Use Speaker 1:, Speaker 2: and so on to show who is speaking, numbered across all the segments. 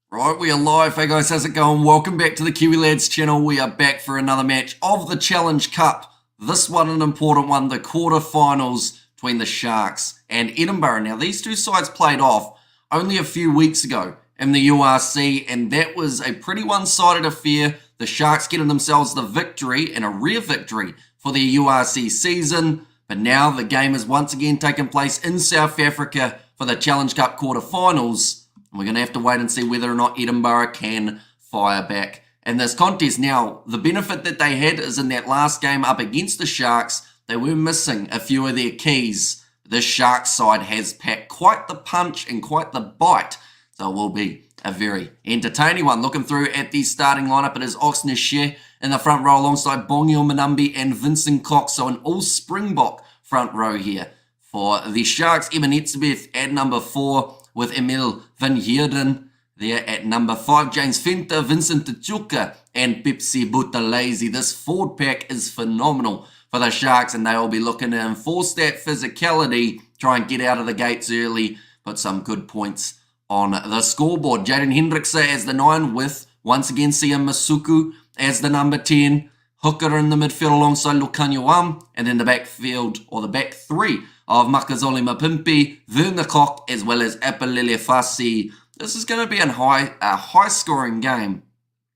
Speaker 1: Right, we are live. Hey guys, how's it going? Welcome back to the Kiwi Lads channel. We are back for another match of the Challenge Cup. This one an important one, the quarterfinals between the Sharks and Edinburgh. Now, these two sides played off only a few weeks ago in the URC, and that was a pretty one-sided affair. The Sharks getting themselves the victory and a rare victory for their URC season. But now the game is once again taking place in South Africa for the Challenge Cup quarterfinals. We're going to have to wait and see whether or not Edinburgh can fire back in this contest. Now, the benefit that they had is in that last game up against the Sharks, they were missing a few of their keys. This Sharks side has packed quite the punch and quite the bite, so it will be a very entertaining one. Looking through at the starting lineup, it is Oxnard in the front row alongside Bongio Manambi and Vincent Cox, so an all-Springbok front row here. For the Sharks, Evan Etzebeth at number 4, with Emil Van Heerden there at number 5. James Venter, Vincent Tchuka, and Pepsi Buthelezi. This forward pack is phenomenal for the Sharks, and they will be looking to enforce that physicality, try and get out of the gates early, put some good points on the scoreboard. Jaden Hendrickse as the 9, with, once again, Sia Masuku as the number 10. Hooker in the midfield alongside Lukanyuam, and then the backfield, or the back 3, of Makazole Mapimpi, Werner Kok, as well as Apelele Fassi. This is going to be a high-scoring game.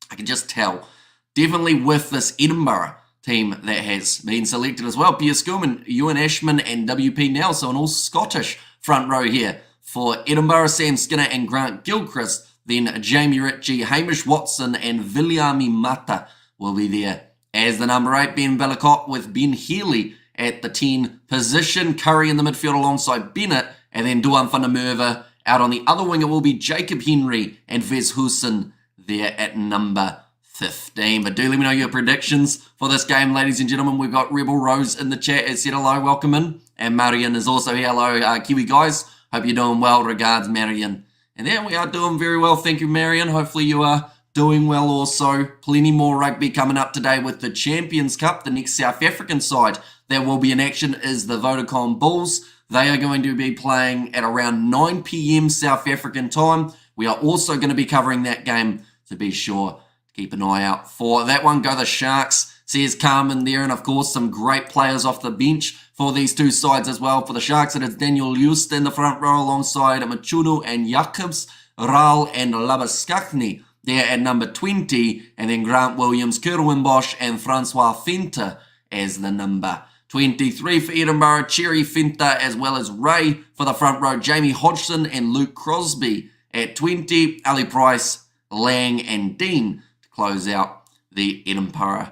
Speaker 1: I can just tell. Definitely with this Edinburgh team that has been selected as well. Pierre Schoolman, Ewan Ashman, and WP Nell. So an all-Scottish front row here for Edinburgh. Sam Skinner and Grant Gilchrist. Then Jamie Ritchie, Hamish Watson, and Viliami Mata will be there as the number 8. Ben Bellicott with Ben Healy at the 10 position. Curry in the midfield alongside Bennett. And then Duan van der Merwe out on the other wing. It will be Jacob Henry and Vez Hussein there at number 15. But do let me know your predictions for this game, ladies and gentlemen. We've got Rebel Rose in the chat. It said hello, welcome in. And Marion is also here. Hello, Kiwi guys. Hope you're doing well. Regards, Marion. And there we are doing very well. Thank you, Marion. Hopefully you are doing well also. Plenty more rugby coming up today with the Champions Cup. The next South African side that will be in action is the Vodacom Bulls. They are going to be playing at around 9 p.m. South African time. We are also going to be covering that game, so be sure to keep an eye out for that one. Go the Sharks, says Carmen there, and of course some great players off the bench for these two sides as well. For the Sharks, it is Daniel Just in the front row alongside Machuno and Jacobs, Raal and Labaskakni there at number 20, and then Grant Williams, Kerwin Bosch, and Francois Venter as the number 23 for Edinburgh. Cherry Venter as well as Ray for the front row. Jamie Hodgson and Luke Crosby at 20. Ali Price, Lang, and Dean to close out the Edinburgh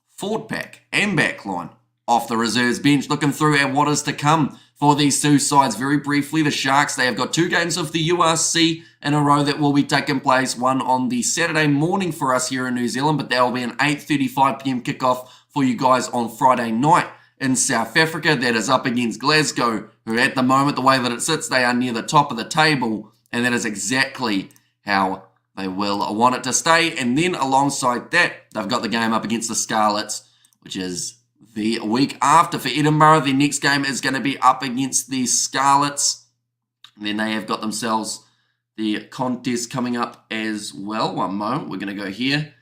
Speaker 1: forward pack and back line off the reserves bench. Looking through at what is to come for these two sides very briefly. The Sharks, they have got 2 games of the URC in a row that will be taking place. One on the Saturday morning for us here in New Zealand, but there will be an 8:35 p.m. kickoff for you guys on Friday night in South Africa. That is up against Glasgow, who at the moment, the way that it sits, they are near the top of the table, and that is exactly how they will want it to stay. And then alongside that, they've got the game up against the Scarlets, which is the week after for Edinburgh. The next game is going to be up against the Scarlets. And then they have got themselves the contest coming up as well. One moment, we're going to go here.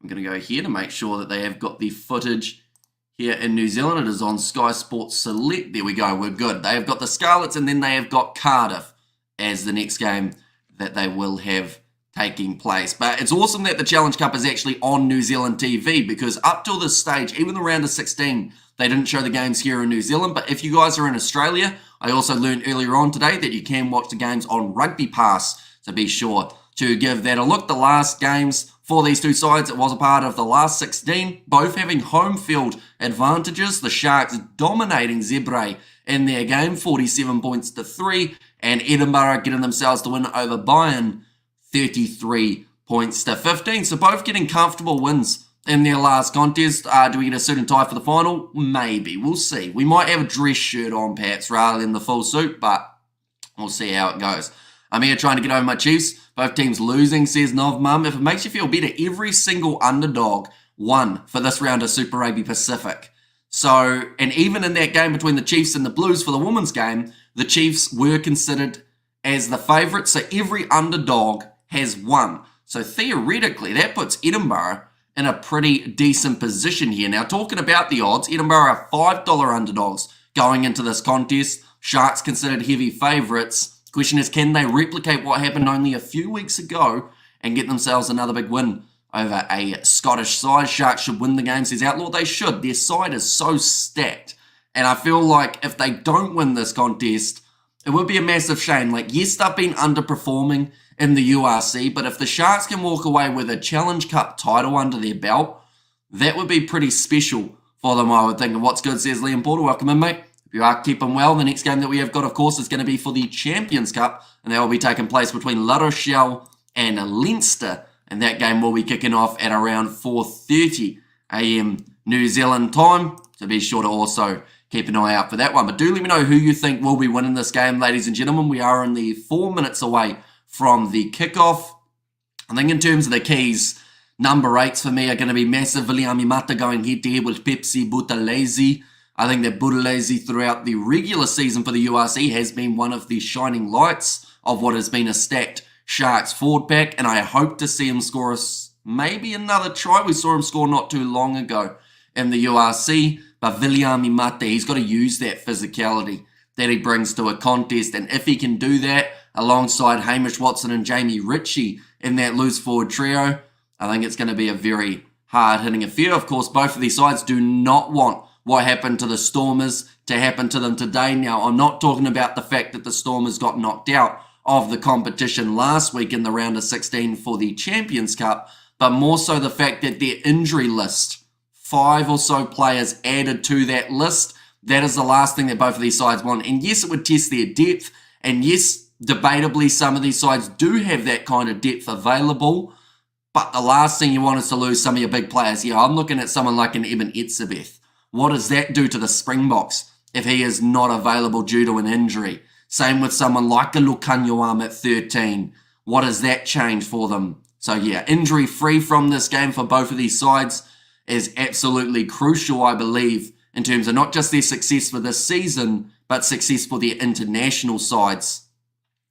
Speaker 1: I'm going to go here to make sure that they have got the footage here in New Zealand. It is on Sky Sports Select. There we go, we're good. They have got the Scarlets, and then they have got Cardiff as the next game that they will have taking place. But it's awesome that the Challenge Cup is actually on New Zealand TV, because up till this stage, even the round of 16, they didn't show the games here in New Zealand. But if you guys are in Australia, I also learned earlier on today that you can watch the games on Rugby Pass, so be sure to give that a look. The last games for these two sides, it was a part of the last 16, both having home field advantages. The Sharks dominating Zebre in their game, 47 points to 3, and Edinburgh getting themselves to win over Bayern, 33 points to 15. So both getting comfortable wins in their last contest. Do we get a suit and tie for the final? Maybe. We'll see. We might have a dress shirt on, perhaps, rather than the full suit, but we'll see how it goes. I'm here trying to get over my Chiefs. Both teams losing, says Novmum. If it makes you feel better, every single underdog won for this round of Super Rugby Pacific. So, and even in that game between the Chiefs and the Blues for the women's game, the Chiefs were considered as the favourites. So every underdog has won. So theoretically, that puts Edinburgh in a pretty decent position here. Now, talking about the odds, Edinburgh are $5 underdogs going into this contest. Sharks considered heavy favourites. Question is, can they replicate what happened only a few weeks ago and get themselves another big win over a Scottish side? Sharks should win the game, says Outlaw. They should. Their side is so stacked. And I feel like if they don't win this contest, it would be a massive shame. Like, yes, they've been underperforming in the URC, but if the Sharks can walk away with a Challenge Cup title under their belt, that would be pretty special for them, I would think. And what's good, says Liam Porter. Welcome in, mate. If you are keeping well, the next game that we have got, of course, is going to be for the Champions Cup, and that will be taking place between La Rochelle and Leinster, and that game will be kicking off at around 4:30 a.m. New Zealand time, so be sure to also keep an eye out for that one. But do let me know who you think will be winning this game, ladies and gentlemen. We are only 4 minutes away from the kickoff. I think in terms of the keys, number 8s for me are going to be massive. Viliami Mata going head-to-head with Pepsi Buthelezi. I think that Buthelezi throughout the regular season for the URC has been one of the shining lights of what has been a stacked Sharks forward pack, and I hope to see him score maybe another try. We saw him score not too long ago in the URC, but Viliami Mata, he's got to use that physicality that he brings to a contest, and if he can do that alongside Hamish Watson and Jamie Ritchie in that loose forward trio, I think it's going to be a very hard-hitting affair. Of course, both of these sides do not want what happened to the Stormers to happen to them today. Now, I'm not talking about the fact that the Stormers got knocked out of the competition last week in the round of 16 for the Champions Cup, but more so the fact that their injury list, 5 or so players added to that list, that is the last thing that both of these sides want. And yes, it would test their depth, and yes, debatably, some of these sides do have that kind of depth available, but the last thing you want is to lose some of your big players. Yeah, I'm looking at someone like an Eben Etzebeth. What does that do to the Springboks if he is not available due to an injury? Same with someone like a Lukanyoam at 13. What does that change for them? So yeah, injury-free from this game for both of these sides is absolutely crucial, I believe, in terms of not just their success for this season, but success for their international sides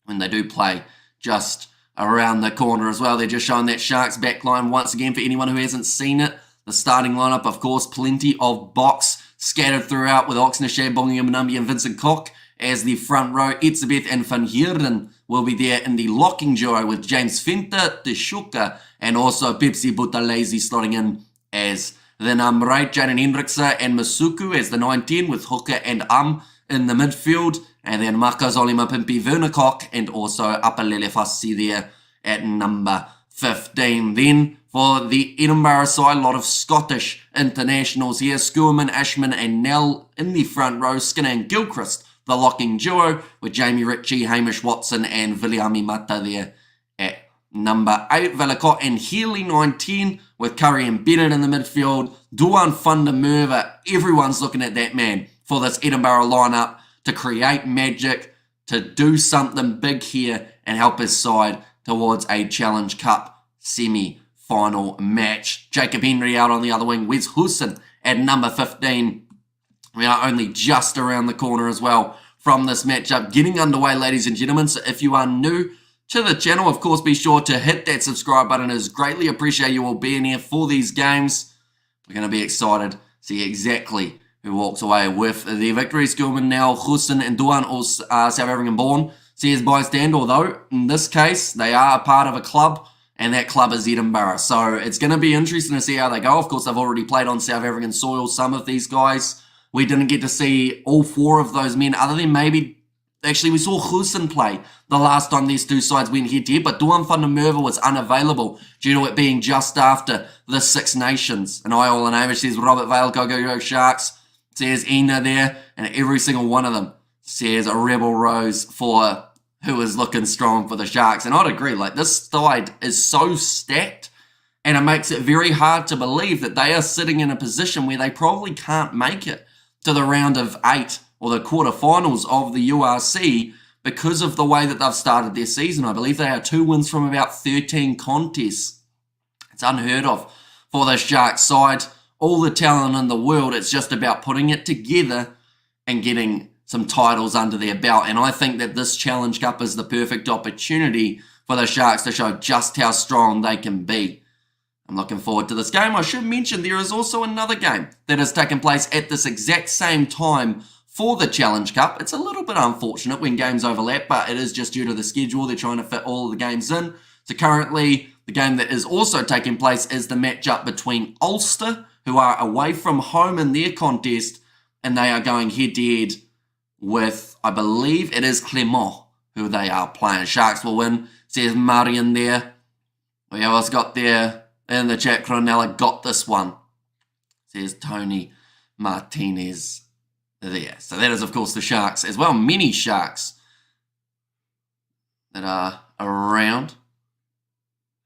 Speaker 1: when they do play just around the corner as well. They're just showing that Sharks backline once again for anyone who hasn't seen it. The starting lineup, of course, plenty of box scattered throughout with Oxnashad, Bongingham, Nambi and Vincent Koch as the front row. Etzebeth and Van Heerden will be there in the locking duo with James Venter, Teshuka, and also Pepsi Buthelezi slotting in as the number 8. Jaden Hendrickse and Masuku as the 19 with Hooker and in the midfield. And then Marcos Olimapimpi Vernekoch and also Apalele Fassi there at number 15. Then for the Edinburgh side, a lot of Scottish internationals here. Schoolman, Ashman and Nell in the front row. Skinner and Gilchrist, the locking duo with Jamie Ritchie, Hamish Watson and Viliami Mata there at number 8. Velikot and Healy 19 with Curry and Bennett in the midfield. Duan van der Merwe, everyone's looking at that man for this Edinburgh lineup to create magic, to do something big here and help his side towards a Challenge Cup semi-final match. Jacob Henry out on the other wing. Wes Husson at number 15. We are only just around the corner as well from this matchup getting underway, ladies and gentlemen. So if you are new to the channel, of course, be sure to hit that subscribe button. It is greatly appreciate you all being here for these games. We're going to be excited to see exactly who walks away with the victory. Skillman, now Husson and Duan, all South African born, says bystand, although in this case they are a part of a club, and that club is Edinburgh. So it's going to be interesting to see how they go. Of course, they've already played on South African soil, some of these guys. We didn't get to see all 4 of those men, other than maybe, actually we saw Husson play the last time these two sides went head-to-head, but Duan van der Merwe was unavailable due to it being just after the Six Nations. And I all in Amish says Robert Vale, go Sharks, says Ina there, and every single one of them says a Rebel Rose for who is looking strong for the Sharks. And I'd agree, like, this side is so stacked, and it makes it very hard to believe that they are sitting in a position where they probably can't make it to the round of 8 or the quarterfinals of the URC because of the way that they've started their season. I believe they are 2 wins from about 13 contests. It's unheard of for the Sharks side. All the talent in the world, it's just about putting it together and getting some titles under their belt. And I think that this Challenge Cup is the perfect opportunity for the Sharks to show just how strong they can be. I'm looking forward to this game. I should mention there is also another game that has taken place at this exact same time for the Challenge Cup. It's a little bit unfortunate when games overlap, but it is just due to the schedule. They're trying to fit all of the games in. So currently, the game that is also taking place is the matchup between Ulster, who are away from home in their contest, and they are going head-to-head with, I believe it is Clermont, who they are playing. Sharks will win, says Marion there. We always got there in the chat. Cronella got this one, says Tony Martinez there. So that is, of course, the Sharks as well. Many Sharks that are around.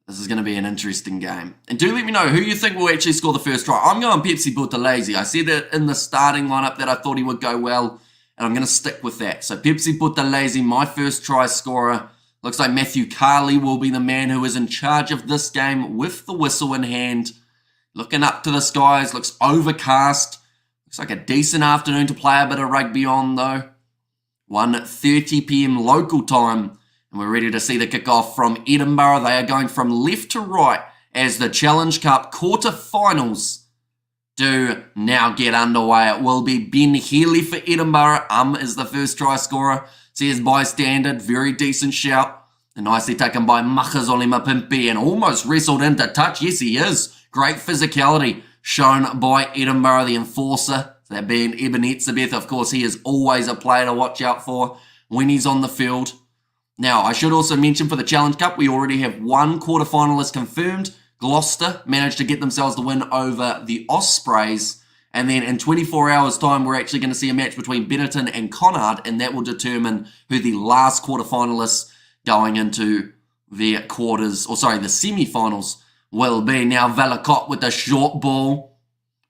Speaker 1: This is going to be an interesting game. And do let me know who you think will actually score the first try. I'm going Pepsi Buthelezi. I said that in the starting lineup that I thought he would go well, and I'm going to stick with that. So Pepsi Buthelezi, my first try scorer. Looks like Matthew Carley will be the man who is in charge of this game with the whistle in hand. Looking up to the skies. Looks overcast. Looks like a decent afternoon to play a bit of rugby on, though. 1:30 p.m. local time. And we're ready to see the kickoff from Edinburgh. They are going from left to right as the Challenge Cup quarterfinals do now get underway. It will be Ben Healy for Edinburgh. Is the first try scorer. Says bystander, very decent shout. And nicely taken by Makazole Mapimpi and almost wrestled into touch. Yes, he is. Great physicality shown by Edinburgh, the enforcer. That being Eben Etzebeth. Of course, he is always a player to watch out for when he's on the field. Now, I should also mention for the Challenge Cup, we already have one quarterfinalist confirmed. Gloucester managed to get themselves the win over the Ospreys. And then in 24 hours' time, we're actually going to see a match between Benetton and Connacht, and that will determine who the last quarterfinalists going into their the semi-finals will be. Now, Valakot with the short ball.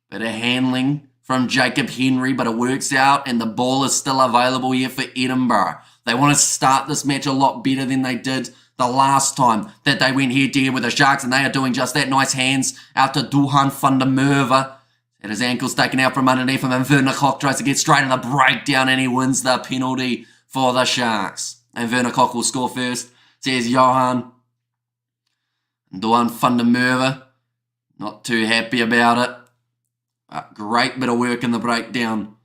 Speaker 1: Bit of handling from Jacob Henry, but it works out, and the ball is still available here for Edinburgh. They want to start this match a lot better than they did the last time that they went head-to-head with the Sharks, and they are doing just that. Nice hands out to Duhan van der Merwe. And his ankle's taken out from underneath him, and Werner Kok tries to get straight in the breakdown, and he wins the penalty for the Sharks. And Werner Kok will score first, says Johan. Duhan van der Merwe, not too happy about it. But great bit of work in the breakdown.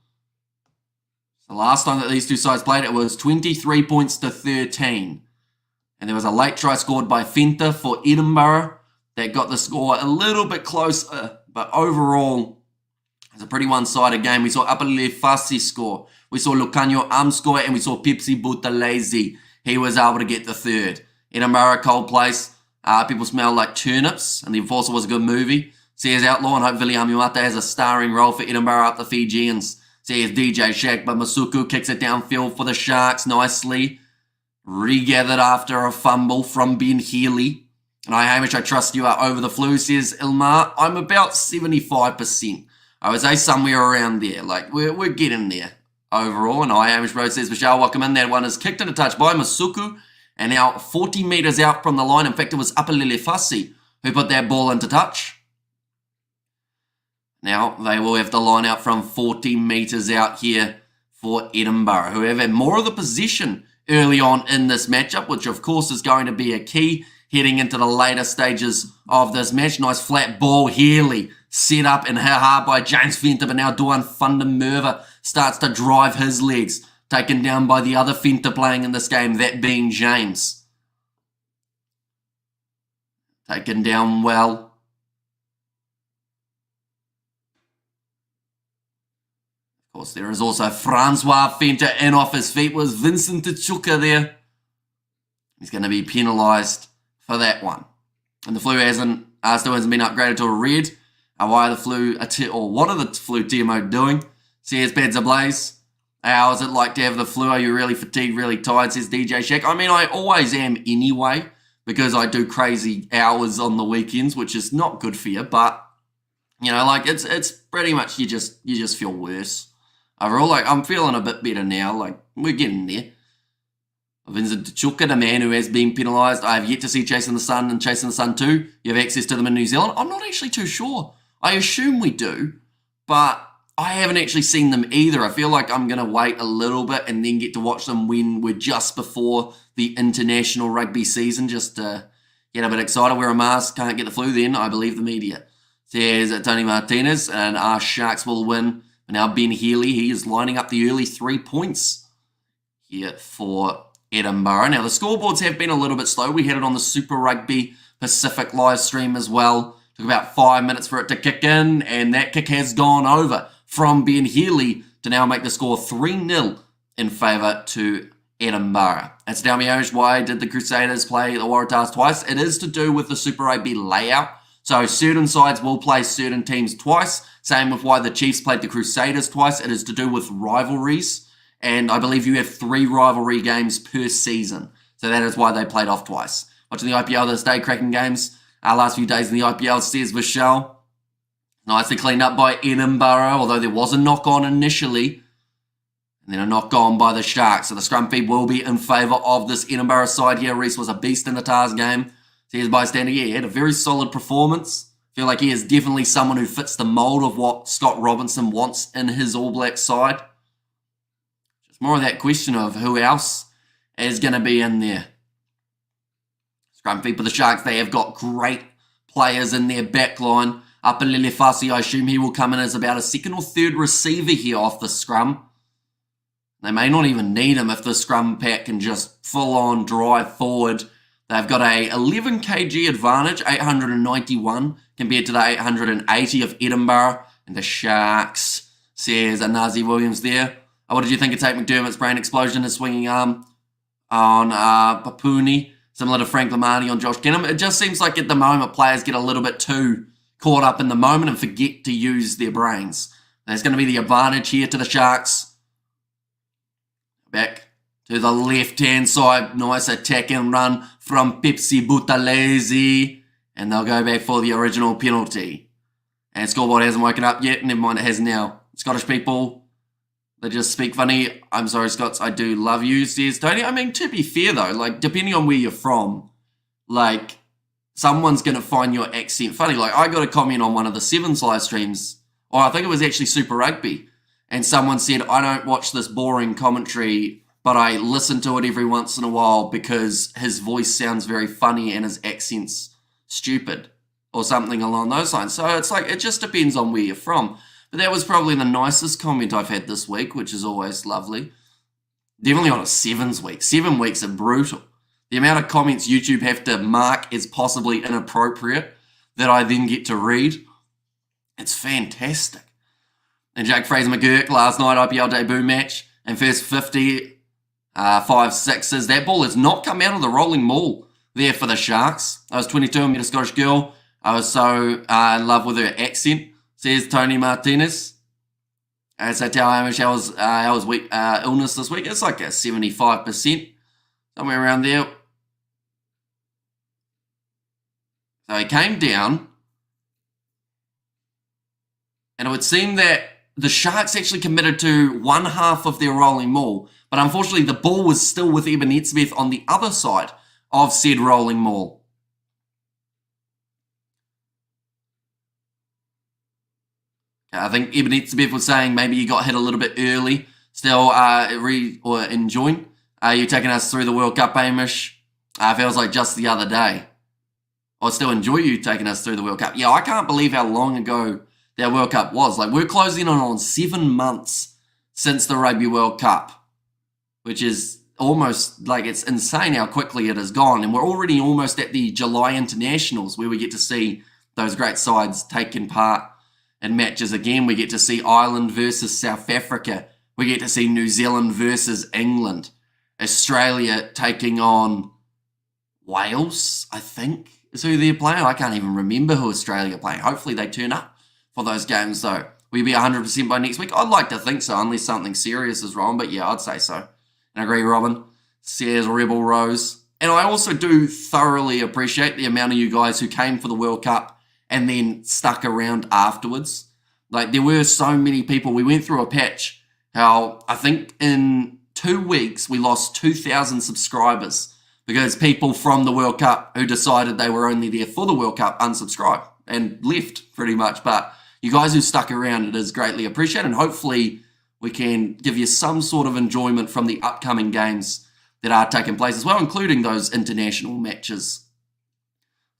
Speaker 1: The last time that these two sides played, it was 23 points to 13. And there was a late try scored by Fenta for Edinburgh that got the score a little bit closer. But overall, it's a pretty one-sided game. We saw Apalele Fassi score. We saw Lucanio score, and we saw Pepsi Buthelezi. He was able to get the third. Edinburgh, cold place. People smell like turnips, and The Enforcer was a good movie. Says Outlaw, and hope William Iwata has a starring role for Edinburgh up the Fijians. Says DJ Shaq, but Masuku kicks it downfield for the Sharks nicely. Regathered after a fumble from Ben Healy. And Hamish, I trust you are over the flu, says Ilmar. I'm about 75%. I would say somewhere around there. Like, we're getting there overall. And Hamish Road says, Michelle, welcome in. That one is kicked into touch by Masuku. And now 40 metres out from the line. In fact, it was Apalele Fassi who put that ball into touch. Now, they will have to line out from 40 metres out here for Edinburgh, who have had more of the possession early on in this matchup, which of course is going to be a key heading into the later stages of this match. Nice flat ball, Healy set up and hit hard by James Fenta, but now Duhan van der Merwe starts to drive his legs, taken down by the other Fenta playing in this game, that being James. Taken down well. Of course, there is also Francois Fenta in off his feet. Was Vincent Tchuka there? He's going to be penalised for that one. And the flu still hasn't been upgraded to a red. Why are the flu, or what are the flu TMO doing? Says Pads Ablaze. How is it like to have the flu? Are you really fatigued, really tired? Says DJ Shack. I mean, I always am anyway, because I do crazy hours on the weekends, which is not good for you. But, you know, like, it's pretty much you just feel worse. Overall, like, I'm feeling a bit better now. Like, we're getting there. Vincent Tchuka, the man who has been penalised. I have yet to see Chasing the Sun and Chasing the Sun 2. You have access to them in New Zealand? I'm not actually too sure. I assume we do, but I haven't actually seen them either. I feel like I'm going to wait a little bit and then get to watch them when we're just before the international rugby season, just to get a bit excited. Wear a mask, can't get the flu then, I believe the media. Says Tony Martinez, and our Sharks will win. And now Ben Healy, he is lining up the early 3 points here for Edinburgh. Now, the scoreboards have been a little bit slow. We had it on the Super Rugby Pacific live stream as well. Took about 5 minutes for it to kick in, and that kick has gone over from Ben Healy to now make the score 3-0 in favour to Edinburgh. That's down me, why did the Crusaders play the Waratahs twice? It is to do with the Super Rugby layout. So certain sides will play certain teams twice. Same with why the Chiefs played the Crusaders twice. It is to do with rivalries. And I believe you have 3 rivalry games per season. So that is why they played off twice. Watching the IPL this day, cracking games. Our last few days in the IPL, says Vishal. Nicely cleaned up by Edinburgh, although there was a knock-on initially. And then a knock-on by the Sharks. So the scrum feed will be in favour of this Edinburgh side here. Reece was a beast in the Tars game. Says bystander, yeah, he had a very solid performance. Feel like he is definitely someone who fits the mould of what Scott Robinson wants in his All Black side. Just more of that question of who else is going to be in there. Scrum feed for the Sharks, they have got great players in their back line. Up in Lelefasi, I assume he will come in as about a second or third receiver here off the scrum. They may not even need him if the scrum pack can just full-on drive forward. They've got a 11 kg advantage, 891, compared to the 880 of Edinburgh. And the Sharks, says Nazi Williams there. What did you think of Tate McDermott's brain explosion, his swinging arm on Papuni, similar to Frank Lamani on Josh Kenham? It just seems like at the moment players get a little bit too caught up in the moment and forget to use their brains. There's going to be the advantage here to the Sharks. Back to the left-hand side. Nice attack and run from Pepsi Butalese. And they'll go back for the original penalty. And scoreboard hasn't woken up yet. Never mind, it has now. Scottish people, they just speak funny. I'm sorry, Scots, I do love you, says Tony. I mean, to be fair, though, like, depending on where you're from, like, someone's going to find your accent funny. Like, I got a comment on one of the Sevens live streams, or I think it was actually Super Rugby, and someone said, I don't watch this boring commentary, but I listen to it every once in a while because his voice sounds very funny and his accent's stupid, or something along those lines. So it's like, it just depends on where you're from. But that was probably the nicest comment I've had this week, which is always lovely. Definitely on a Sevens week. 7 weeks are brutal. The amount of comments YouTube have to mark as possibly inappropriate that I then get to read, it's fantastic. And Jake Fraser McGurk, last night IPL debut match, and first 50, 5-6s. That ball has not come out of the rolling maul there for the Sharks. I was 22 and met a Scottish girl. I was so in love with her accent, says Tony Martinez. So tell Hamish how was illness this week. It's like a 75%, somewhere around there. So he came down, and it would seem that the Sharks actually committed to one half of their rolling maul, but unfortunately the ball was still with Eben Etzebeth on the other side of said rolling maul. I think Eben Etzebeth was saying maybe you got hit a little bit early. Still, enjoying. You taking us through the World Cup, Hamish? Feels like just the other day. I still enjoy you taking us through the World Cup. Yeah, I can't believe how long ago that World Cup was. Like, we're closing in on 7 months since the Rugby World Cup, which is almost, like, it's insane how quickly it has gone. And we're already almost at the July internationals where we get to see those great sides taking part in matches again. We get to see Ireland versus South Africa. We get to see New Zealand versus England. Australia taking on Wales, I think, is who they're playing. I can't even remember who Australia are playing. Hopefully they turn up for those games, though. Will you be 100% by next week? I'd like to think so, unless something serious is wrong. But yeah, I'd say so. And I agree, Robin. Says Rebel Rose. And I also do thoroughly appreciate the amount of you guys who came for the World Cup and then stuck around afterwards. Like, there were so many people. We went through a patch how I think in 2 weeks we lost 2,000 subscribers because people from the World Cup who decided they were only there for the World Cup unsubscribed and left pretty much. But you guys who stuck around, it is greatly appreciated. And hopefully we can give you some sort of enjoyment from the upcoming games that are taking place as well, including those international matches.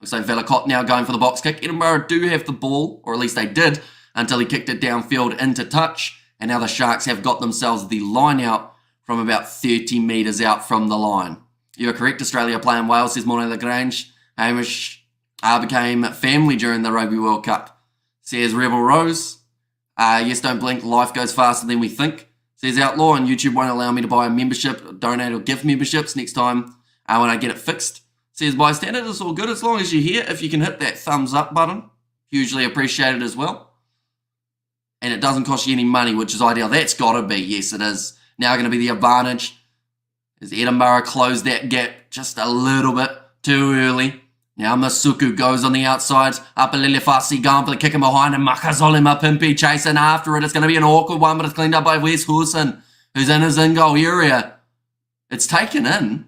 Speaker 1: Looks like Velicott now going for the box kick. Edinburgh do have the ball, or at least they did, until he kicked it downfield into touch. And now the Sharks have got themselves the line out from about 30 metres out from the line. You are correct, Australia playing Wales, says Morne Lagrange. Hamish became family during the Rugby World Cup, says Rebel Rose. Yes, don't blink, life goes faster than we think, says Outlaw, and YouTube won't allow me to buy a membership, donate or gift memberships next time when I get it fixed. Says Bystander, it's all good as long as you're here. If you can hit that thumbs up button, hugely appreciated as well. And it doesn't cost you any money, which is ideal. That's got to be, yes it is. Now going to be the advantage as Edinburgh close that gap just a little bit too early. Now Masuku goes on the outside. Apalele Fasi going for the kick in behind, and Makazole Mapimpi chasing after it. It's going to be an awkward one, but it's cleaned up by Wes Hewson, who's in his in-goal area. It's taken in.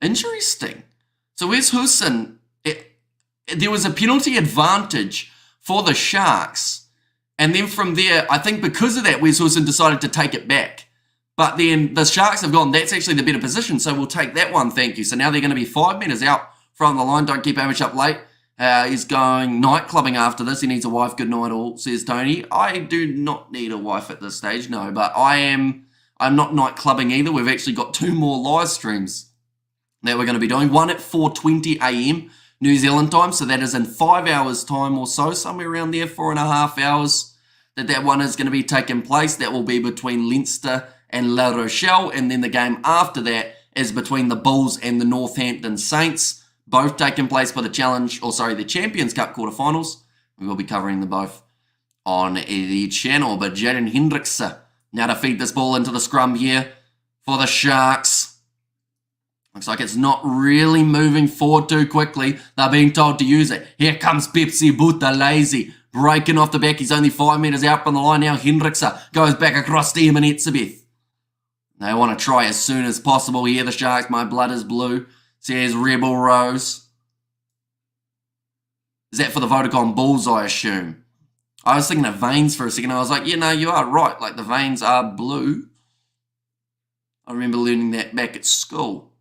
Speaker 1: Interesting. So Wes Hewson, there was a penalty advantage for the Sharks. And then from there, I think because of that, Wes Hewson decided to take it back. But then the Sharks have gone, that's actually the better position, so we'll take that one, thank you. So now they're going to be 5 metres out from the line. Don't keep Hamish up late. He's going night clubbing after this. He needs a wife. Good night all, says Tony. I do not need a wife at this stage, no. But I'm not night clubbing either. We've actually got 2 more live streams that we're going to be doing. One at 4:20 a.m. New Zealand time. So that is in 5 hours time or so, somewhere around there, 4.5 hours that one is going to be taking place. That will be between Leinster and La Rochelle. And then the game after that is between the Bulls and the Northampton Saints. Both taking place for the the Champions Cup quarterfinals. We will be covering them both on the channel. But Jaden Hendricks now to feed this ball into the scrum here for the Sharks. Looks like it's not really moving forward too quickly. They're being told to use it. Here comes Pepsi Buthelezi. Breaking off the back. He's only 5 metres out from the line now. Hendricks goes back across to him and Etzebeth. They want to try as soon as possible here. The Sharks, my blood is blue, says Rebel Rose. Is that for the Vodacom Bulls, I assume? I was thinking of veins for a second. I was like, yeah, no, you are right. Like, the veins are blue. I remember learning that back at school.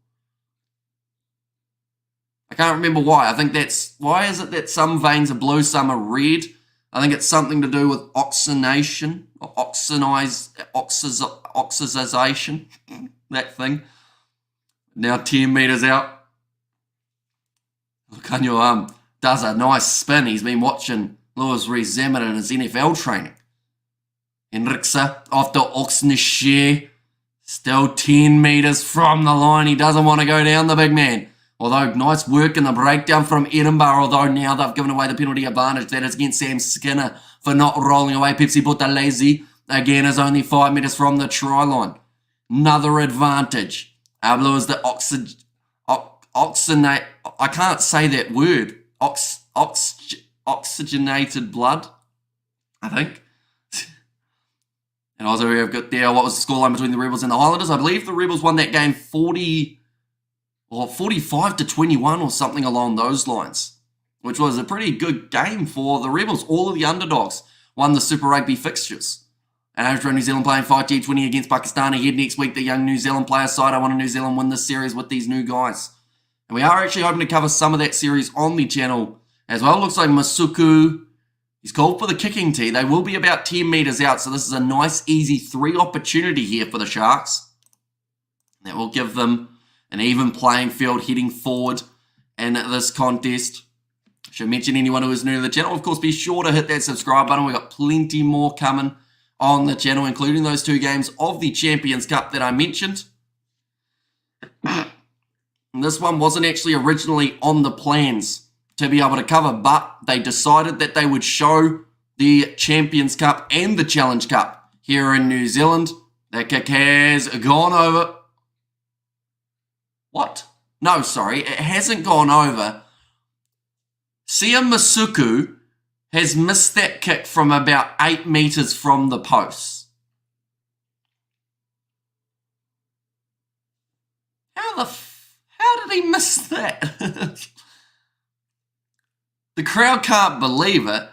Speaker 1: I can't remember why. I think why is it that some veins are blue, some are red? I think it's something to do with oxygenation, or oxidization, that thing. Now 10 metres out. Kanyo does a nice spin. He's been watching Lewis Rees-Zammit in his NFL training. Hendricks off to Oxneshare. Still 10 metres from the line. He doesn't want to go down, the big man. Although, nice work in the breakdown from Edinburgh, although now they've given away the penalty advantage. That is against Sam Skinner for not rolling away. Pepsi Buthelezi, again, is only 5 metres from the try line. Another advantage. Blue is the oxygenate. I can't say that word. Oxygenated blood, I think. And also we've got there, what was the scoreline between the Rebels and the Highlanders? I believe the Rebels won that game 45-21 or something along those lines, which was a pretty good game for the Rebels. All of the underdogs won the Super Rugby fixtures. And after New Zealand playing 5T20 against Pakistan ahead next week, the young New Zealand player side, I want New Zealand win this series with these new guys. And we are actually hoping to cover some of that series on the channel as well. Looks like Masuku, he's called for the kicking tee. They will be about 10 metres out, so this is a nice, easy 3 opportunity here for the Sharks. That will give them an even playing field heading forward in this contest. I should mention anyone who is new to the channel. Of course, be sure to hit that subscribe button. We've got plenty more coming on the channel, including those 2 games of the Champions Cup that I mentioned. And this one wasn't actually originally on the plans to be able to cover, but they decided that they would show the Champions Cup and the Challenge Cup here in New Zealand. That kick has gone over. What? No, sorry, it hasn't gone over. Sia Masuku has missed that kick from about 8 metres from the post. How did he miss that? The crowd can't believe it.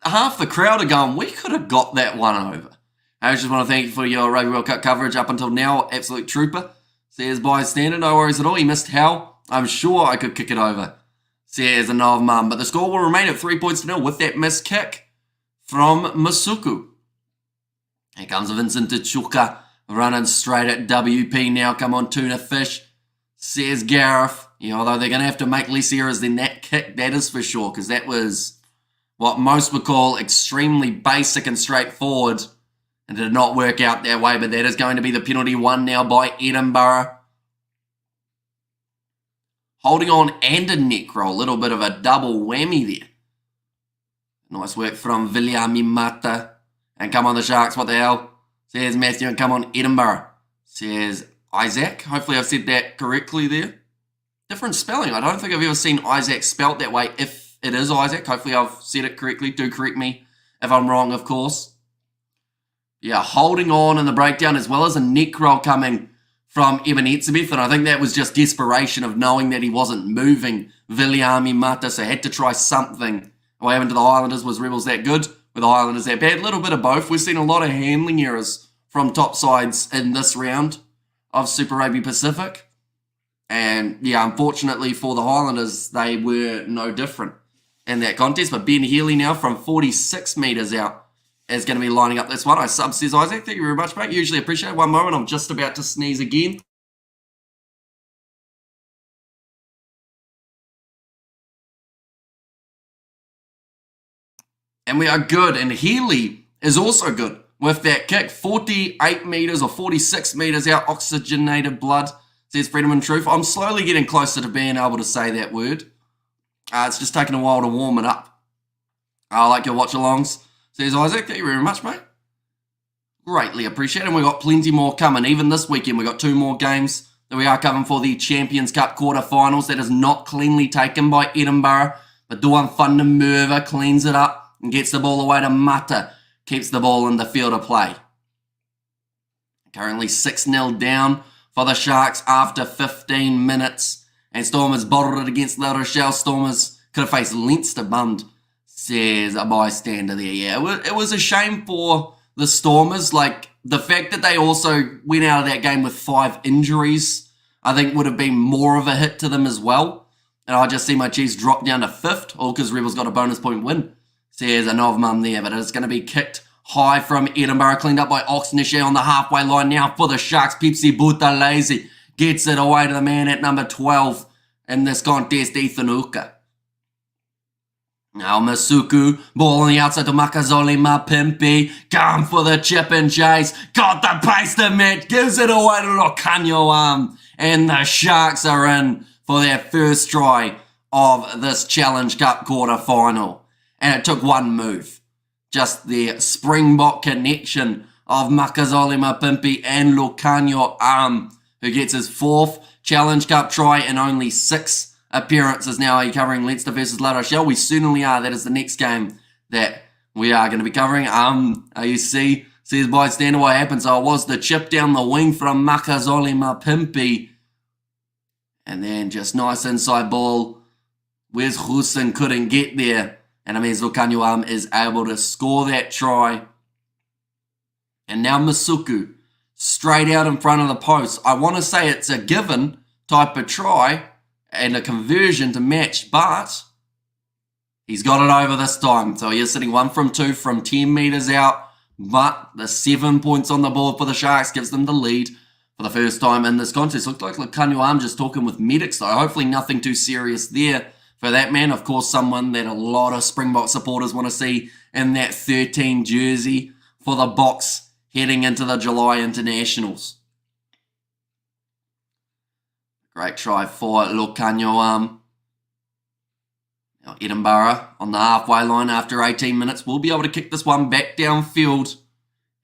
Speaker 1: Half the crowd are going, we could have got that one over. I just want to thank you for your Rugby World Cup coverage up until now. Absolute trooper. Says bystander, no worries at all. He missed Hal. I'm sure I could kick it over. Says a Nov Mum. But the score will remain at 3 points to nil with that missed kick from Masuku. Here comes Vincent Tachuka running straight at WP now. Come on, tuna fish. Says Gareth. Yeah, although they're going to have to make less errors than that kick, that is for sure, because that was what most would call extremely basic and straightforward, and did not work out that way, but that is going to be the penalty won now by Edinburgh. Holding on and a neck roll, a little bit of a double whammy there. Nice work from Viliami Mata. And come on the Sharks, what the hell? Says Matthew, and come on Edinburgh. Says Isaac. Hopefully I've said that correctly there. Different spelling. I don't think I've ever seen Isaac spelt that way. If it is Isaac, hopefully I've said it correctly. Do correct me if I'm wrong, of course. Yeah, holding on in the breakdown, as well as a neck roll coming from Eben Etzebeth, and I think that was just desperation of knowing that he wasn't moving Viliami Mata, so had to try something. What happened to the Highlanders? Was Rebels that good? Were the Highlanders that bad? A little bit of both. We've seen a lot of handling errors from top sides in this round of Super Rugby Pacific. And yeah, unfortunately for the Highlanders, they were no different in that contest. But Ben Healy now from 46 metres out is going to be lining up this one. I sub, says Isaac. Thank you very much, mate. Usually appreciate it. One moment. I'm just about to sneeze again. And we are good. And Healy is also good with that kick. 48 metres or 46 metres out. Oxygenated blood. Says Freedom and Truth. I'm slowly getting closer to being able to say that word. It's just taking a while to warm it up. I like your watch-alongs. Says Isaac. Thank you very much, mate. Greatly appreciated. And we've got plenty more coming. Even this weekend, we've got 2 more games that we are covering for the Champions Cup quarterfinals. That is not cleanly taken by Edinburgh. But Duan van der Merwe cleans it up and gets the ball away to Mata. Keeps the ball in the field of play. Currently 6-0 down for the Sharks after 15 minutes. And Stormers bottled it against La Rochelle. Stormers could have faced Leinster bummed, says a bystander there. Yeah, it was a shame for the Stormers. Like, the fact that they also went out of that game with 5 injuries, I think would have been more of a hit to them as well. And I just see my Chiefs drop down to 5th, all because Rebels got a bonus point win, says a Novmum there. But it's going to be kicked high from Edinburgh, cleaned up by Oxnechet on the halfway line now for the Sharks. Pepsi Buthelezi gets it away to the man at number 12 in this contest, Ethan Uka. Now Masuku, ball on the outside to Makazole Mapimpi. Come for the chip and chase. Got the pace to Matt. Gives it away to Lokanyo. And the Sharks are in for their first try of this Challenge Cup quarter-final. And it took one move. Just the Springbok connection of Makazole Mapimpi and Lokanyo who gets his 4th Challenge Cup try in only 6 appearances. Now, are you covering Leinster versus La Rochelle? We certainly are. That is the next game that we are going to be covering. You see, says bystander what happened. So it was the chip down the wing from Makazole Mapimpi. And then just nice inside ball. Wes Hussein couldn't get there. And Amez Lokanyo is able to score that try. And now Masuku, straight out in front of the post. I want to say it's a given type of try and a conversion to match, but he's got it over this time. So he's sitting 1 from 2 from 10 metres out, but the 7 points on the board for the Sharks gives them the lead for the first time in this contest. Looked like Lokanyo just talking with medics, though. Hopefully nothing too serious there for that man. Of course, someone that a lot of Springbok supporters want to see in that 13 jersey for the Boks heading into the July internationals. Great try for Lokanyo. Now Edinburgh on the halfway line after 18 minutes will be able to kick this one back downfield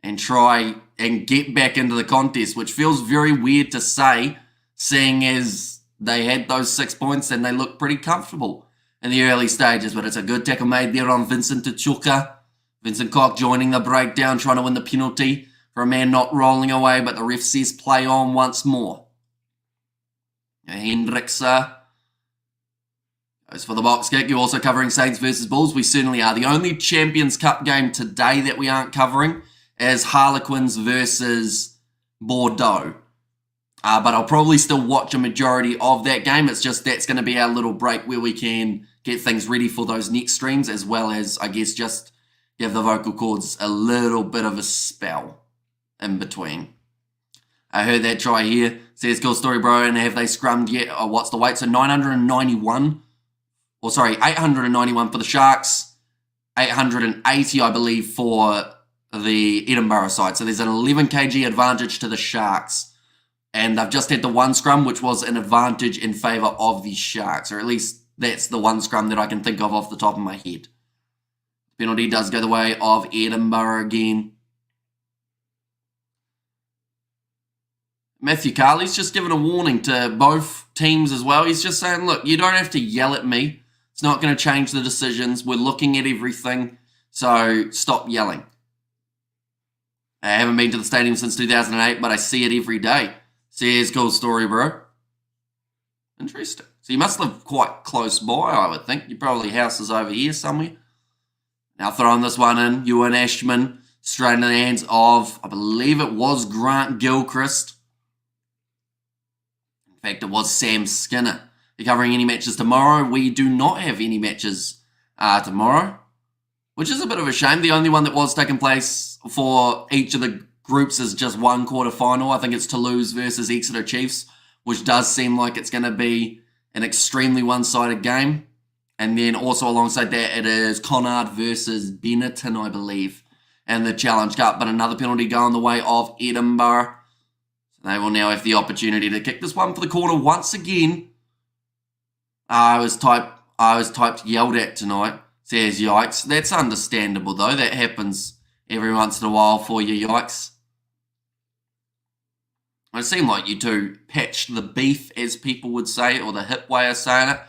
Speaker 1: and try and get back into the contest, which feels very weird to say, seeing as they had those 6 points and they looked pretty comfortable in the early stages. But it's a good tackle made there on Vincent Tachuka. Vincent Koch joining the breakdown, trying to win the penalty for a man not rolling away, but the ref says play on once more. Hendricksa goes for the box kick. You're also covering Saints versus Bulls. We certainly are. The only Champions Cup game today that we aren't covering is Harlequins versus Bordeaux. But I'll probably still watch a majority of that game. It's just that's going to be our little break where we can get things ready for those next streams, as well as, I guess, just give the vocal cords a little bit of a spell in between. I heard that try here. Says, cool story, bro. And have they scrummed yet? Oh, what's the weight? So 991. Or sorry, 891 for the Sharks. 880, I believe, for the Edinburgh side. So there's an 11 kg advantage to the Sharks. And they've just had the one scrum, which was an advantage in favour of the Sharks. Or at least that's the one scrum that I can think of off the top of my head. Penalty does go the way of Edinburgh again. Matthew Carley's just given a warning to both teams as well. He's just saying, look, you don't have to yell at me. It's not going to change the decisions. We're looking at everything. So stop yelling. I haven't been to the stadium since 2008, but I see it every day. Says, cool story, bro. Interesting. So you must live quite close by, I would think. Your probably house is over here somewhere. Now throwing this one in. Ewan Ashman straight into the hands of, I believe it was Grant Gilchrist. In fact, it was Sam Skinner. You're covering any matches tomorrow? We do not have any matches tomorrow, which is a bit of a shame. The only one that was taking place for each of the groups is just one quarterfinal. I think it's Toulouse versus Exeter Chiefs, which does seem like it's going to be an extremely one-sided game. And then also alongside that, it is Connacht versus Benetton, I believe, and the Challenge Cup. But another penalty going the way of Edinburgh. So they will now have the opportunity to kick this one for the corner once again. I was typed yelled at tonight. Says yikes. That's understandable though. That happens every once in a while for you, yikes. It seemed like you two patched the beef, as people would say, or the hip way of saying it.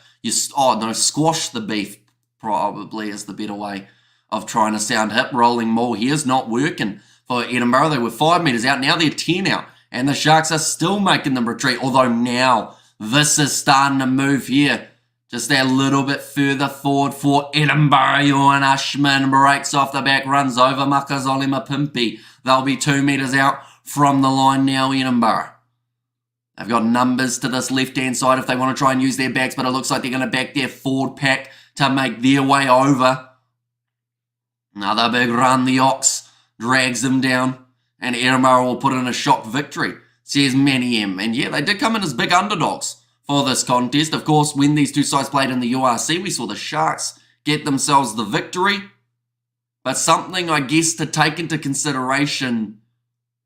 Speaker 1: Squash the beef probably is the better way of trying to sound hip. Rolling maul here is not working for Edinburgh. They were 5 metres out. Now they're 10 out. And the Sharks are still making them retreat. Although now this is starting to move here. Just a little bit further forward for Edinburgh. Ewan Ashman breaks off the back, runs over Makazole Mapimpi. They'll be 2 metres out from the line now, Edinburgh. They've got numbers to this left-hand side if they want to try and use their backs, but it looks like they're going to back their forward pack to make their way over. Another big run. The Ox drags them down, and Edinburgh will put in a shock victory, says Manny M. And yeah, they did come in as big underdogs for this contest. Of course, when these two sides played in the URC, we saw the Sharks get themselves the victory. But something, I guess, to take into consideration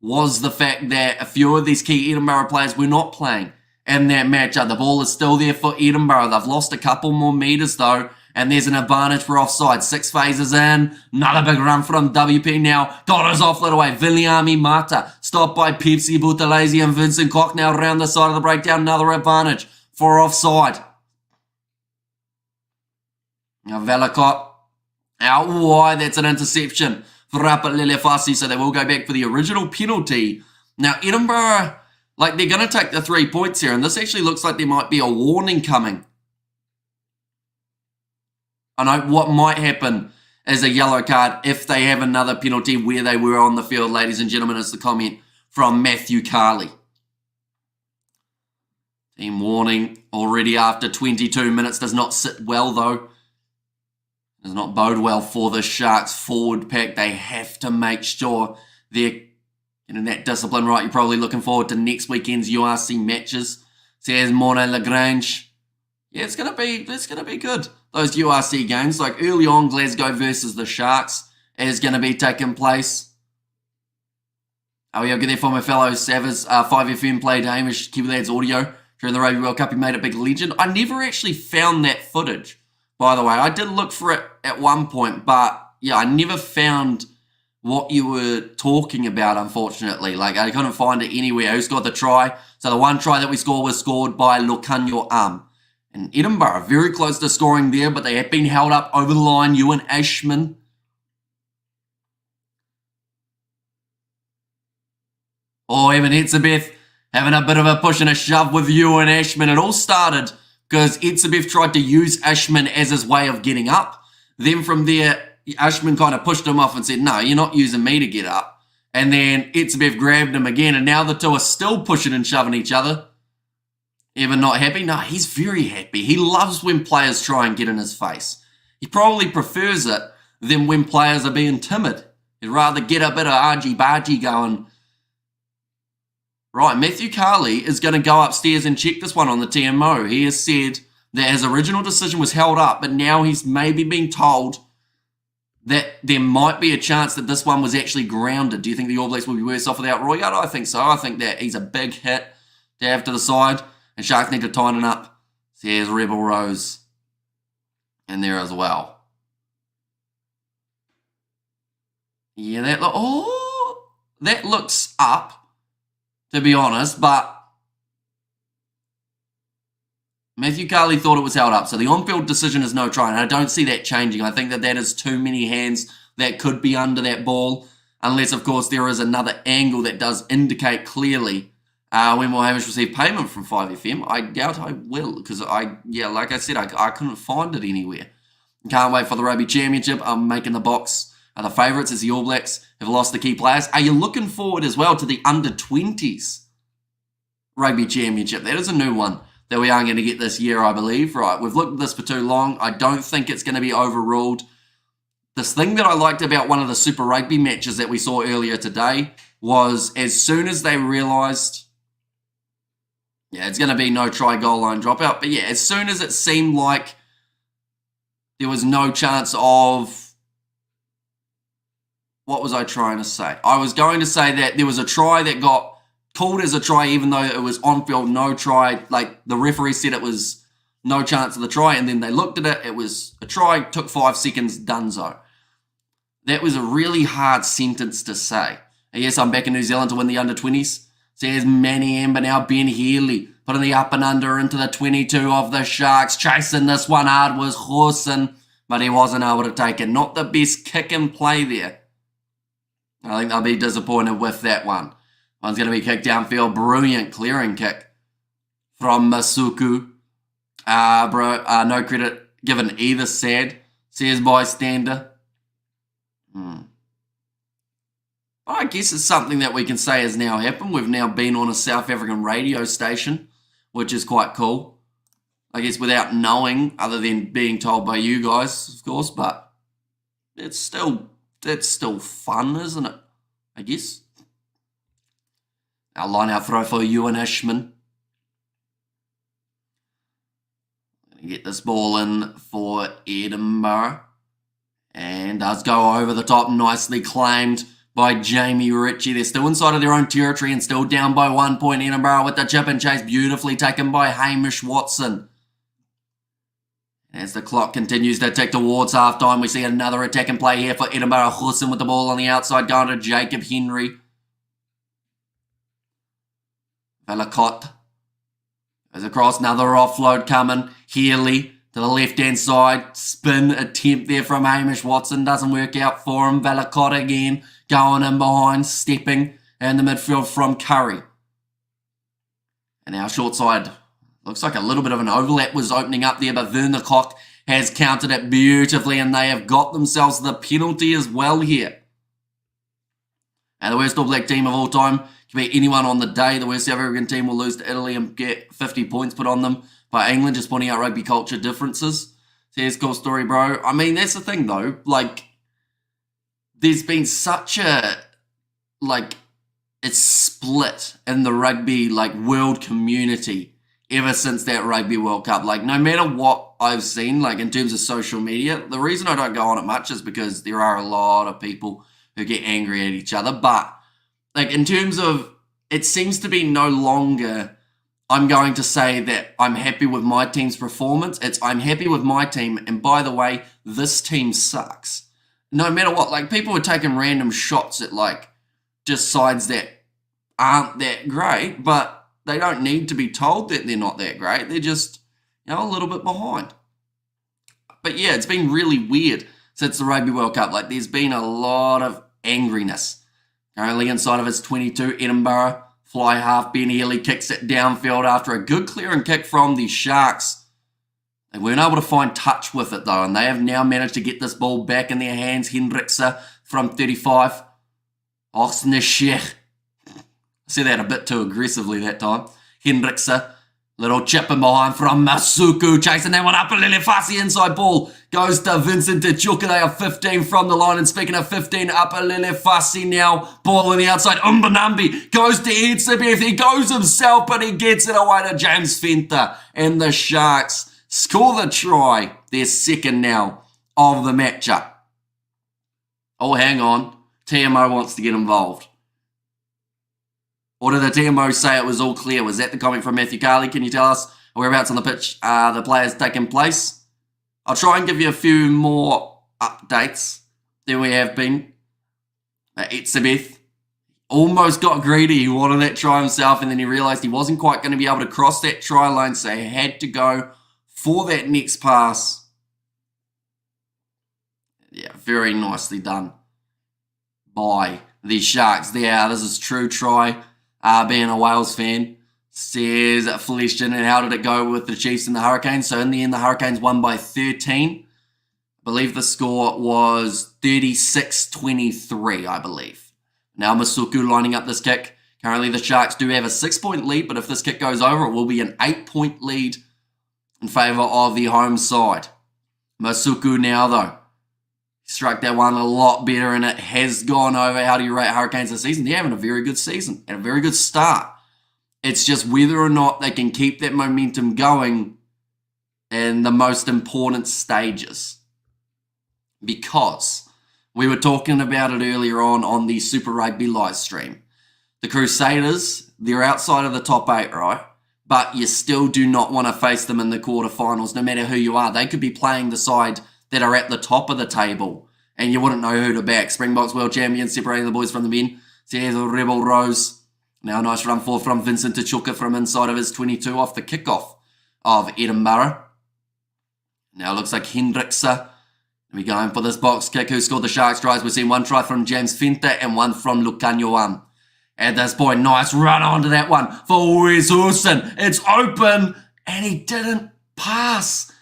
Speaker 1: was the fact that a few of these key Edinburgh players were not playing in that matchup. The ball is still there for Edinburgh. They've lost a couple more metres, though, and there's an advantage for offside. 6 phases in. Another big run from WP now. Got his off little way. Viliami Mata. Stopped by Pepsi Buthelezi and Vincent Koch now around the side of the breakdown. Another advantage for offside. Now Velikot out wide. That's an interception for Rapa Lelefasi, so they will go back for the original penalty. Now Edinburgh, they're going to take the 3 points here, and this actually looks like there might be a warning coming. I know what might happen is a yellow card if they have another penalty where they were on the field, ladies and gentlemen, is the comment from Matthew Carley. Team warning already after 22 minutes. Does not sit well, though. Does not bode well for the Sharks forward pack. They have to make sure they're getting that discipline right. You're probably looking forward to next weekend's URC matches. Says Morne Lagrange. Yeah, it's gonna be good. Those URC games, like early on, Glasgow versus the Sharks is gonna be taking place. Oh yeah, good there for my fellow Savas. 5FM played Hamish Kiwi Lads audio during the Rugby World Cup. He made a big legend. I never actually found that footage, by the way. I did look for it at one point, but yeah, I never found what you were talking about, unfortunately. I couldn't find it anywhere. Who scored the try? So the one try that we scored was scored by Lucanio And Edinburgh, very close to scoring there, but they have been held up over the line. Ewan Ashman. Oh, Evan Hetzebeth having a bit of a push and a shove with Ewan Ashman. It all started because Etsebev tried to use Ashman as his way of getting up. Then from there, Ashman kind of pushed him off and said, no, you're not using me to get up. And then Etsebev grabbed him again, and now the two are still pushing and shoving each other. Evan not happy? No, he's very happy. He loves when players try and get in his face. He probably prefers it than when players are being timid. He'd rather get a bit of argy-bargy going. Right, Matthew Carley is going to go upstairs and check this one on the TMO. He has said that his original decision was held up, but now he's maybe being told that there might be a chance that this one was actually grounded. Do you think the All Blacks will be worse off without Royard? I think so. I think that he's a big hit to have to the side, and Sharks need to tighten up. So here's Rebel Rose in there as well. Yeah, that looks up, to be honest, but Matthew Carley thought it was held up. So the on-field decision is no try, and I don't see that changing. I think that is too many hands that could be under that ball, unless, of course, there is another angle that does indicate clearly when will Hamish receive payment from 5FM. I doubt I will, because like I said, I couldn't find it anywhere. Can't wait for the Rugby Championship. I'm making the box. The favourites as the All Blacks have lost the key players. Are you looking forward as well to the under-20s Rugby Championship? That is a new one that we aren't going to get this year, I believe. Right, we've looked at this for too long. I don't think it's going to be overruled. This thing that I liked about one of the Super Rugby matches that we saw earlier today was as soon as they realised, it's going to be no try goal line dropout. But as soon as it seemed like there was no chance of, what was I trying to say? I was going to say that there was a try that got called as a try, even though it was on field, no try. Like the referee said it was no chance of the try, and then they looked at it. It was a try, took 5 seconds, donezo. That was a really hard sentence to say. And yes, I'm back in New Zealand to win the under-20s. So here's Manny Amber now, Ben Healy, putting the up and under into the 22 of the Sharks. Chasing this one hard was Hawson, but he wasn't able to take it. Not the best kick and play there. I think they'll be disappointed with that one. One's going to be kicked downfield. Brilliant clearing kick from Masuku. No credit given either side, says bystander. I guess it's something that we can say has now happened. We've now been on a South African radio station, which is quite cool. I guess without knowing, other than being told by you guys, of course, but that's still fun, isn't it? I guess. Our line out throw for Ewan Ashman. Get this ball in for Edinburgh. And does go over the top, nicely claimed by Jamie Ritchie. They're still inside of their own territory and still down by 1 point. Edinburgh with the chip and chase, beautifully taken by Hamish Watson. As the clock continues to tick towards half-time, we see another attack and play here for Edinburgh. Husson with the ball on the outside, going to Jacob Henry. Vellacott goes across, another offload coming. Healy to the left-hand side. Spin attempt there from Hamish Watson. Doesn't work out for him. Vellacott again, going in behind, stepping in the midfield from Curry. And now short side. Looks like a little bit of an overlap was opening up there, but Vernicock has countered it beautifully, and they have got themselves the penalty as well here. And the worst All Black team of all time can be anyone on the day. The worst South African team will lose to Italy and get 50 points put on them by England, just pointing out rugby culture differences. Says, cool story, bro. I mean, that's the thing, though. Like, there's been such a, it's split in the rugby, world community ever since that Rugby World Cup. No matter what I've seen, in terms of social media, the reason I don't go on it much is because there are a lot of people who get angry at each other. But, in terms of, it seems to be no longer, I'm going to say that I'm happy with my team's performance. It's, I'm happy with my team, and by the way, this team sucks. No matter what, people are taking random shots at, just sides that aren't that great, but they don't need to be told that they're not that great. They're just, a little bit behind. But yeah, it's been really weird since the Rugby World Cup. There's been a lot of angriness. Currently inside of his 22, Edinburgh Fly half, Ben Healy kicks it downfield after a good clearing kick from the Sharks. They weren't able to find touch with it though, and they have now managed to get this ball back in their hands. Hendrikse from 35. Osneshech. I said that a bit too aggressively that time. Hendrikse. Little chip in behind from Masuku, chasing that one up a little fussy inside ball. Goes to Vincent Dichuka. They are 15 from the line, and speaking of 15, up a little fussy now. Ball on the outside. Umbanambi goes to Edsabeth. He goes himself, but he gets it away to James Fenter. And the Sharks score the try. Their second now of the matchup. Oh, hang on. TMO wants to get involved. Or did the TMO say it was all clear? Was that the comment from Matthew Carley? Can you tell us whereabouts on the pitch the players taking place? I'll try and give you a few more updates than we have been. Edsabeth almost got greedy. He wanted that try himself, and then he realised he wasn't quite going to be able to cross that try line, so he had to go for that next pass. Yeah, very nicely done by the Sharks there. This is true try. Being a Wales fan, says Fleshton, and how did it go with the Chiefs and the Hurricanes? So in the end, the Hurricanes won by 13. I believe the score was 36-23, I believe. Now Masuku lining up this kick. Currently the Sharks do have a 6-point lead, but if this kick goes over, it will be an 8-point lead in favour of the home side. Masuku now though. Struck that one a lot better, and it has gone over. How do you rate Hurricanes this season? They're having a very good season and a very good start. It's just whether or not they can keep that momentum going in the most important stages. Because we were talking about it earlier on the Super Rugby live stream. The Crusaders, they're outside of the top 8, right? But you still do not want to face them in the quarterfinals, no matter who you are. They could be playing the side that are at the top of the table, and you wouldn't know who to back. Springboks world champions separating the boys from the men. So here's a Rebel Rose. Now a nice run forward from Vincent Dichuka from inside of his 22 off the kickoff of Edinburgh. Now it looks like Hendrikse. We're going for this box kick. Who scored the Sharks tries? We've seen one try from James Fenter and one from Lukanyoan. At this point, nice run onto that one for Wes Hudson. It's open, and he didn't pass.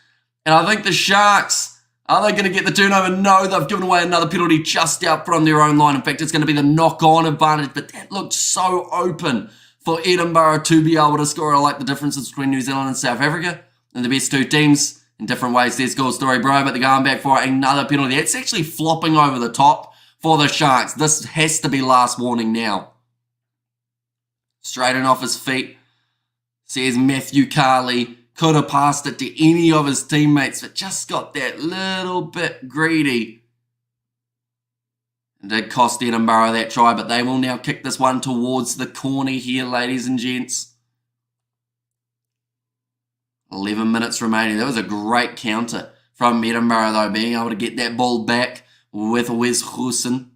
Speaker 1: And I think the Sharks, are they going to get the turnover? No, they've given away another penalty just out from their own line. In fact, it's going to be the knock-on advantage, but that looked so open for Edinburgh to be able to score. I like the differences between New Zealand and South Africa, and the best two teams in different ways. There's goal story, bro, but they're going back for another penalty. It's actually flopping over the top for the Sharks. This has to be last warning now. Straight in off his feet, says Matthew Carley. Could have passed it to any of his teammates, but just got that little bit greedy. It did cost Edinburgh that try, but they will now kick this one towards the corner here, ladies and gents. 11 minutes remaining. That was a great counter from Edinburgh, though, being able to get that ball back with Wes Hudson.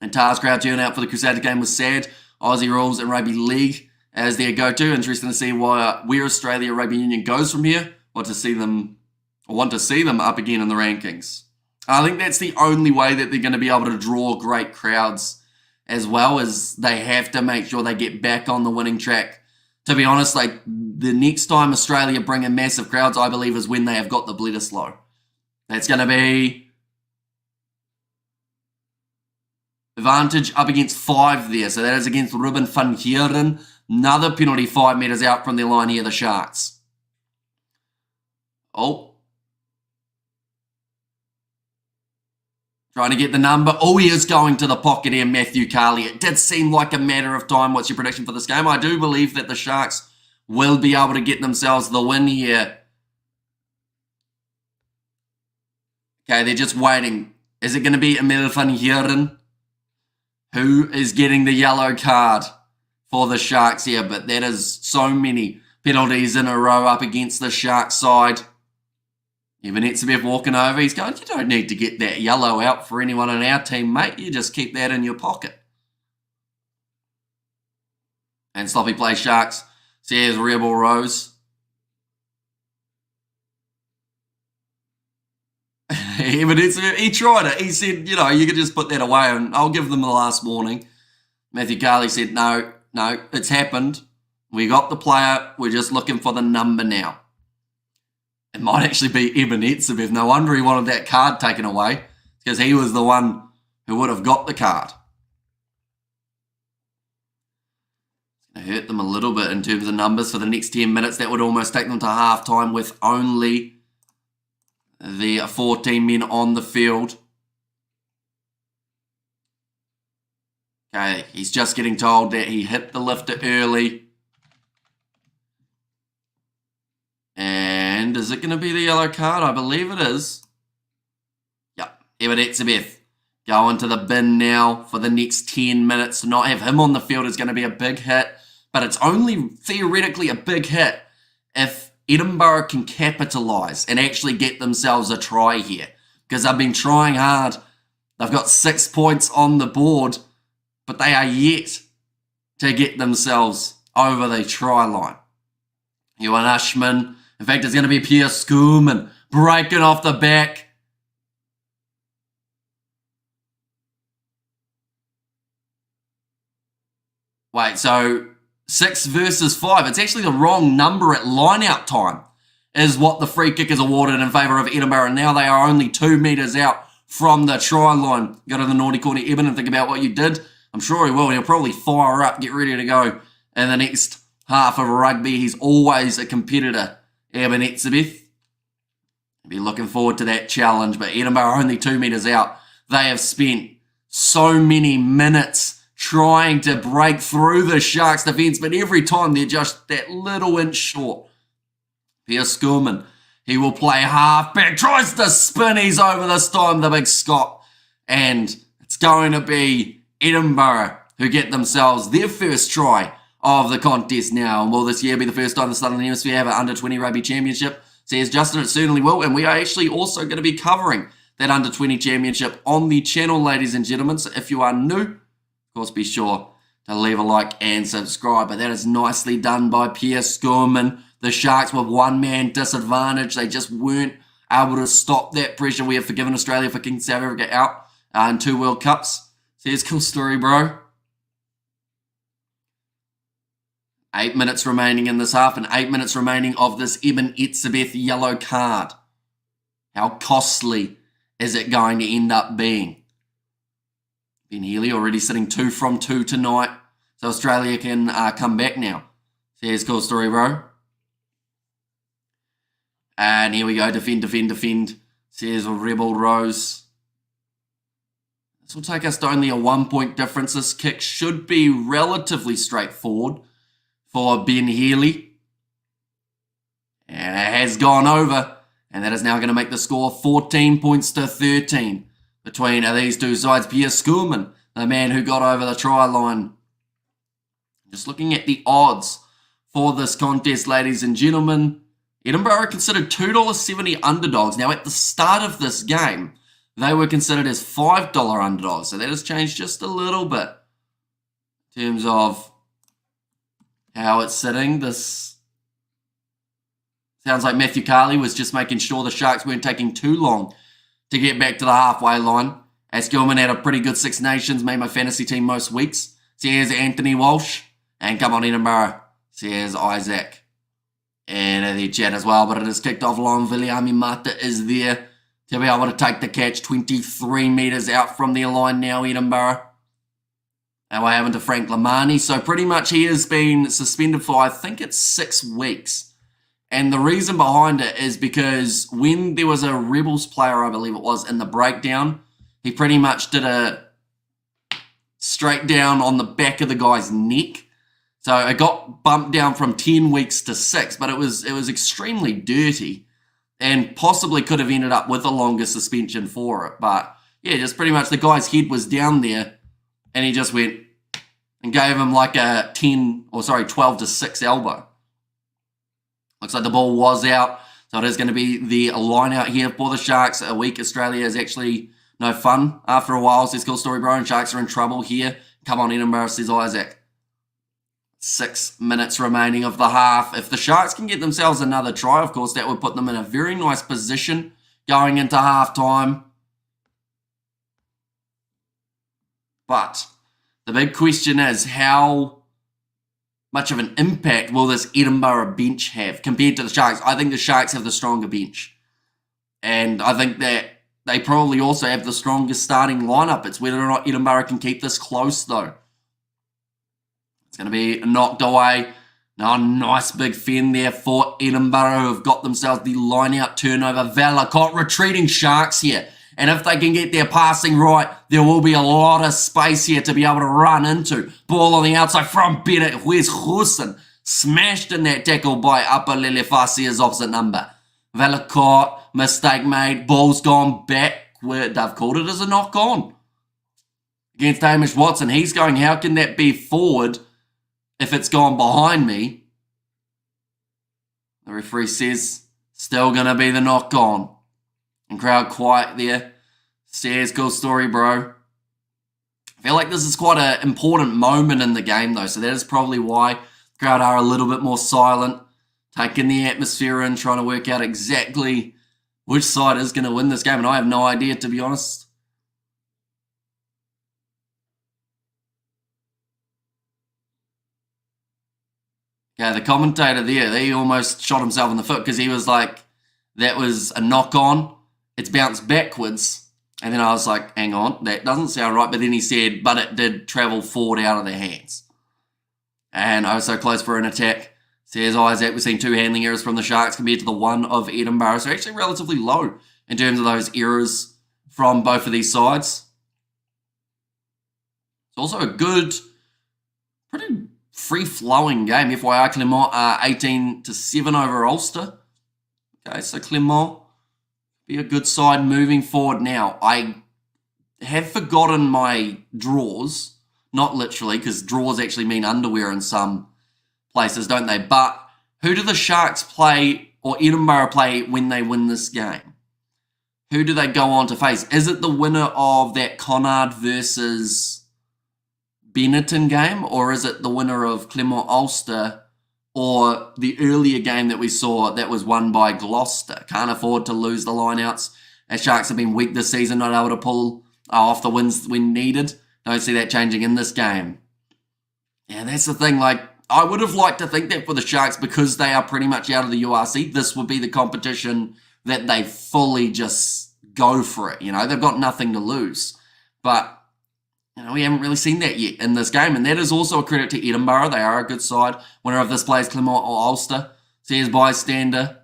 Speaker 1: And Tars crowd turnout for the Crusaders game was sad. Aussie rules and rugby league as their go-to. Interesting to see where Australia Rugby Union goes from here. Want to see them up again in the rankings. I think that's the only way that they're going to be able to draw great crowds, as well as they have to make sure they get back on the winning track. To be honest, like the next time Australia bring in massive crowds, I believe, is when they have got the Bledisloe. That's going to be advantage up against 5 there. So that is against Ruben van Heeren. Another penalty 5 metres out from their line here, the Sharks. Oh. Trying to get the number. Oh, he is going to the pocket here, Matthew Carley. It did seem like a matter of time. What's your prediction for this game? I do believe that the Sharks will be able to get themselves the win here. Okay, they're just waiting. Is it going to be Emil van Heeren who is getting the yellow card for the Sharks here? But that is so many penalties in a row up against the Sharks side. Even Etzebeth walking over, he's going, you don't need to get that yellow out for anyone on our team, mate. You just keep that in your pocket. And sloppy play Sharks. Says Rebel Rose. Even he tried it. He said, you know, you could just put that away and I'll give them the last warning. Matthew Carley said, no, no, it's happened. We got the player. We're just looking for the number now. It might actually be EDINBURGH. No wonder he wanted that card taken away, because he was the one who would have got the card. It's going to hurt them a little bit in terms of numbers for the next 10 minutes. That would almost take them to halftime with only the 14 men on the field. Okay, he's just getting told that he hit the lifter early. And is it going to be the yellow card? I believe it is. Yep, EDINBURGH going to the bin now for the next 10 minutes. To not have him on the field is going to be a big hit. But it's only theoretically a big hit if Edinburgh can capitalise and actually get themselves a try here. Because they've been trying hard. They've got 6 points on the board, but they are yet to get themselves over the try line. Ewan Ashman. In fact, it's going to be Pierre Schoolman breaking off the back. Wait, so 6 versus 5. It's actually the wrong number at line-out time is what the free kick is awarded in favour of Edinburgh. And now they are only 2 metres out from the try line. Go to the naughty corner, Eben, and think about what you did. I'm sure he will. He'll probably fire up, get ready to go in the next half of rugby. He's always a competitor, EDINBURGH. Be looking forward to that challenge, but Edinburgh are only 2 metres out. They have spent so many minutes trying to break through the Sharks defence, but every time they're just that little inch short. Pierre Schoolman, he will play half-back, tries to spin, he's over this time, the big Scot. And it's going to be Edinburgh who get themselves their first try of the contest now. And will this year be the first time the Southern Hemisphere have an under-20 rugby championship? Says Justin, it certainly will. And we are actually also going to be covering that under-20 championship on the channel, ladies and gentlemen. So if you are new, of course, be sure to leave a like and subscribe. But that is nicely done by Pierre Schoolman. The Sharks with one-man disadvantage. They just weren't able to stop that pressure. We have forgiven Australia for kicking South Africa out in 2 World Cups. Says, cool story, bro. 8 minutes remaining in this half and 8 minutes remaining of this EDINBURGH yellow card. How costly is it going to end up being? Ben Healy already sitting 2 from 2 tonight. So Australia can come back now. Says, cool story, bro. And here we go. Defend, defend, defend. Says Rebel Rose. This will take us to only a 1-point difference. This kick should be relatively straightforward for Ben Healy. And it has gone over. And that is now going to make the score 14 points to 13 between these two sides. Pierre Schoolman, the man who got over the try line. Just looking at the odds for this contest, ladies and gentlemen. Edinburgh are considered $2.70 underdogs. Now, at the start of this game, they were considered as $5 underdogs. So that has changed just a little bit in terms of how it's sitting. This sounds like Matthew Carley was just making sure the Sharks weren't taking too long to get back to the halfway line. As Gilman had a pretty good Six Nations, made my fantasy team most weeks. Says Anthony Walsh. And come on, Edinburgh. Says Isaac. And the chat as well, but it is kicked off long. Viliami Mata is there to be able to take the catch 23 metres out from the line now, Edinburgh. And we're having to Frank Lamani. So pretty much he has been suspended for, I think it's 6 weeks. And the reason behind it is because when there was a Rebels player, I believe it was, in the breakdown, he pretty much did a straight down on the back of the guy's neck. So it got bumped down from 10 weeks to 6, but it was extremely dirty and possibly could have ended up with a longer suspension for it. But yeah, just pretty much the guy's head was down there and he just went and gave him like a 12 to 6 elbow. Looks like the ball was out. So it is going to be the line out here for the Sharks. A week Australia is actually no fun after a while. Says cool story, bro. And Sharks are in trouble here. Come on, Edinburgh, says Isaac. 6 minutes remaining of the half. If the Sharks can get themselves another try, of course, that would put them in a very nice position going into halftime. But the big question is, how much of an impact will this Edinburgh bench have compared to the Sharks? I think the Sharks have the stronger bench. And I think that they probably also have the strongest starting lineup. It's whether or not Edinburgh can keep this close, though. It's going to be knocked away. Now, a nice big fend there for Edinburgh, who have got themselves the line-out turnover. Valakot retreating Sharks here. And if they can get their passing right, there will be a lot of space here to be able to run into. Ball on the outside from Bennett. Where's Hussen? Smashed in that tackle by Upper Lelefasia's opposite number. Valakot, mistake made. Ball's gone back. Where they've called it as a knock-on. Against Hamish Watson. He's going, how can that be forward if it's gone behind me? The referee says, still going to be the knock-on. And crowd quiet there. Says, cool story, bro. I feel like this is quite an important moment in the game, though. So that is probably why the crowd are a little bit more silent. Taking the atmosphere in, trying to work out exactly which side is going to win this game. And I have no idea, to be honest. Yeah, the commentator there, he almost shot himself in the foot because he was like, that was a knock-on. It's bounced backwards. And then I was like, hang on, that doesn't sound right. But then he said, but it did travel forward out of their hands. And I was so close for an attack. Says Isaac, we've seen 2 handling errors from the Sharks compared to the 1 of Edinburgh. So actually relatively low in terms of those errors from both of these sides. It's also a good, pretty free-flowing game. FYI, Clermont 18-7 over Ulster. Okay, so Clermont be a good side moving forward now. I have forgotten my draws. Not literally, because draws actually mean underwear in some places, don't they? But who do the Sharks play or Edinburgh play when they win this game? Who do they go on to face? Is it the winner of that Connacht versus Benetton game? Or is it the winner of Clermont-Ulster? Or the earlier game that we saw that was won by Gloucester? Can't afford to lose the lineouts. As Sharks have been weak this season, not able to pull off the wins when needed. Don't see that changing in this game. Yeah, that's the thing. Like, I would have liked to think that for the Sharks, because they are pretty much out of the URC, this would be the competition that they fully just go for it. You know, they've got nothing to lose. But, you know, we haven't really seen that yet in this game. And that is also a credit to Edinburgh. They are a good side. Winner of this plays Clermont or Ulster. Says bystander.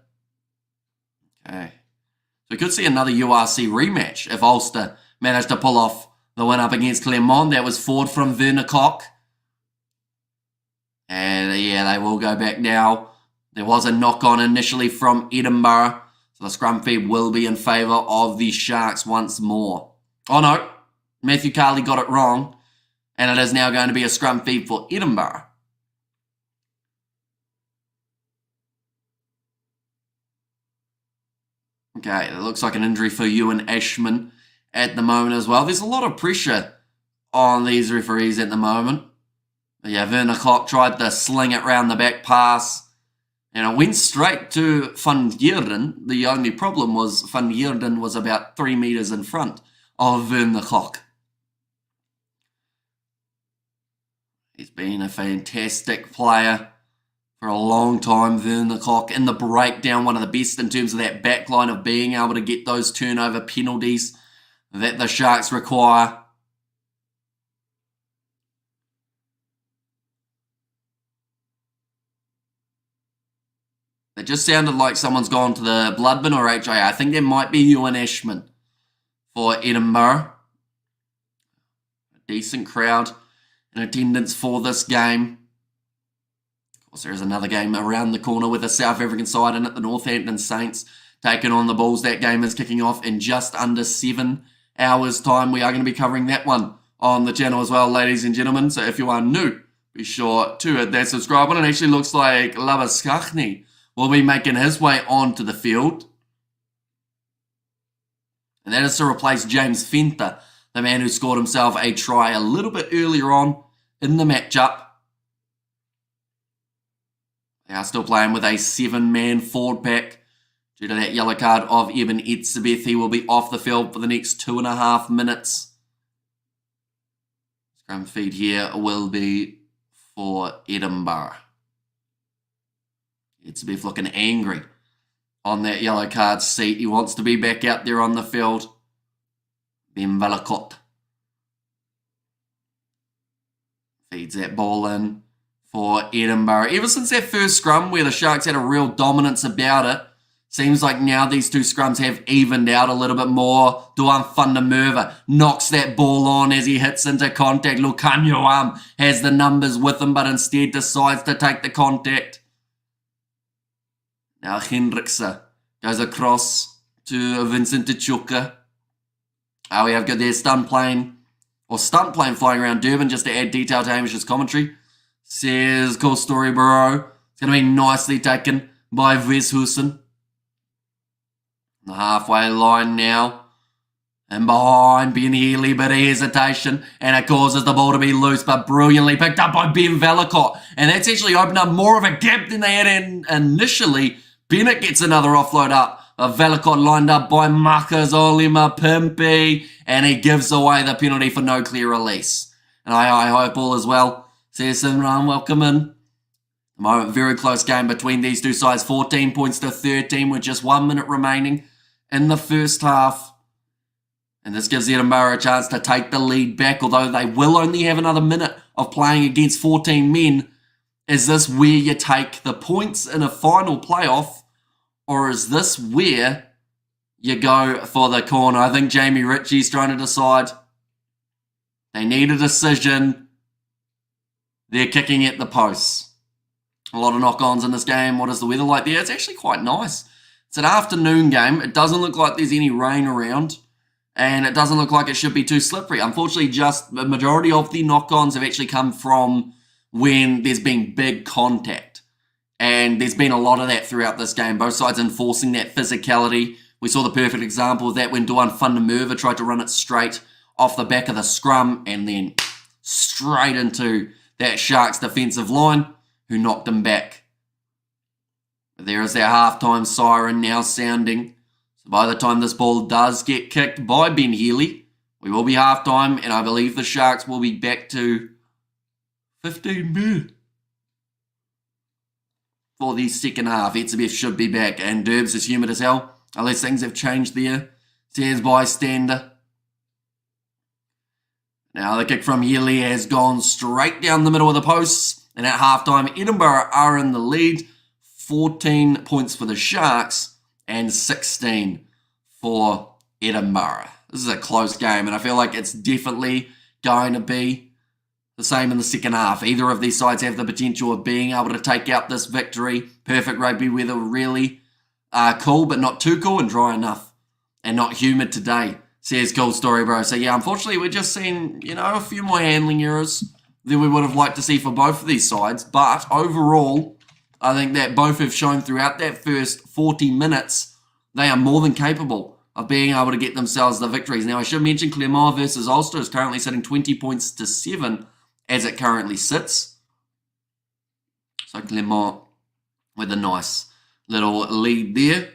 Speaker 1: Okay. So we could see another URC rematch if Ulster managed to pull off the win up against Clermont. That was forward from Werner Koch. And yeah, they will go back now. There was a knock-on initially from Edinburgh. So the scrum feed will be in favour of the Sharks once more. Oh no, Matthew Carley got it wrong. And it is now going to be a scrum feed for Edinburgh. Okay, it looks like an injury for Ewan Ashman at the moment as well. There's a lot of pressure on these referees at the moment. Yeah, Werner Koch tried to sling it round the back pass. And it went straight to Van Geerden. The only problem was Van Geerden was about 3 metres in front of Werner Koch. He's been a fantastic player for a long time, Werner Koch. In the breakdown, one of the best in terms of that back line of being able to get those turnover penalties that the Sharks require. It just sounded like someone's gone to the blood bin or HIA. I think there might be Ewan Ashman for Edinburgh. A decent crowd in attendance for this game. Of course, there is another game around the corner with a South African side in it, the Northampton Saints taking on the Bulls. That game is kicking off in just under 7 hours' time. We are going to be covering that one on the channel as well, ladies and gentlemen. So if you are new, be sure to hit that subscribe button. It actually looks like Labaskachny will be making his way onto the field. And that is to replace James Fenter, the man who scored himself a try a little bit earlier on in the matchup. They are still playing with a 7-man forward pack. Due to that yellow card of Eben Etzebeth, he will be off the field for the next 2.5 minutes. Scrum feed here will be for Edinburgh. It's Beth looking angry on that yellow card seat. He wants to be back out there on the field. Ben Vellacott feeds that ball in for Edinburgh. Ever since that first scrum where the Sharks had a real dominance about it, seems like now these two scrums have evened out a little bit more. Duan van der Merwe knocks that ball on as he hits into contact. Lukanyoam has the numbers with him, but instead decides to take the contact. Now Hendrikse goes across to Vincent Tchuka. We have got their stunt plane flying around Durban, just to add detail to Hamish's commentary. Says, cool story, bro. It's going to be nicely taken by Weshusen. The halfway line now. And behind Ben Healy, bit of hesitation. And it causes the ball to be loose, but brilliantly picked up by Ben Vellacott. And that's actually opened up more of a gap than they had initially. Bennett gets another offload up. Vellacott lined up by Marcus Olima Pimpy. And he gives away the penalty for no clear release. And I hope all as well. Says Simran, welcome in. At the moment, very close game between these two sides. 14 points to 13 with just 1 minute remaining in the first half. And this gives Edinburgh a chance to take the lead back, although they will only have another minute of playing against 14 men. Is this where you take the points in a final playoff, or is this where you go for the corner? I think Jamie Ritchie's trying to decide. They need a decision. They're kicking at the posts. A lot of knock-ons in this game. What is the weather like there? It's actually quite nice. It's an afternoon game. It doesn't look like there's any rain around. And it doesn't look like it should be too slippery. Unfortunately, just the majority of the knock-ons have actually come from when there's been big contact. And there's been a lot of that throughout this game. Both sides enforcing that physicality. We saw the perfect example of that when Duan van der Merwe tried to run it straight off the back of the scrum and then straight into that Sharks defensive line who knocked him back. There is their halftime siren now sounding. So by the time this ball does get kicked by Ben Healy, we will be halftime, and I believe the Sharks will be back to 15 men for the second half. Etzebeth should be back, and Derbs is humid as hell, unless things have changed there. Says bystander. Now the kick from Healy has gone straight down the middle of the posts, and at halftime, Edinburgh are in the lead. 14 points for the Sharks and 16 for Edinburgh. This is a close game, and I feel like it's definitely going to be the same in the second half. Either of these sides have the potential of being able to take out this victory. Perfect rugby weather, really cool, but not too cool, and dry enough, and not humid today. Says, cool story, bro. So yeah, unfortunately, we're just seeing, a few more handling errors than we would have liked to see for both of these sides. But overall, I think that both have shown throughout that first 40 minutes, they are more than capable of being able to get themselves the victories. Now, I should mention Clermont versus Ulster is currently sitting 20 points to 7 as it currently sits. So Clermont with a nice little lead there.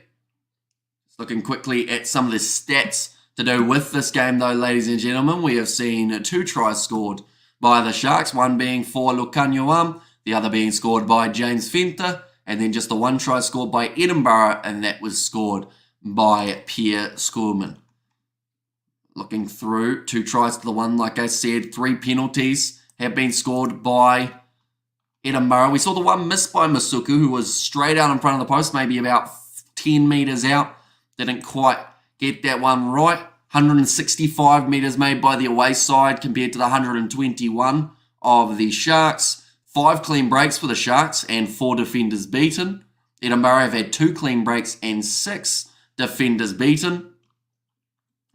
Speaker 1: Just looking quickly at some of the stats to do with this game, though, ladies and gentlemen. We have seen 2 tries scored by the Sharks, one being for Lukanyoam, the other being scored by James Fenter, and then just the 1 try scored by Edinburgh, and that was scored by Pierre Schoolman. Looking through, 2 tries to the 1, like I said, 3 penalties have been scored by Edinburgh. We saw the 1 missed by Masuku, who was straight out in front of the post, maybe about 10 metres out. Didn't quite get that one right. 165 metres made by the away side compared to the 121 of the Sharks. 5 clean breaks for the Sharks and 4 defenders beaten. Edinburgh have had 2 clean breaks and 6 defenders beaten.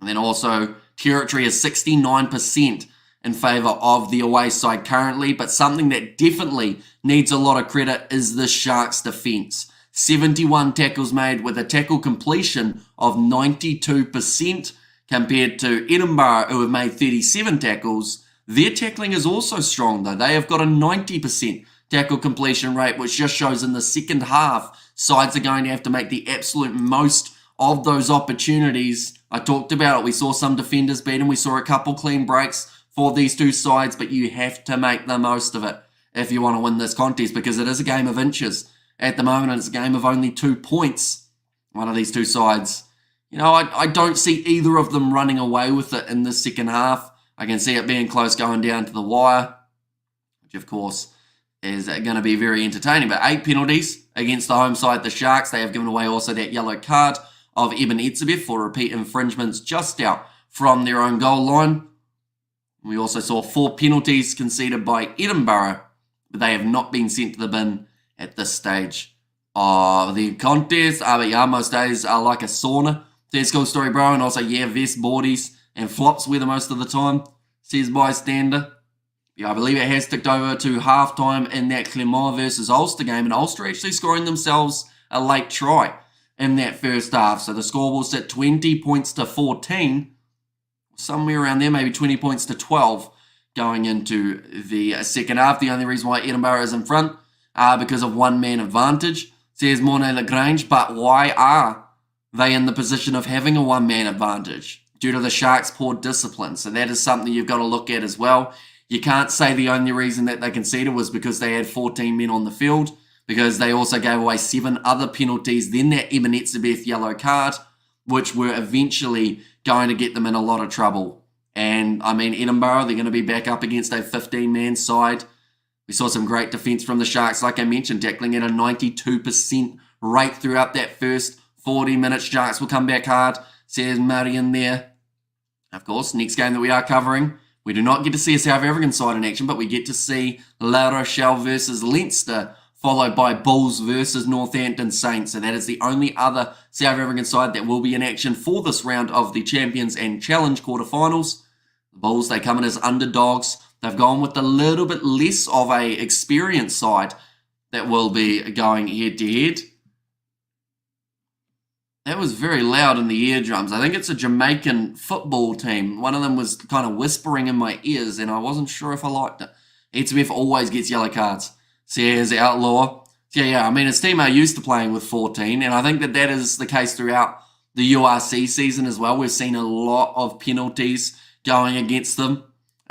Speaker 1: And then also territory is 69% in favour of the away side currently, but something that definitely needs a lot of credit is the Sharks defence. 71 tackles made with a tackle completion of 92% compared to Edinburgh, who have made 37 tackles. Their tackling is also strong, though. They have got a 90% tackle completion rate, which just shows in the second half, sides are going to have to make the absolute most of those opportunities. I talked about it. We saw some defenders beaten. We saw a couple clean breaks for these two sides, but you have to make the most of it. if you want to win this contest, because it is a game of inches at the moment, and it's a game of only 2 points. One of these two sides, I don't see either of them running away with it in the second half. I can see it being close going down to the wire, which of course is going to be very entertaining. But 8 penalties against the home side, the Sharks. They have given away also that yellow card of Eben Etzebeth for repeat infringements just out from their own goal line. We also saw 4 penalties conceded by Edinburgh, but they have not been sent to the bin at this stage of the contest. But yeah, most days are like a sauna. That's cool story, bro. And also, yeah, vest, boardies, and flops weather most of the time, says bystander. Yeah, I believe it has ticked over to halftime in that Clermont versus Ulster game, and Ulster actually scoring themselves a late try in that first half. So the score will sit 20 points to 14, somewhere around there, maybe 20 points to 12 going into the second half. The only reason why Edinburgh is in front because of one-man advantage, says Mornay Lagrange. But why are they in the position of having a one-man advantage? Due to the Sharks' poor discipline. So that is something you've got to look at as well. You can't say the only reason that they conceded was because they had 14 men on the field, because they also gave away 7 other penalties, then that Eben Etzebeth yellow card, which were eventually going to get them in a lot of trouble. And, I mean, Edinburgh, they're going to be back up against a 15-man side. We saw some great defence from the Sharks, like I mentioned, tackling at a 92% rate throughout that first 40 minutes. Sharks will come back hard, says Marion there. Of course, next game that we are covering, we do not get to see a South African side in action, but we get to see La Rochelle versus Leinster, followed by Bulls versus Northampton Saints. So that is the only other South African side that will be in action for this round of the Champions and Challenge quarterfinals. The Bulls, they come in as underdogs. They've gone with a little bit less of a experienced side that will be going head-to-head. That was very loud in the eardrums. I think it's a Jamaican football team. One of them was kind of whispering in my ears, and I wasn't sure if I liked it. Etzebeth always gets yellow cards. Says Outlaw. Yeah, I mean, his team are used to playing with 14, and I think that is the case throughout the URC season as well. We've seen a lot of penalties going against them.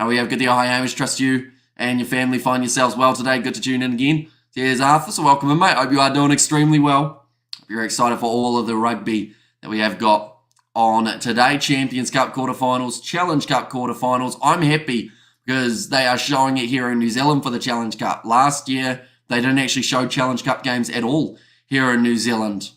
Speaker 1: We have good day. Hi, Hamish. Trust you and your family find yourselves well today. Good to tune in again. There's Arthur. So welcome in, mate. Hope you are doing extremely well. You're excited for all of the rugby that we have got on today. Champions Cup quarterfinals, Challenge Cup quarterfinals. I'm happy because they are showing it here in New Zealand for the Challenge Cup. Last year, they didn't actually show Challenge Cup games at all here in New Zealand.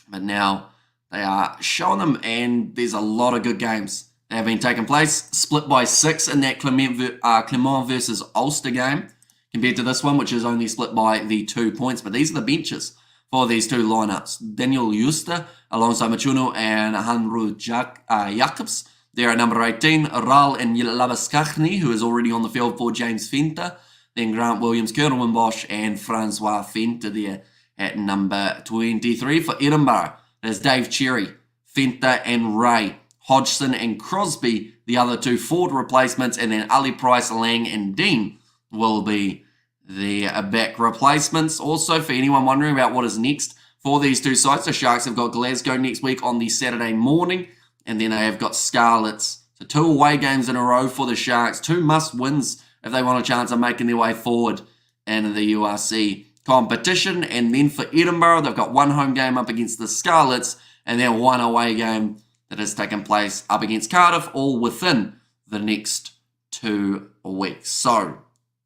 Speaker 1: But now they are showing them, and there's a lot of good games that have been taking place. Split by 6 in that Clermont versus Ulster game, compared to this one, which is only split by the 2 points. But these are the benches for these two lineups. Daniel Juster alongside Machuno and Hanru Jacobs. They're at number 18. Ral and Labaskachny, who is already on the field for James Fenter. Then Grant Williams, Colonel Winbosch, and Francois Fenter there at number 23. For Edinburgh, there's Dave Cherry, Fenter and Ray, Hodgson and Crosby, the other two forward replacements, and then Ali Price, Lang and Dean will be the back replacements. Also, for anyone wondering about what is next for these two sides, the Sharks have got Glasgow next week on the Saturday morning, and then they have got Scarlets. So 2 away games in a row for the Sharks, 2 must-wins if they want a chance of making their way forward in the URC competition. And then for Edinburgh, they've got 1 home game up against the Scarlets, and then 1 away game that has taken place up against Cardiff, all within the next 2 weeks. So,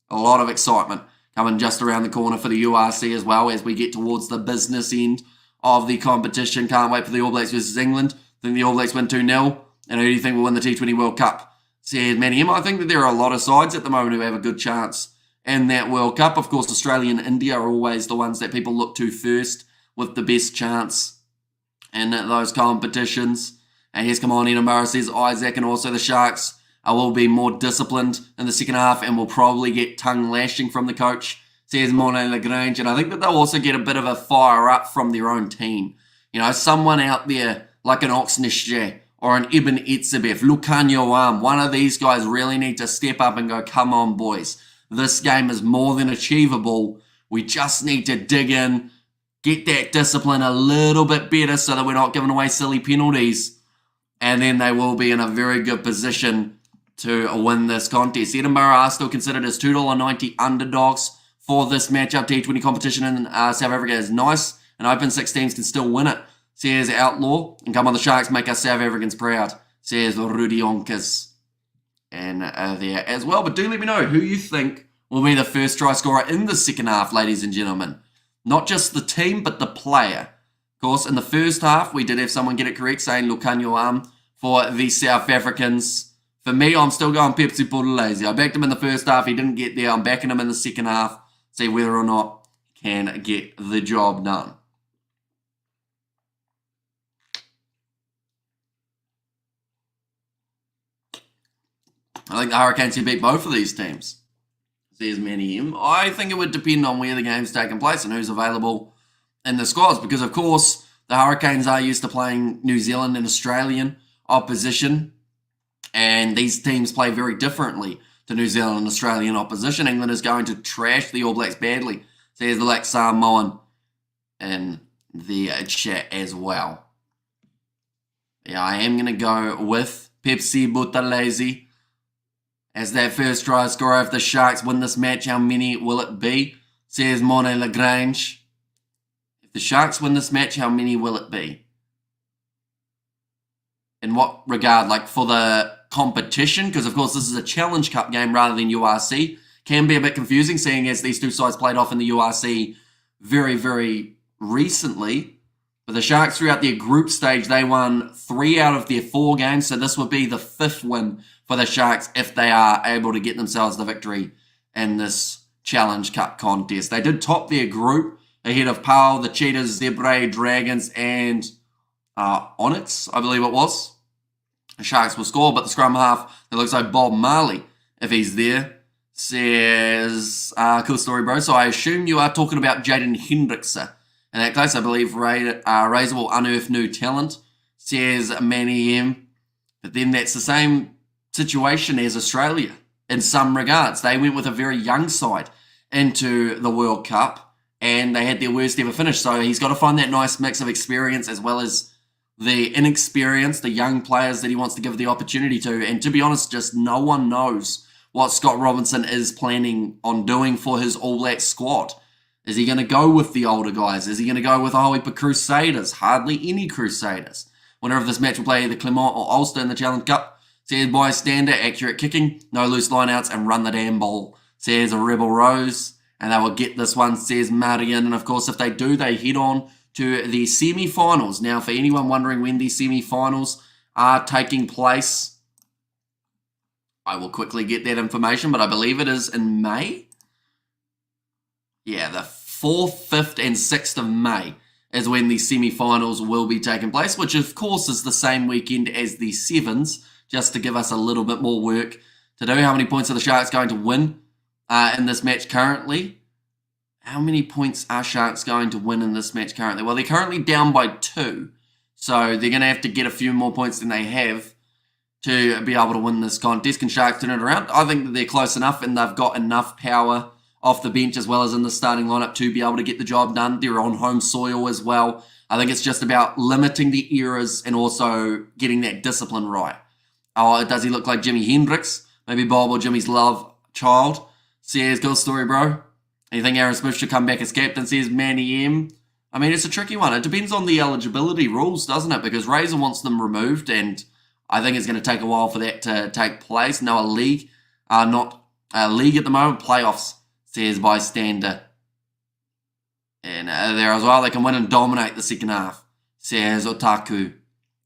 Speaker 1: a lot of excitement coming just around the corner for the URC as well as we get towards the business end of the competition. Can't wait for the All Blacks versus England. I think the All Blacks win 2-0. And who do you think will win the T20 World Cup? Said Manny M. I think that there are a lot of sides at the moment who have a good chance in that World Cup. Of course, Australia and India are always the ones that people look to first with the best chance in those competitions. And yes, come on, Edinburgh, says Isaac, and also the Sharks will be more disciplined in the second half and will probably get tongue lashing from the coach, says Mornay Lagrange. And I think that they'll also get a bit of a fire up from their own team. You know, someone out there like an Oxnishje or an Eben Etzebeth, Lucanio Arm, one of these guys really need to step up and go, come on, boys. This game is more than achievable. We just need to dig in, get that discipline a little bit better so that we're not giving away silly penalties. And then they will be in a very good position to win this contest. Edinburgh are still considered as $2.90 underdogs for this matchup. T20 competition in South Africa is nice, and open 6 teams can still win it, says Outlaw. And come on, the Sharks make us South Africans proud, says Rudy Onkas. And there as well. But do let me know who you think will be the first try scorer in the second half, ladies and gentlemen. Not just the team, but the player. Of course, in the first half, we did have someone get it correct, saying Lucanio for the South Africans. For me, I'm still going Pepsi Buthelezi. I backed him in the first half. He didn't get there. I'm backing him in the second half. See whether or not he can get the job done. I think the Hurricanes can beat both of these teams, says Manny M. I think it would depend on where the game's taking place and who's available in the squads. Because, of course, the Hurricanes are used to playing New Zealand and Australian opposition. And these teams play very differently to New Zealand and Australian opposition. England is going to trash the All Blacks badly, says the Black Samoan in the chat as well. Yeah, I am going to go with Pepsi Buthelezi as that first try scorer. If the Sharks win this match, how many will it be? Says Monet Lagrange. If the Sharks win this match, how many will it be? In what regard? Like for the competition? Because, of course, this is a Challenge Cup game rather than URC. Can be a bit confusing, seeing as these two sides played off in the URC very, very recently. But the Sharks, throughout their group stage, they won 3 out of their 4 games. So this would be the 5th win for the Sharks if they are able to get themselves the victory in this Challenge Cup contest. They did top their group ahead of Pau, the Cheetahs, Zebre, Dragons, and Onyx, I believe it was. The Sharks will score, but the scrum half, it looks like Bob Marley, if he's there, says, cool story, bro. So I assume you are talking about Jaden Hendrickse. In that case, I believe Razor will unearth new talent, says Manny M. But then that's the same situation as Australia in some regards. They went with a very young side into the World Cup, and they had their worst ever finish. So he's got to find that nice mix of experience as well as the inexperienced, the young players that he wants to give the opportunity to. And to be honest, just no one knows what Scott Robinson is planning on doing for his All Black squad. Is he going to go with the older guys? Is he going to go with a whole heap of Crusaders? Hardly any Crusaders. Whenever this match will play either Clement or Ulster in the Challenge Cup, says bystander, accurate kicking, no loose lineouts, and run the damn ball, says a Rebel Rose. And they will get this one, says Marion. And of course, if they do, they head on to the semi-finals. Now, for anyone wondering when these semi-finals are taking place, I will quickly get that information, but I believe it is in May. Yeah, the 4th, 5th, and 6th of May is when the semi-finals will be taking place, which of course is the same weekend as the Sevens, just to give us a little bit more work to do. How many points are the Sharks going to win in this match currently? How many points are Sharks going to win in this match currently? Well, they're currently down by 2. So they're going to have to get a few more points than they have to be able to win this contest. Can Sharks turn it around? I think that they're close enough and they've got enough power off the bench as well as in the starting lineup to be able to get the job done. They're on home soil as well. I think it's just about limiting the errors and also getting that discipline right. Oh, does he look like Jimi Hendrix? Maybe Bob or Jimmy's love child. Says, good story, bro. You think Aaron Smith should come back as captain, says Manny M. I mean, it's a tricky one. It depends on the eligibility rules, doesn't it? Because Razor wants them removed, and I think it's going to take a while for that to take place. No, a league, not a league at the moment, playoffs, says bystander. And there as well, they can win and dominate the second half, says Otaku.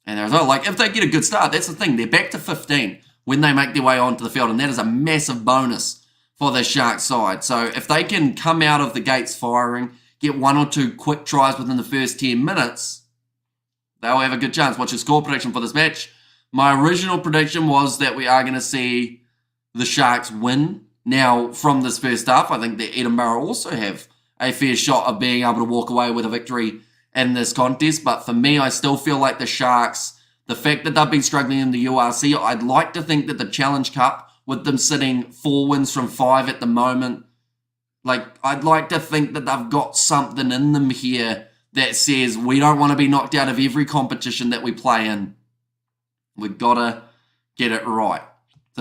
Speaker 1: And there as well, like, if they get a good start, that's the thing. They're back to 15 when they make their way onto the field, and that is a massive bonus for the Sharks side. So if they can come out of the gates firing, get 1 or 2 quick tries within the first 10 minutes, they'll have a good chance. What's your score prediction for this match? My original prediction was that we are going to see the Sharks win. Now, from this first half, I think that Edinburgh also have a fair shot of being able to walk away with a victory in this contest. But for me, I still feel like the Sharks, the fact that they've been struggling in the URC, I'd like to think that the Challenge Cup, with them sitting 4 wins from 5 at the moment, like, I'd like to think that they've got something in them here that says we don't want to be knocked out of every competition that we play in. We've got to get it right.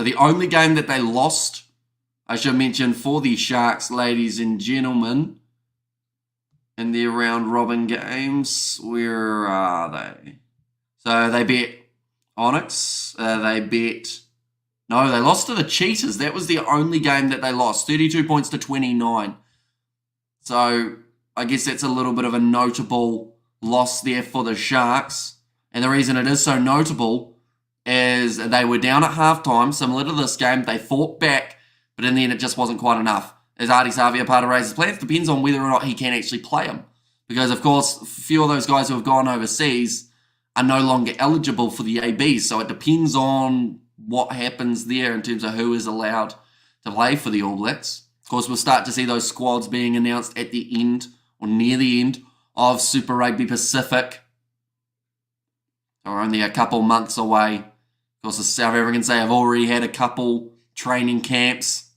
Speaker 1: So the only game that they lost, I should mention, for the Sharks, ladies and gentlemen, in their round robin games, where are they? So they bet Onyx, no, they lost to the Cheetahs. That was the only game that they lost, 32 points to 29. So I guess that's a little bit of a notable loss there for the Sharks. And the reason it is so notable is they were down at halftime, similar to this game. They fought back, but in the end, it just wasn't quite enough. Is Artie Savia part of Razor's plans? Depends on whether or not he can actually play him. Because, of course, a few of those guys who have gone overseas are no longer eligible for the ABs. So it depends on what happens there in terms of who is allowed to play for the All Blacks. Of course, we'll start to see those squads being announced at the end or near the end of Super Rugby Pacific. So we're only a couple months away. Of course, the South Africans say have already had a couple training camps.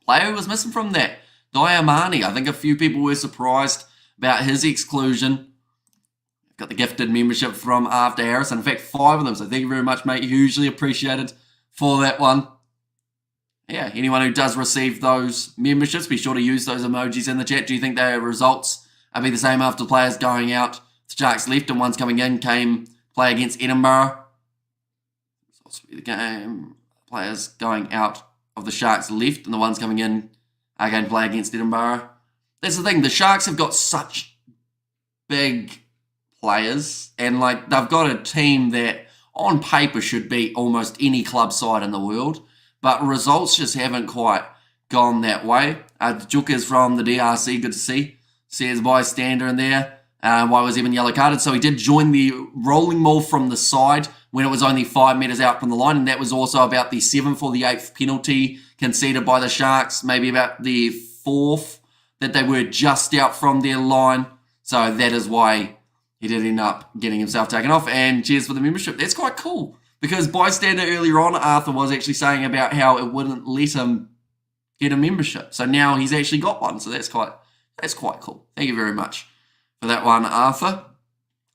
Speaker 1: Player who was missing from that, Diamani. I think a few people were surprised about his exclusion. Got the gifted membership from After Harrison. In fact, 5 of them. So thank you very much, mate. Hugely appreciated for that one. Yeah, anyone who does receive those memberships, be sure to use those emojis in the chat. Do you think their results will be the same after players going out? The Sharks left and ones coming in came play against Edinburgh. This will also be the game. Players going out of the Sharks left and the ones coming in are going to play against Edinburgh. That's the thing. The Sharks have got such big players and like they've got a team that on paper should beat almost any club side in the world. But results just haven't quite gone that way. Juka's from the DRC, good to see. Says bystander in there. Why was even yellow carded? So he did join the rolling maul from the side when it was only 5 metres out from the line. And that was also about the 7th or the 8th penalty conceded by the Sharks. Maybe about the 4th that they were just out from their line. So that is why he did end up getting himself taken off. And cheers for the membership. That's quite cool. Because bystander earlier on, Arthur was actually saying about how it wouldn't let him get a membership. So now he's actually got one. So that's quite cool. Thank you very much for that one, Arthur.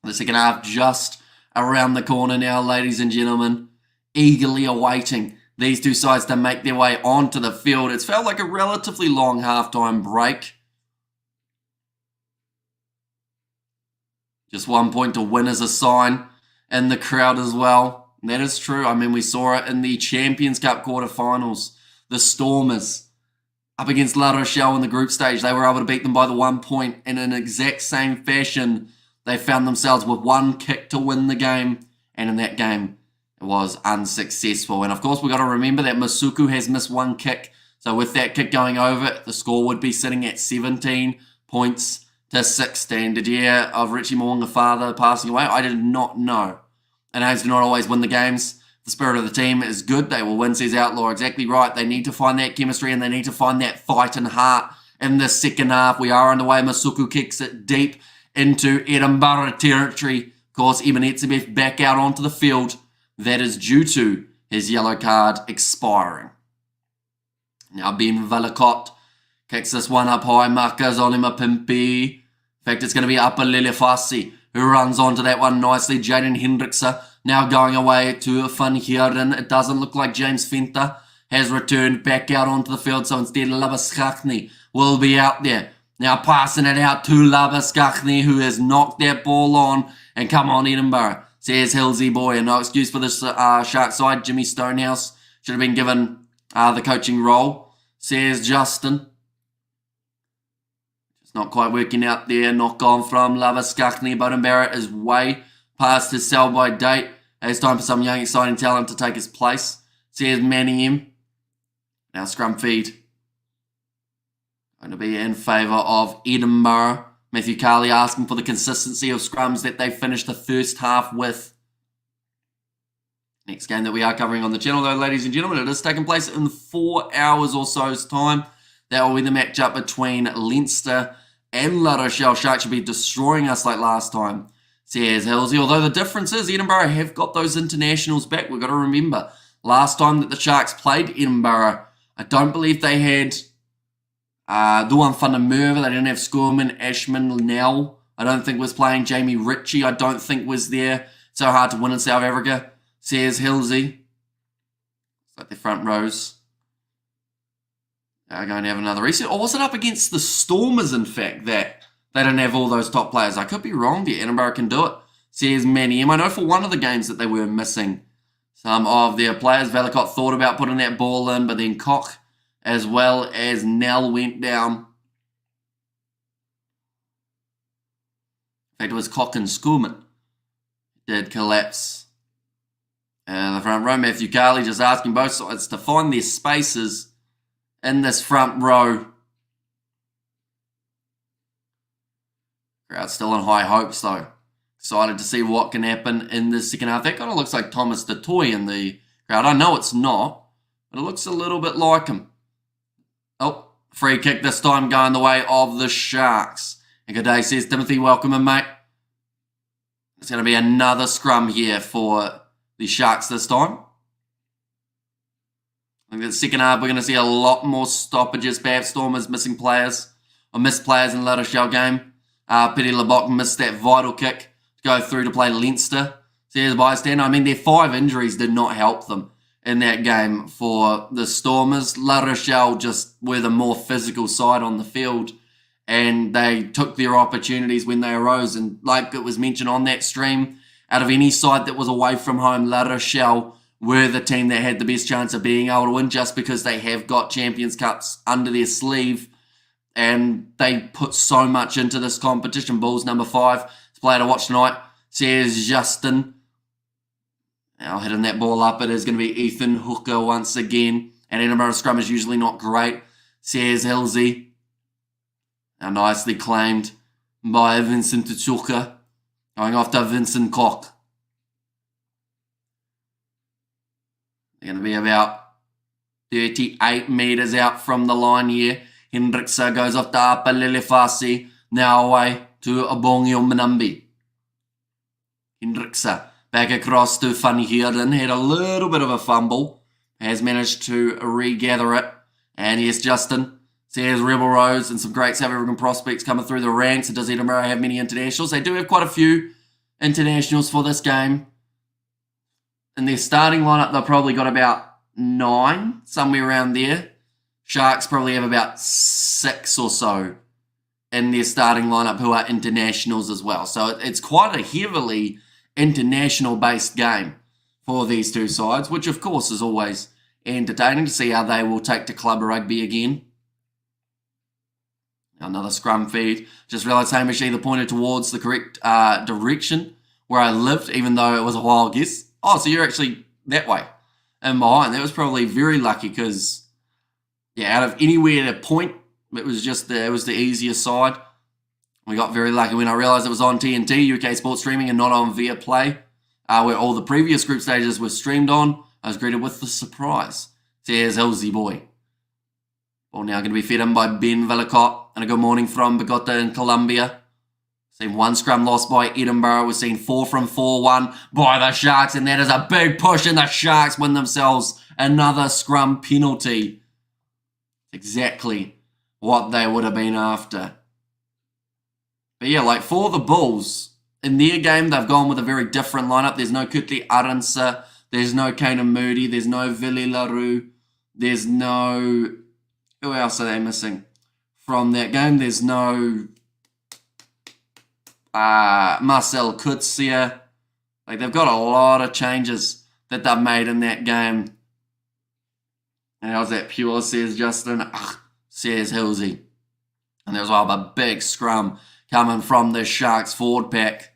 Speaker 1: The second half just around the corner now, ladies and gentlemen. Eagerly awaiting these two sides to make their way onto the field. It's felt like a relatively long halftime break. Just 1 point to win as a sign in the crowd as well. That is true. I mean, we saw it in the Champions Cup quarterfinals. The Stormers up against La Rochelle in the group stage. They were able to beat them by the 1 point in an exact same fashion. They found themselves with one kick to win the game. And in that game, it was unsuccessful. And of course, we've got to remember that Masuku has missed one kick. So with that kick going over, the score would be sitting at 17 points to 16. Did you hear of Richie Mwanga father passing away? I did not know. And A's do not always win the games. The spirit of the team is good. They will win, says Outlaw. Exactly right. They need to find that chemistry and they need to find that fight and heart in the second half. We are underway. Masuku kicks it deep into Edinburgh territory. Of course, Imanetsebev back out onto the field. That is due to his yellow card expiring. Now Ben Vallacott kicks this one up high. Marcus on him a Pimpy. In fact, it's going to be Upper Lilefasi who runs onto that one nicely. Jaden Hendrickse now going away to Van Heeren. It doesn't look like James Venter has returned back out onto the field. So instead, Labuschagne will be out there. Now passing it out to Labuschagne, who has knocked that ball on. And come on, Edinburgh, says Hillsy boy. And no excuse for this Shark side. Jimmy Stonehouse should have been given the coaching role, says Justin. Not quite working out there. Knock on from Labuschagne. Bowden Barrett is way past his sell-by date. It's time for some young, exciting talent to take his place. Says Manningham. Now scrum feed. Going to be in favour of Edinburgh. Matthew Carley asking for the consistency of scrums that they finished the first half with. Next game that we are covering on the channel, though, ladies and gentlemen, it is taking place in 4 hours or so's time. That will be the matchup between Leinster and La Rochelle. Sharks should be destroying us like last time, says Hillsy. Although the difference is Edinburgh have got those internationals back. We've got to remember, last time that the Sharks played Edinburgh, I don't believe they had Duan van der Merwe. They didn't have Scoorman, Ashman, Linnell. I don't think was playing. Jamie Ritchie, I don't think was there. So hard to win in South Africa, says Hillsy. like their front rows are going to have another reset. Or was it up against the Stormers, in fact, that they didn't have all those top players? I could be wrong there. Edinburgh can do it. Says Manny M. I know for one of the games that they were missing some of their players. Valcott thought about putting that ball in, but then Koch as well as Nell went down. In fact, it was Koch and Schoolman did collapse. The front row, Matthew Carley just asking both sides to find their spaces in this front row. Crowd still in high hopes though. Excited to see what can happen in the second half. That kind of looks like Thomas DeToy in the crowd. I know it's not, but it looks a little bit like him. Oh, free kick this time going the way of the Sharks. And good day, says Timothy. Welcome in, mate. It's going to be another scrum here for the Sharks this time. I think the second half we're going to see a lot more stoppages. Perhaps Stormers missing players or missed players in the La Rochelle game. Pity Lebock missed that vital kick to go through to play Leinster. Says bystander. I mean, their 5 injuries did not help them in that game for the Stormers. La Rochelle just were the more physical side on the field, and they took their opportunities when they arose. And like it was mentioned on that stream, out of any side that was away from home, La Rochelle were the team that had the best chance of being able to win, just because they have got Champions Cups under their sleeve and they put so much into this competition. Bulls number 5, this player to watch tonight, says Justin. Now hitting that ball up, it is going to be Ethan Hooker once again. And Edinburgh scrum is usually not great, says Hilsey. Now nicely claimed by Vincent Tuchuka. Going off to Vincent Koch. They're going to be about 38 metres out from the line here. Hendricksa goes off to Apa Lilifasi. Now away to Abongio Manambi. Hendricksa back across to Van Heerden. Had a little bit of a fumble. Has managed to regather it. And here's Justin. Says Rebel Rose and some great South African prospects coming through the ranks. And does Edinburgh have many internationals? They do have quite a few internationals for this game. In their starting lineup, they've probably got about 9, somewhere around there. Sharks probably have about 6 or so in their starting lineup who are internationals as well. So it's quite a heavily international-based game for these two sides, which of course is always entertaining to see how they will take to club rugby again. Another scrum feed. Just realised Hamish either pointed towards the correct direction where I lived, even though it was a wild guess. Oh, so you're actually that way and behind. That was probably very lucky because, yeah, out of anywhere to point, it was the easier side. We got very lucky when I realised it was on TNT, UK Sports Streaming, and not on Viaplay, where all the previous group stages were streamed on. I was greeted with the surprise. There's Hilsey boy. Ball now going to be fed in by Ben Valcott, and a good morning from Bogota in Colombia. Seen 1 scrum lost by Edinburgh. We've seen 4 from 4-1 by the Sharks, and that is a big push, and the Sharks win themselves another scrum penalty. Exactly what they would have been after. But yeah, like for the Bulls, in their game, they've gone with a very different lineup. There's no Kutli Aransa, there's no Kanan Moody, there's no Vili LaRue, there's no... Who else are they missing from that game? There's no Marcel Kutsia. Like, they've got a lot of changes that they've made in that game. And how's that pure, says Justin. Says Hilsey. And there's all a big scrum coming from the Sharks forward pack.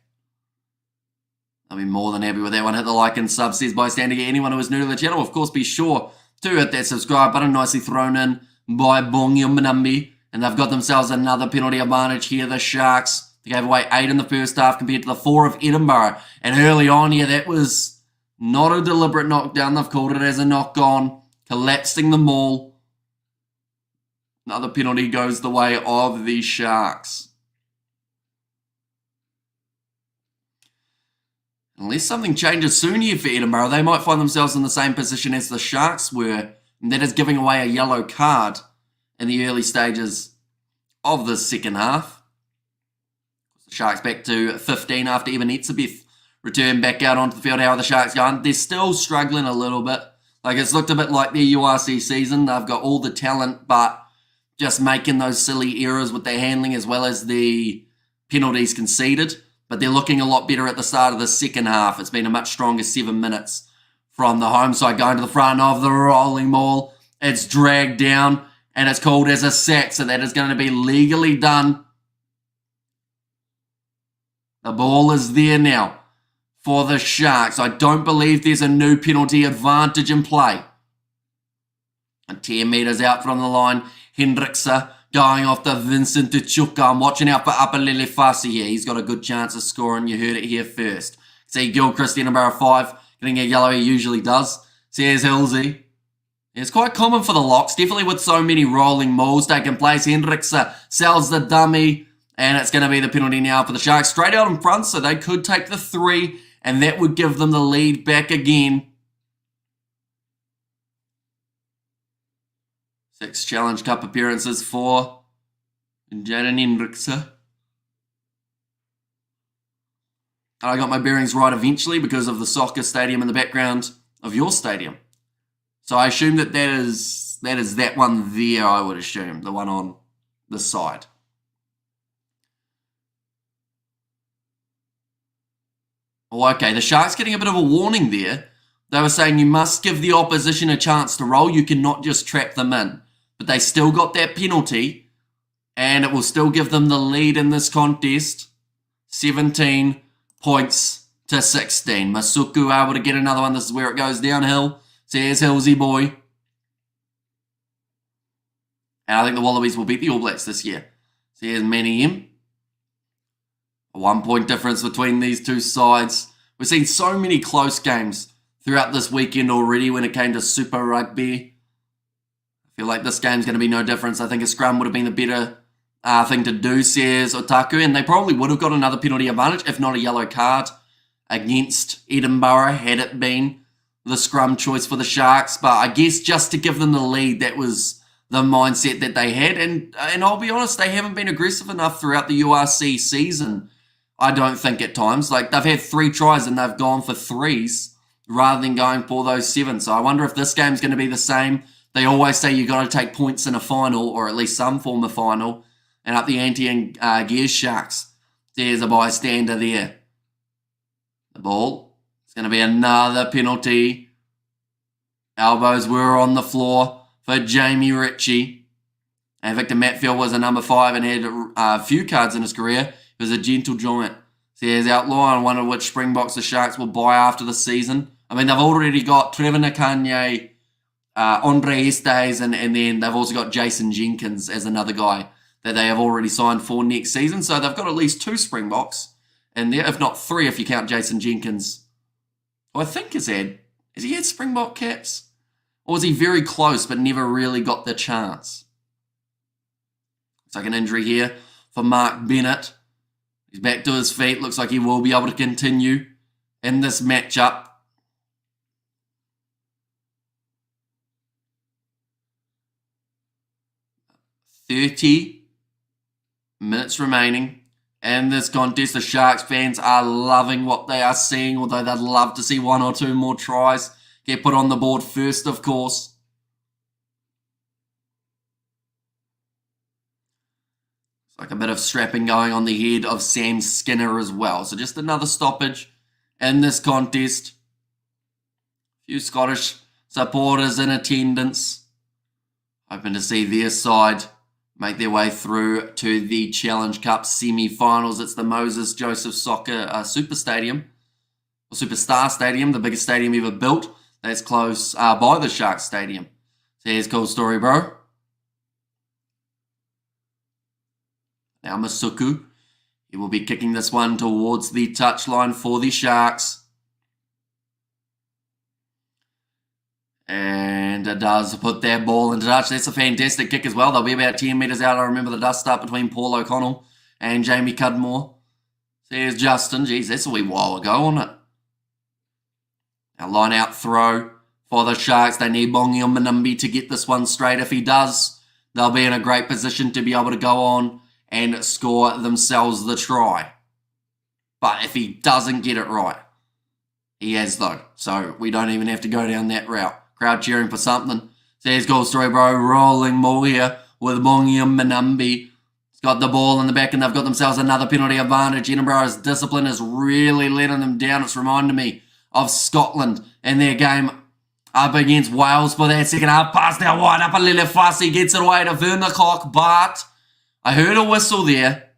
Speaker 1: I'll be more than happy with that one. Hit the like and sub, says bystander. Anyone who is new to the channel, of course, be sure to hit that subscribe button. Nicely thrown in by Bongyo Manambi. And they've got themselves another penalty advantage here, the Sharks. They gave away 8 in the first half compared to the 4 of Edinburgh. And early on here, that was not a deliberate knockdown. They've called it as a knock-on, collapsing the maul. Another penalty goes the way of the Sharks. Unless something changes soon here for Edinburgh, they might find themselves in the same position as the Sharks were, and that is giving away a yellow card in the early stages of the second half. The Sharks back to 15 after Evan Etzebeth returned back out onto the field. How are the Sharks going? They're still struggling a little bit. Like, it's looked a bit like their URC season. They've got all the talent, but just making those silly errors with their handling as well as the penalties conceded. But they're looking a lot better at the start of the second half. It's been a much stronger 7 minutes from the home side going to the front of the rolling ball. It's dragged down and it's called as a sack, so that is going to be legally done. The ball is there now for the Sharks. I don't believe there's a new penalty advantage in play. And 10 metres out from the line, Hendrickse going off to Vincent Tuchuka. I'm watching out for Apalele Fasi here. He's got a good chance of scoring. You heard it here first. See Gilchrist, Edinburgh 5, getting a yellow. He usually does. See, here's Hilsey. It's quite common for the locks, definitely with so many rolling mauls taking place. Hendrickse sells the dummy, and it's going to be the penalty now for the Sharks. Straight out in front, so they could take the 3, and that would give them the lead back again. 6 Challenge Cup appearances for Jaden Hendrickse. I got my bearings right eventually because of the soccer stadium in the background of your stadium. So I assume that is that one there, I would assume, the one on the side. Oh, okay, the Sharks getting a bit of a warning there. They were saying you must give the opposition a chance to roll. You cannot just trap them in. But they still got that penalty, and it will still give them the lead in this contest. 17 points to 16. Masuku able to get another one. This is where it goes downhill. So here's Hillsy boy. And I think the Wallabies will beat the All Blacks this year. So here's Manny M. A 1 point difference between these two sides. We've seen so many close games throughout this weekend already when it came to Super Rugby. I feel like this game's going to be no difference. I think a scrum would have been the better thing to do, says Otaku. And they probably would have got another penalty advantage, if not a yellow card, against Edinburgh had it been the scrum choice for the Sharks. But I guess just to give them the lead, that was the mindset that they had. And I'll be honest, they haven't been aggressive enough throughout the URC season, I don't think, at times. Like, they've had 3 tries and they've gone for 3s rather than going for those 7. So I wonder if this game's going to be the same. They always say you got to take points in a final, or at least some form of final, and up the ante and Gears Sharks. There's a bystander there. The ball. It's going to be another penalty. Elbows were on the floor for Jamie Ritchie. And Victor Matfield was a number 5 and had a few cards in his career. He was a gentle giant. So here's Outlaw, and wonder which Springboks the Sharks will buy after the season. I mean, they've already got Trevor Nakanye, Andre Estes, and then they've also got Jason Jenkins as another guy that they have already signed for next season. So they've got at least 2 Springboks in there, if not 3 if you count Jason Jenkins. Well, I think has he had Springbok caps? Or was he very close but never really got the chance? It's like an injury here for Mark Bennett. He's back to his feet. Looks like he will be able to continue in this matchup. .30 minutes remaining in this contest. The Sharks fans are loving what they are seeing, although they'd love to see 1 or 2 more tries get put on the board first, of course. It's like a bit of strapping going on the head of Sam Skinner as well. So just another stoppage in this contest. A few Scottish supporters in attendance, hoping to see their side make their way through to the Challenge Cup semi-finals. It's the Moses Joseph Soccer Super Stadium, or Superstar Stadium, the biggest stadium ever built. That's close by the Sharks Stadium. So here's cool story, bro. Now Masuku, he will be kicking this one towards the touchline for the Sharks. And it does put that ball into touch. That's a fantastic kick as well. They'll be about 10 metres out. I remember the dust up between Paul O'Connell and Jamie Cudmore. So here's Justin. Jeez, that's a wee while ago, wasn't it? Now line out throw for the Sharks. They need Bongi Manumbi to get this one straight. If he does, they'll be in a great position to be able to go on and score themselves the try. But if he doesn't get it right, he has though. So we don't even have to go down that route. Crowd cheering for something. Says goal story, bro. Rolling ball here with Mongium Manambi. He's got the ball in the back and they've got themselves another penalty advantage. Edinburgh's discipline is really letting them down. It's reminding me of Scotland in their game up against Wales for that second half. Pass now wide up a little fussy. Gets it away to Vernicock, but I heard a whistle there.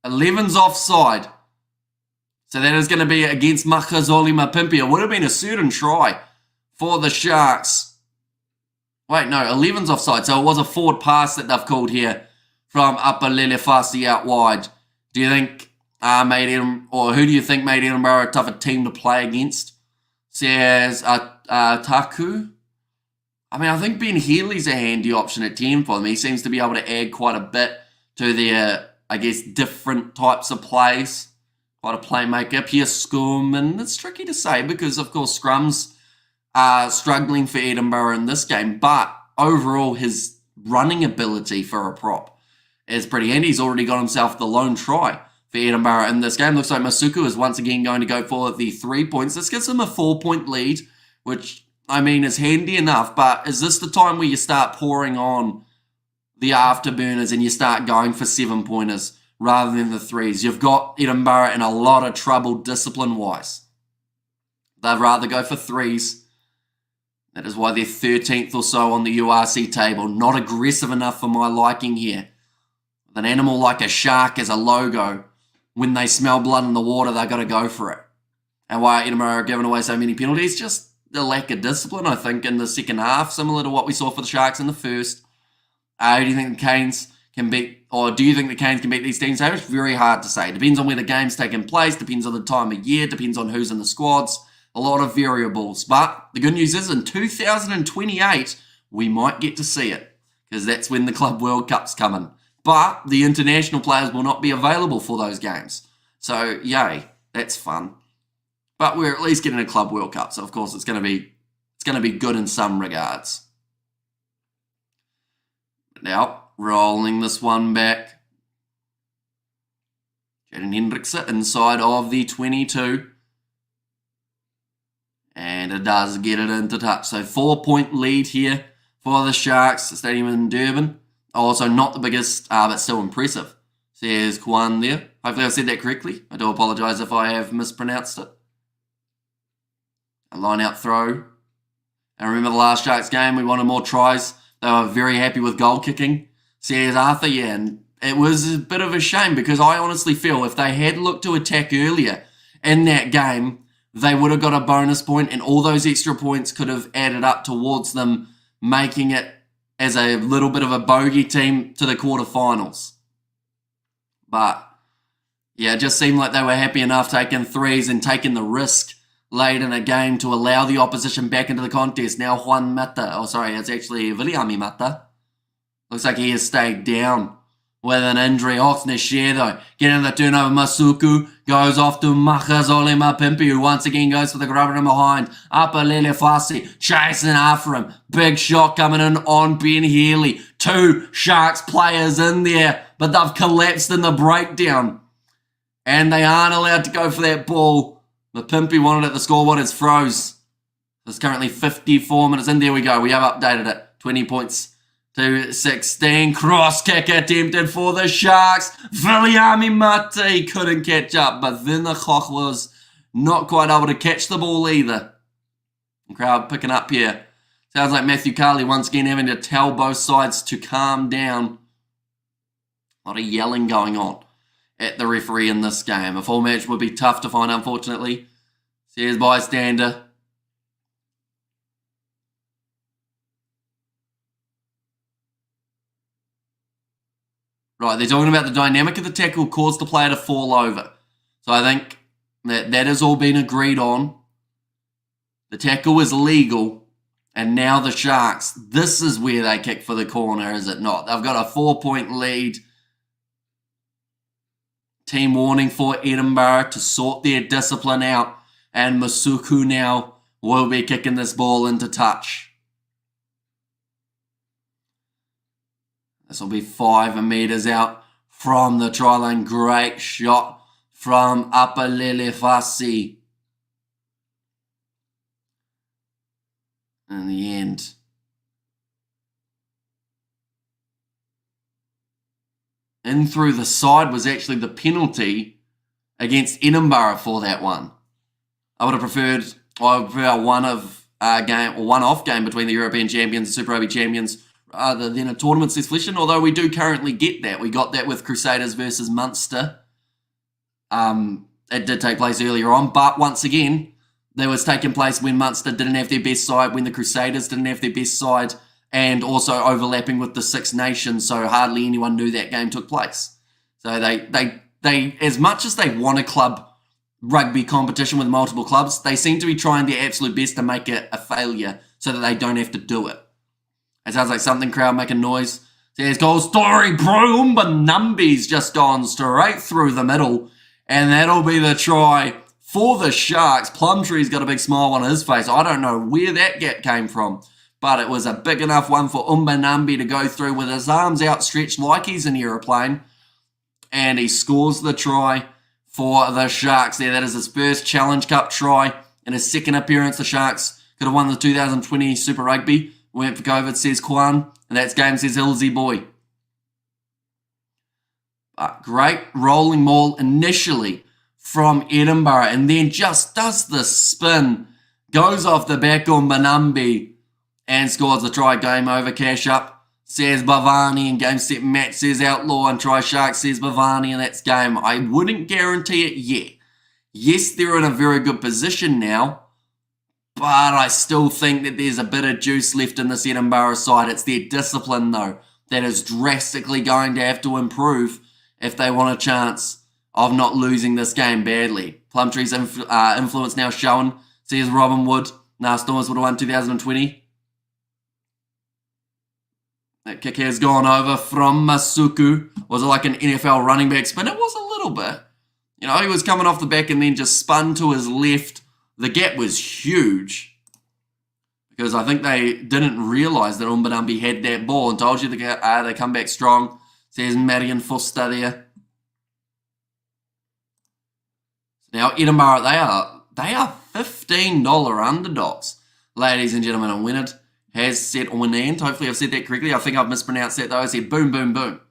Speaker 1: 11's offside. So that is going to be against Makazole Mapimpi. It would have been a certain try for the Sharks. Wait, no, 11's offside. So it was a forward pass that they've called here from Upper Lelefasi out wide. Do you think who do you think made Edinburgh a tougher team to play against? Says Taku. I mean, I think Ben Healy's a handy option at 10 for them. He seems to be able to add quite a bit to their, I guess, different types of plays. Quite a playmaker. Pierce Scoorman. It's tricky to say because, of course, scrums are struggling for Edinburgh in this game. But overall, his running ability for a prop is pretty handy. He's already got himself the lone try for Edinburgh in this game. Looks like Masuku is once again going to go for the 3 points. This gives him a 4-point lead, which, I mean, is handy enough. But is this the time where you start pouring on the afterburners and you start going for 7-pointers rather than the 3s? You've got Edinburgh in a lot of trouble discipline-wise. They'd rather go for 3s. That is why they're 13th or so on the URC table. Not aggressive enough for my liking here. With an animal like a shark as a logo, when they smell blood in the water, they've got to go for it. And why Edinburgh are giving away so many penalties? Just the lack of discipline, I think, in the second half, similar to what we saw for the Sharks in the first. Who do you think the Canes can beat, or do you think the Canes can beat these teams? It's very hard to say. Depends on where the game's taking place, depends on the time of year, depends on who's in the squads. A lot of variables. But the good news is in 2028, we might get to see it because that's when the Club World Cup's coming. But the international players will not be available for those games. So, yay, that's fun. But we're at least getting a Club World Cup, so of course it's going to be good in some regards. Now, rolling this one back. Jaden Hendrickson inside of the 22. And it does get it into touch. So 4-point lead here for the Sharks. The stadium in Durban. Also not the biggest, but still impressive. Says Kwan there. Hopefully I said that correctly. I do apologise if I have mispronounced it. A line-out throw. And remember the last Sharks game, we wanted more tries. They were very happy with goal kicking. Says Arthur, yeah, and it was a bit of a shame because I honestly feel if they had looked to attack earlier in that game, they would have got a bonus point and all those extra points could have added up towards them making it as a little bit of a bogey team to the quarterfinals. But, yeah, it just seemed like they were happy enough taking 3s and taking the risk late in a game to allow the opposition back into the contest. Now Juan Mata, it's actually Viliami Mata. Looks like he has stayed down with an injury. Oxness share though. Getting the turnover. Masuku goes off to Makazole Mapimpi, who once again goes for the grubber in behind. Upper Lelefasi chasing after him. Big shot coming in on Ben Healy. 2 Sharks players in there, but they've collapsed in the breakdown. And they aren't allowed to go for that ball. Mapimpi wanted it. The scoreboard is froze. There's currently 54 minutes in. There we go. We have updated it. 20 points. to 16. Cross kick attempted for the Sharks. Viliami Mate couldn't catch up, but then the Koch was not quite able to catch the ball either. The crowd picking up here. Sounds like Matthew Carley once again having to tell both sides to calm down. A lot of yelling going on at the referee in this game. A full match would be tough to find, unfortunately. Says bystander. Right, they're talking about the dynamic of the tackle caused the player to fall over. So I think that has all been agreed on. The tackle is legal. And now the Sharks, this is where they kick for the corner, is it not? They've got a 4-point lead. Team warning for Edinburgh to sort their discipline out. And Masuku now will be kicking this ball into touch. This will be 5 meters out from the try line. Great shot from Upper Lelefasi. In the end. In through the side was actually the penalty against Edinburgh for that one. I would have preferred a one-off game between the European champions and Super Rugby champions rather than a tournament session, although we do currently get that. We got that with Crusaders versus Munster. It did take place earlier on, but once again, that was taking place when Munster didn't have their best side, when the Crusaders didn't have their best side, and also overlapping with the Six Nations, so hardly anyone knew that game took place. So they as much as they want a club rugby competition with multiple clubs, they seem to be trying their absolute best to make it a failure so that they don't have to do it. It sounds like something crowd making noise. Says goal story, Umbanambi's just gone straight through the middle, and that'll be the try for the Sharks. Plumtree's got a big smile on his face. I don't know where that gap came from, but it was a big enough one for Umbanambi to go through with his arms outstretched like he's an aeroplane. And he scores the try for the Sharks there. That is his first Challenge Cup try. In his second appearance, the Sharks could have won the 2020 Super Rugby. Went for COVID, says Kwan. And that's game, says Hillsy Boy. But great rolling maul initially from Edinburgh. And then just does the spin. Goes off the back on Banambi. And scores the try. Game over, cash up, says Bhavani. And game, set, match, says Outlaw. And try Sharks, says Bhavani. And that's game. I wouldn't guarantee it yet. Yes, they're in a very good position now. But I still think that there's a bit of juice left in this Edinburgh side. It's their discipline, though, that is drastically going to have to improve if they want a chance of not losing this game badly. Plumtree's influence now shown, says Robin Wood. Nah, Stormers would have won 2020. That kick has gone over from Masuku. Was it like an NFL running back spin? It was a little bit. You know, he was coming off the back and then just spun to his left. The gap was huge because I think they didn't realise that Umbanambi had that ball and told you they come back strong. Says Marion Foster there. Now Edinburgh, they are $15 underdogs, ladies and gentlemen. And when it has set on an end, hopefully I've said that correctly. I think I've mispronounced that though. I said boom, boom, boom.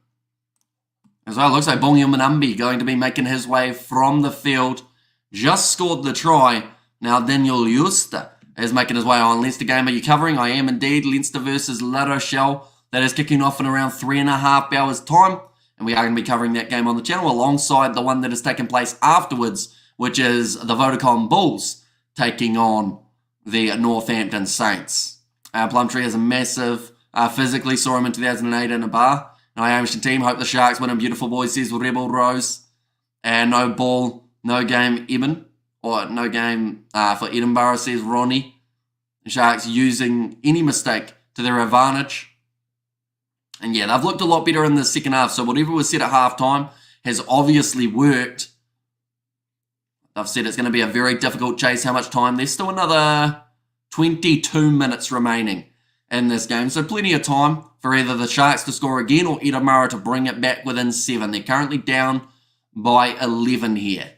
Speaker 1: As well, it looks like Bongi Umbanambi going to be making his way from the field. Just scored the try. Now Daniel Justa is making his way on. Leinster game, are you covering? I am indeed. Leinster versus La Rochelle. That is kicking off in around 3.5 hours time. And we are going to be covering that game on the channel alongside the one that has taken place afterwards, which is the Vodacom Bulls taking on the Northampton Saints. Plumtree is a massive, physically saw him in 2008 in a bar. No Amish team, hope the Sharks win. Beautiful boys, says Rebel Rose. And no ball, no game, Eben. Or no game for Edinburgh, says Ronnie. The Sharks using any mistake to their advantage. And yeah, they've looked a lot better in the second half. So whatever was said at halftime has obviously worked. I've said it's going to be a very difficult chase. How much time? There's still another 22 minutes remaining in this game. So plenty of time for either the Sharks to score again or Edinburgh to bring it back within 7. They're currently down by 11 here.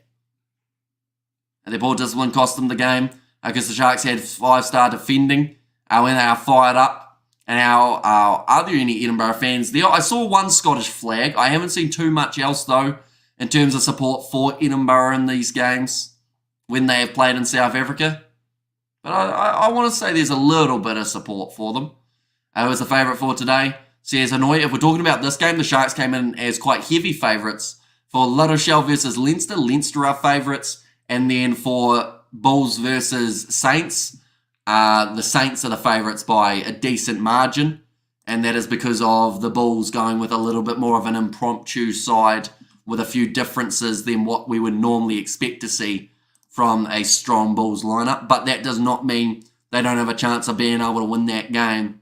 Speaker 1: And their ball discipline cost them the game because the Sharks had 5-star defending when they are fired up. And are there any Edinburgh fans there? I saw one Scottish flag. I haven't seen too much else, though, in terms of support for Edinburgh in these games when they have played in South Africa. But I want to say there's a little bit of support for them. It was the favourite for today. Says Hanoi. If we're talking about this game, the Sharks came in as quite heavy favourites. For La Rochelle versus Leinster, Leinster are favourites. And then for Bulls versus Saints, the Saints are the favourites by a decent margin. And that is because of the Bulls going with a little bit more of an impromptu side with a few differences than what we would normally expect to see from a strong Bulls lineup. But that does not mean they don't have a chance of being able to win that game.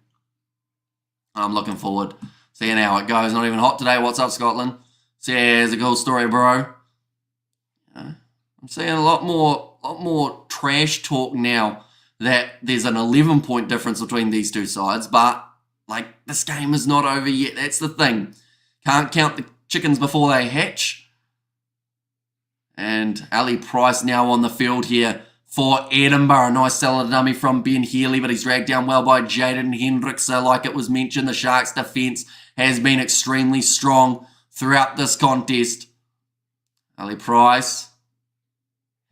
Speaker 1: I'm looking forward to seeing how it goes. Not even hot today. What's up, Scotland? Says a cool story, bro. I'm seeing a lot more trash talk now that there's an 11-point difference between these two sides. But, like, this game is not over yet. That's the thing. Can't count the chickens before they hatch. And Ali Price now on the field here for Edinburgh. Nice solid dummy from Ben Healy, but he's dragged down well by Jaden Hendrickson. Like it was mentioned, the Sharks' defence has been extremely strong throughout this contest. Ali Price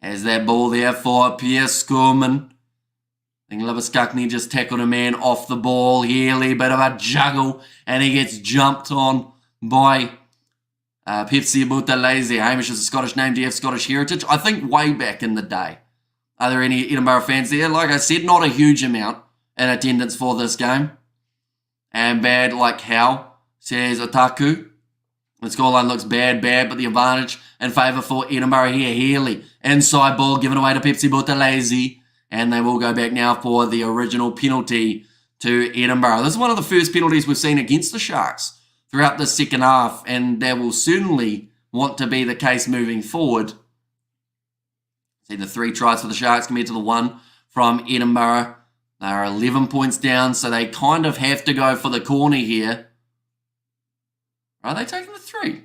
Speaker 1: has that ball there for Pierre Skurman. I think Liviskakni just tackled a man off the ball. Healy, bit of a juggle, and he gets jumped on by Pepsi Butalese. Hamish is a Scottish name. Do you have Scottish heritage? I think way back in the day. Are there any Edinburgh fans there? Like I said, not a huge amount in attendance for this game. And bad like how, says Otaku. The scoreline looks bad, but the advantage in favour for Edinburgh here. Healy, inside ball given away to Pepsi Butalese. And they will go back now for the original penalty to Edinburgh. This is one of the first penalties we've seen against the Sharks throughout the second half, and that will certainly want to be the case moving forward. See the 3 tries for the Sharks compared to the 1 from Edinburgh. They are 11 points down, so they kind of have to go for the corner here. Are they taking the 3?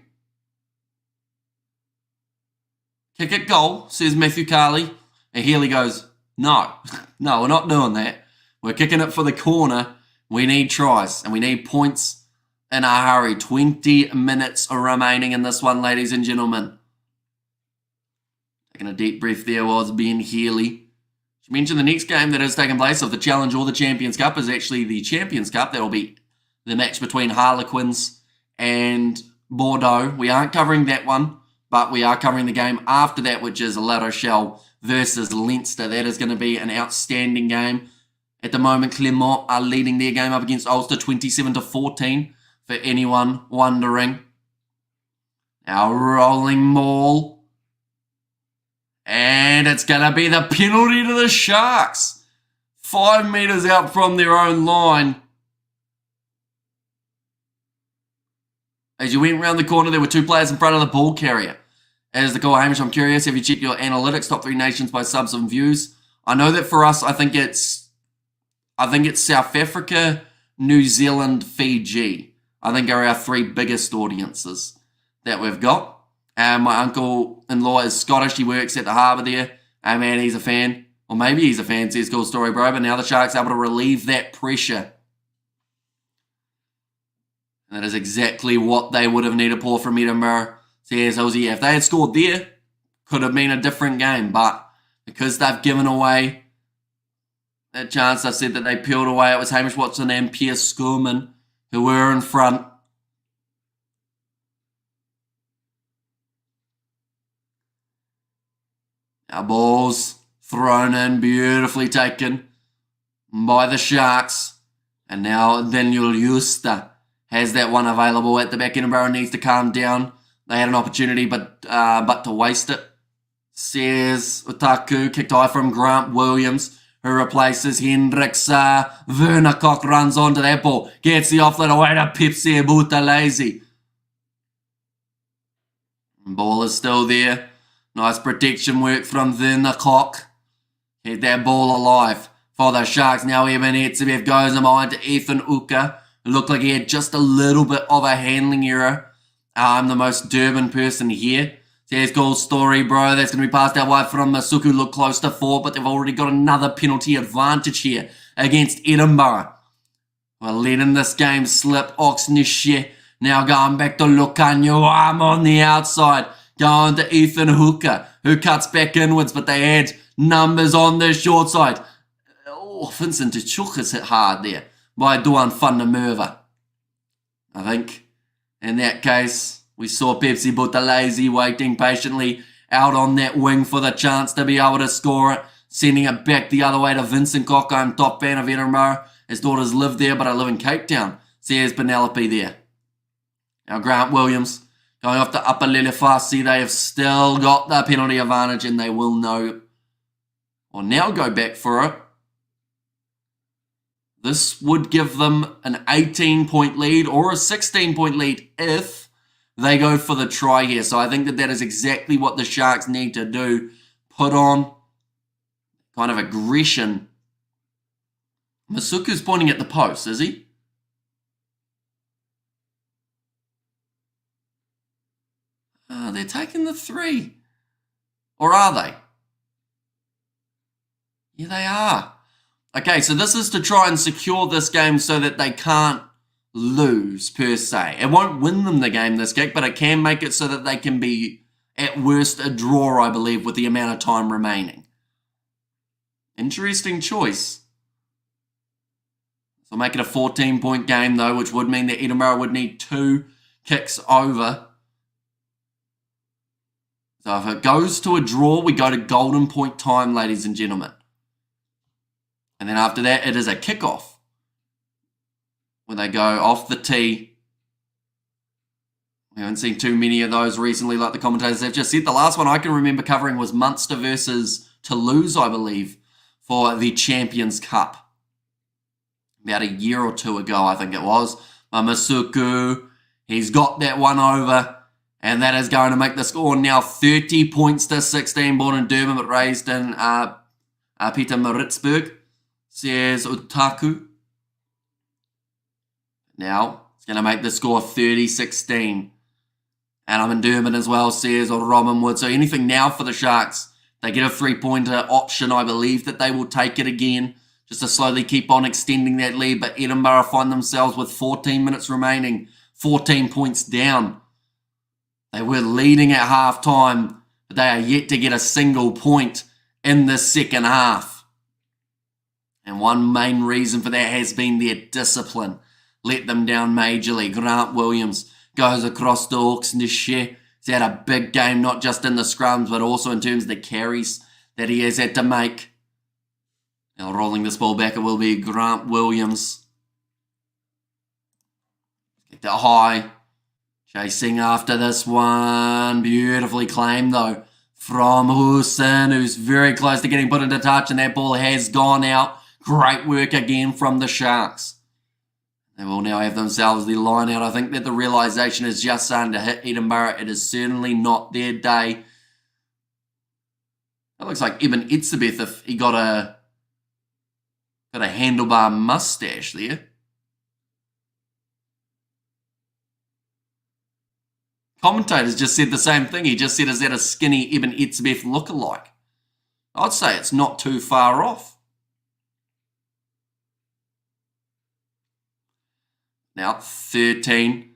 Speaker 1: Kick it goal, says Matthew Carley. And Healy goes, no, we're not doing that. We're kicking it for the corner. We need tries, and we need points in a hurry. 20 minutes remaining in this one, ladies and gentlemen. Taking a deep breath there was Ben Healy. She mentioned the next game that is taking place of the Challenge or the Champions Cup is actually the Champions Cup. That will be the match between Harlequins and Bordeaux. We aren't covering that one, but we are covering the game after that, which is La Rochelle versus Leinster. That is going to be an outstanding game. At the moment, Clermont are leading their game up against Ulster 27-14, for anyone wondering. Now rolling ball. And it's going to be the penalty to the Sharks. 5 metres out from their own line. As you went around the corner, there were 2 players in front of the ball carrier. As the call, Hamish, I'm curious, have you checked your analytics, top 3 nations by subs and views? I know that for us, I think it's South Africa, New Zealand, Fiji. I think are our 3 biggest audiences that we've got. My uncle-in-law is Scottish. He works at the harbour there. Man, he's a fan. Or maybe he's a fan, says Cool Story Bro. But now the Sharks are able to relieve that pressure. And that is exactly what they would have needed pour from Edinburgh. Says Ozzy, if they had scored there, could have been a different game. But because they've given away that chance, I said that they peeled away. It was Hamish Watson and Pierre Skurman who were in front. Our ball's thrown in, beautifully taken by the Sharks. And now Daniel Justa has that one available at the back. Edinburgh needs to calm down. They had an opportunity, but to waste it. Says Otaku, kicked high from Grant Williams, who replaces Hendricks. Werner Koch runs onto that ball, gets the offload away to Pepsi Butalese. Ball is still there. Nice protection work from Werner Koch. Keep that ball alive for the Sharks. Now Evan Etzebev goes in behind to Ethan Uka. It looked like he had just a little bit of a handling error. I'm the most Durban person here. Says Cool Story Bro. That's going to be passed out wide from Masuku. Look close to 4, but they've already got another penalty advantage here against Edinburgh. We're letting this game slip. Oxnishye now going back to Lucanio. I'm on the outside. Going to Ethan Hooker, who cuts back inwards, but they had numbers on the short side. Oh, Vincent Tuchuk is hit hard there by Duan van der Merwe. I think in that case, we saw Pepsi Butalese waiting patiently out on that wing for the chance to be able to score it, sending it back the other way to Vincent Koch. I'm a top fan of Edinburgh. His daughters live there, but I live in Cape Town. Says Penelope there. Now Grant Williams going off to Upper Lelefasi. They have still got the penalty advantage, and they will know, or now go back for it. This would give them an 18-point lead or a 16-point lead if they go for the try here. So I think that that is exactly what the Sharks need to do. Put on kind of aggression. Masuku's pointing at the post, is he? They're taking the 3. Or are they? Yeah, they are. Okay, so this is to try and secure this game so that they can't lose, per se. It won't win them the game, this kick, but it can make it so that they can be, at worst, a draw, I believe, with the amount of time remaining. Interesting choice. So make it a 14-point game, though, which would mean that Edinburgh would need 2 kicks over. So if it goes to a draw, we go to golden point time, ladies and gentlemen. And then after that, it is a kickoff, where they go off the tee. We haven't seen too many of those recently, like the commentators have just said. The last one I can remember covering was Munster versus Toulouse, I believe, for the Champions Cup. About a year or two ago, I think it was. Masuku, he's got that one over, and that is going to make the score now 30 points to 16. Born in Durban, but raised in Peter Maritzburg, says Otaku. Now, it's going to make the score 30-16. And I'm in Durban as well, says Robin Wood. So anything now for the Sharks. They get a 3-pointer option. I believe that they will take it again, just to slowly keep on extending that lead. But Edinburgh find themselves with 14 minutes remaining, 14 points down. They were leading at half-time, but they are yet to get a single point in the second half. And one main reason for that has been their discipline. Let them down majorly. Grant Williams goes across the Hawks. Nishe. He's had a big game, not just in the scrums, but also in terms of the carries that he has had to make. Now rolling this ball back, it will be Grant Williams. Get that high. Chasing after this one. Beautifully claimed, though, from Hussein, who's very close to getting put into touch, and that ball has gone out. Great work again from the Sharks. They will now have themselves the line out. I think that the realisation is just starting to hit Edinburgh. It is certainly not their day. That looks like Eben Etzebeth if he got a handlebar mustache there. Commentators just said the same thing. He just said, is that a skinny Eben Etzebeth lookalike? I'd say it's not too far off. Now, 13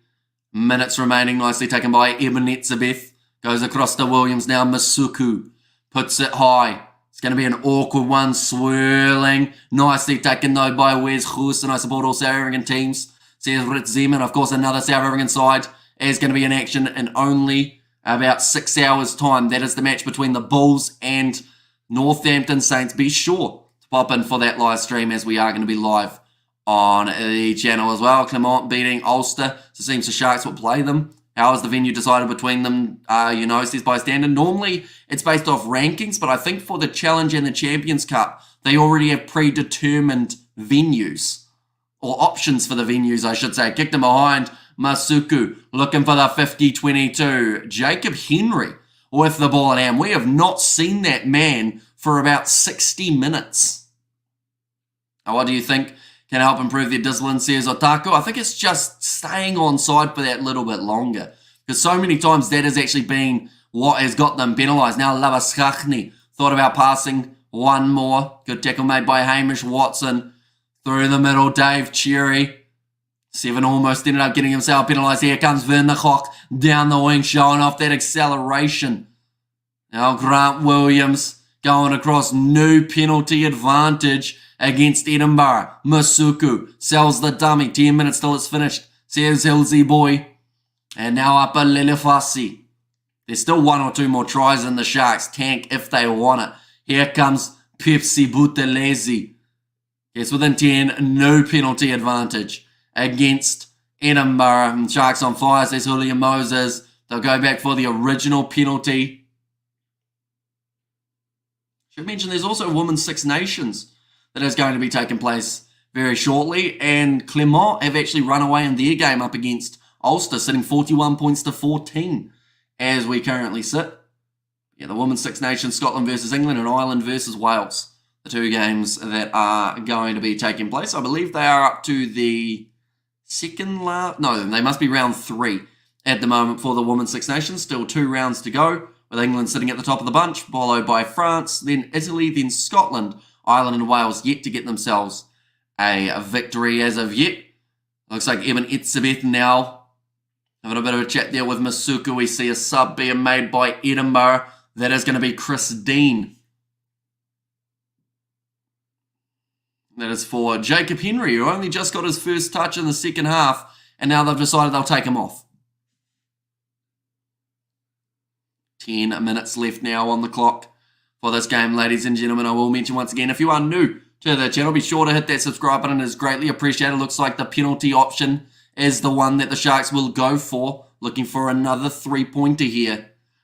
Speaker 1: minutes remaining. Nicely taken by Eben Etzebeth. Goes across to Williams now. Masuku puts it high. It's going to be an awkward one. Swirling. Nicely taken, though, by Wes Goose. And I support all South African teams. Says Ritz Zeman. Of course, another South African side is going to be in action in only about 6 hours' time. That is the match between the Bulls and Northampton Saints. Be sure to pop in for that live stream, as we are going to be live on the channel as well. Clermont beating Ulster. So it seems the Sharks will play them. How is the venue decided between them? Says by standard. Normally, it's based off rankings, but I think for the Challenge and the Champions Cup, they already have predetermined venues, or options for the venues, I should say. Kicked him behind. Masuku looking for the 50-22. Jacob Henry with the ball in hand. We have not seen that man for about 60 minutes. Now, what do you think can help improve their discipline, says Otaku? I think it's just staying on side for that little bit longer, because so many times that has actually been what has got them penalised. Now Lavaskachny thought about passing one more. Good tackle made by Hamish Watson. Through the middle, Dave Cherry. 7 almost ended up getting himself penalised. Here comes Vernichok down the wing, showing off that acceleration. Now Grant Williams going across, new penalty advantage against Edinburgh. Masuku sells the dummy. 10 minutes till it's finished, says Hilsey Boy. And now up a Lelefasi. There's still 1 or 2 more tries in the Sharks tank if they want it. Here comes Pepsi Buthelezi. Gets within 10, no penalty advantage against Edinburgh. And Sharks on fire, says Julian Moses. They'll go back for the original penalty. Should mention there's also Women's Six Nations that is going to be taking place very shortly. And Clermont have actually run away in their game up against Ulster, sitting 41 points to 14 as we currently sit. Yeah, the Women's Six Nations, Scotland versus England and Ireland versus Wales. The 2 games that are going to be taking place. I believe they are up to the second last. No, they must be round 3 at the moment for the Women's Six Nations. Still 2 rounds to go. with England sitting at the top of the bunch, followed by France, then Italy, then Scotland, Ireland and Wales yet to get themselves a victory as of yet. Looks like Evan Etzebeth now having a bit of a chat there with Masuku. We see a sub being made by Edinburgh. That is going to be Chris Dean. That is for Jacob Henry, who only just got his first touch in the second half, and now they've decided they'll take him off. 10 minutes left now on the clock for this game, ladies and gentlemen. I will mention once again, if you are new to the channel, be sure to hit that subscribe button. It is greatly appreciated. Looks like the penalty option is the one that the Sharks will go for, looking for another 3-pointer here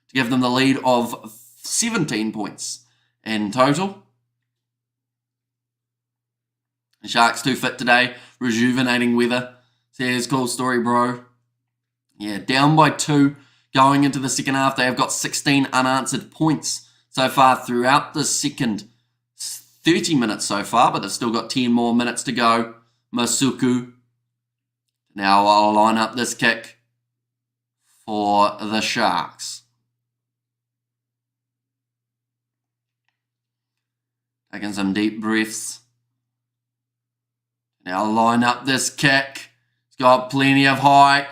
Speaker 1: to give them the lead of 17 points in total. The Sharks too fit today, rejuvenating weather. Says, cool story, bro. Yeah, down by 2 going into the second half. They have got 16 unanswered points so far throughout the second 30 minutes so far, but they've still got 10 more minutes to go. Masuku. Now I'll line up this kick for the Sharks. Taking some deep breaths. Now line up this kick. It's got plenty of height.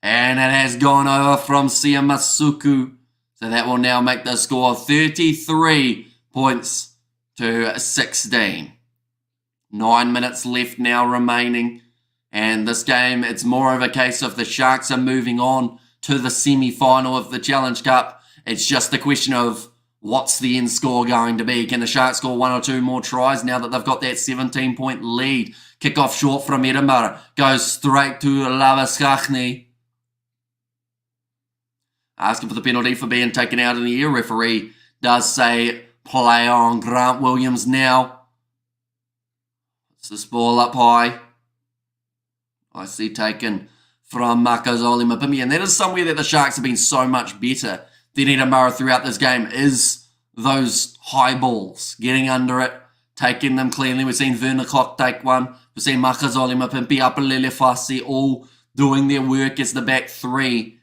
Speaker 1: And it has gone over from Sia Masuku. So that will now make the score 33 points to 16. 9 minutes left now remaining. And this game, it's more of a case of the Sharks are moving on to the semi-final of the Challenge Cup. It's just a question of what's the end score going to be. Can the Sharks score 1 or 2 more tries now that they've got that 17-point lead? Kick off short from Edinburgh. Goes straight to Lavaskhachny. Asking for the penalty for being taken out in the air. Referee does say play on Grant Williams now. It's this ball up high. I see taken from Makazole Mapimpi. And that is somewhere that the Sharks have been so much better than Edinburgh throughout this game, is those high balls. Getting under it, taking them cleanly. We've seen Werner Koch take one. We've seen Makazole Mapimpi, Apalele Fassi all doing their work as the back three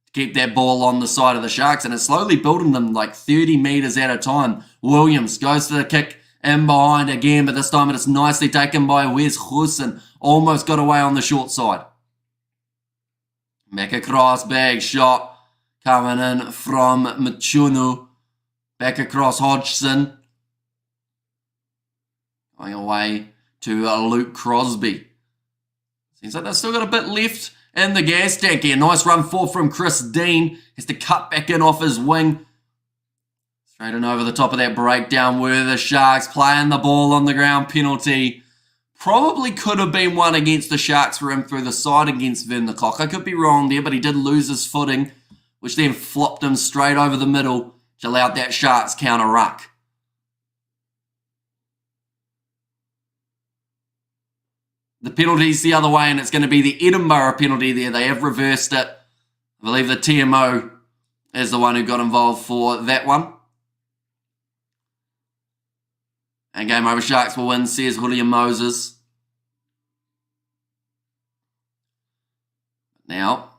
Speaker 1: to keep that ball on the side of the Sharks. And it's slowly building them like 30 metres at a time. Williams goes to the kick in behind again, but this time it is nicely taken by Wes Goosen. Almost got away on the short side. Back across, big shot coming in from Mchunu. Back across Hodgson. Going away to Luke Crosby. Seems like they've still got a bit left in the gas tank here. Nice run forward from Chris Dean. Has to cut back in off his wing. Straight in over the top of that breakdown were the Sharks playing the ball on the ground. Penalty. Probably could have been one against the Sharks for him through the side against Werner Koch. I could be wrong there, but he did lose his footing, which then flopped him straight over the middle, which allowed that Sharks counter ruck. The penalty's the other way, and it's going to be the Edinburgh penalty there. They have reversed it. I believe the TMO is the one who got involved for that one. And game over, Sharks will win, says William Moses. Now,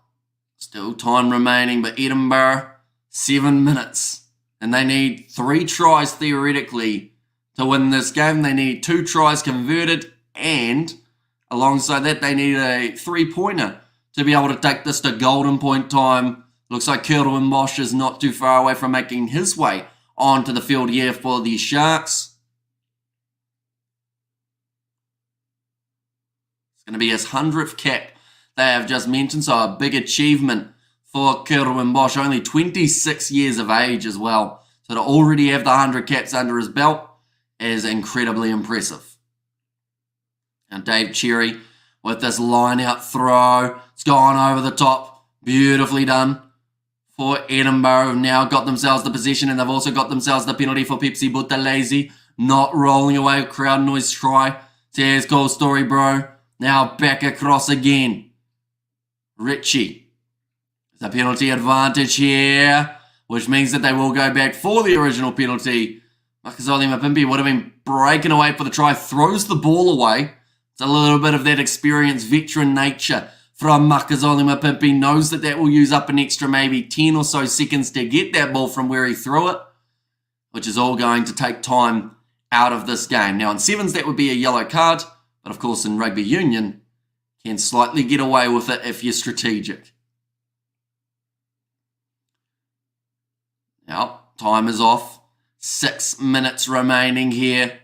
Speaker 1: still time remaining, but Edinburgh, 7 minutes. And they need 3 tries, theoretically, to win this game. They need 2 tries converted, and alongside that, they need a 3-pointer to be able to take this to golden point time. Looks like Kerwin Bosch is not too far away from making his way onto the field here for the Sharks. It's going to be his 100th cap they have just mentioned, so a big achievement for Kerwin Bosch, only 26 years of age as well. So to already have the 100 caps under his belt is incredibly impressive. And Dave Cherry with this line-out throw. It's gone over the top. Beautifully done for Edinburgh. Have now got themselves the possession, and they've also got themselves the penalty for Pepsi Buthelezi. Not rolling away. Crowd noise try. Says, cool story, bro. Now back across again. Richie. The penalty advantage here, which means that they will go back for the original penalty. Makazole Mapimpi would have been breaking away for the try. Throws the ball away. It's a little bit of that experienced veteran nature from Makazole Mapimpi. Knows that will use up an extra maybe 10 or so seconds to get that ball from where he threw it, which is all going to take time out of this game. Now in sevens that would be a yellow card, but of course in rugby union, can slightly get away with it if you're strategic. Now, time is off. 6 minutes remaining here.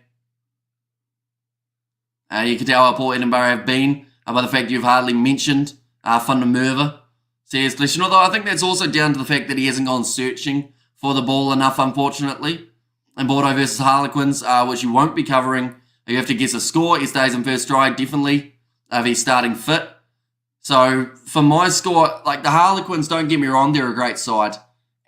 Speaker 1: You can tell how poor Edinburgh have been by the fact you've hardly mentioned Van der Merwe. Says Gleason, although I think that's also down to the fact that he hasn't gone searching for the ball enough, unfortunately. In Bordeaux versus Harlequins, which you won't be covering, you have to guess a score. He stays in first try, definitely, if he's starting fit. So, for my score, like the Harlequins, don't get me wrong, they're a great side.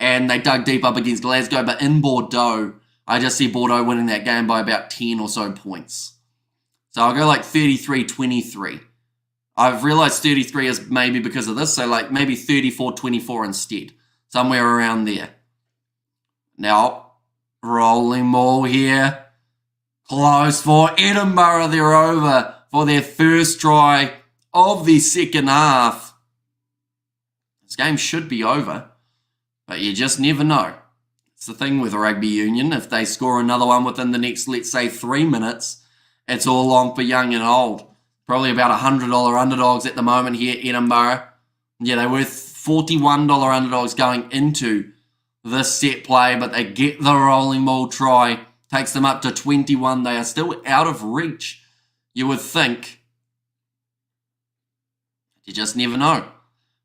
Speaker 1: And they dug deep up against Glasgow, but in Bordeaux, I just see Bordeaux winning that game by about 10 or so points. So I'll go like 33-23. I've realised 33 is maybe because of this, so like maybe 34-24 instead. Somewhere around there. Now, rolling ball here. Close for Edinburgh. They're over for their first try of the second half. This game should be over, but you just never know. It's the thing with rugby union. If they score another one within the next, let's say, 3 minutes, it's all on for young and old. Probably about $100 underdogs at the moment here at Edinburgh. Yeah, they were $41 underdogs going into this set play, but they get the rolling ball try. Takes them up to 21. They are still out of reach, you would think. You just never know.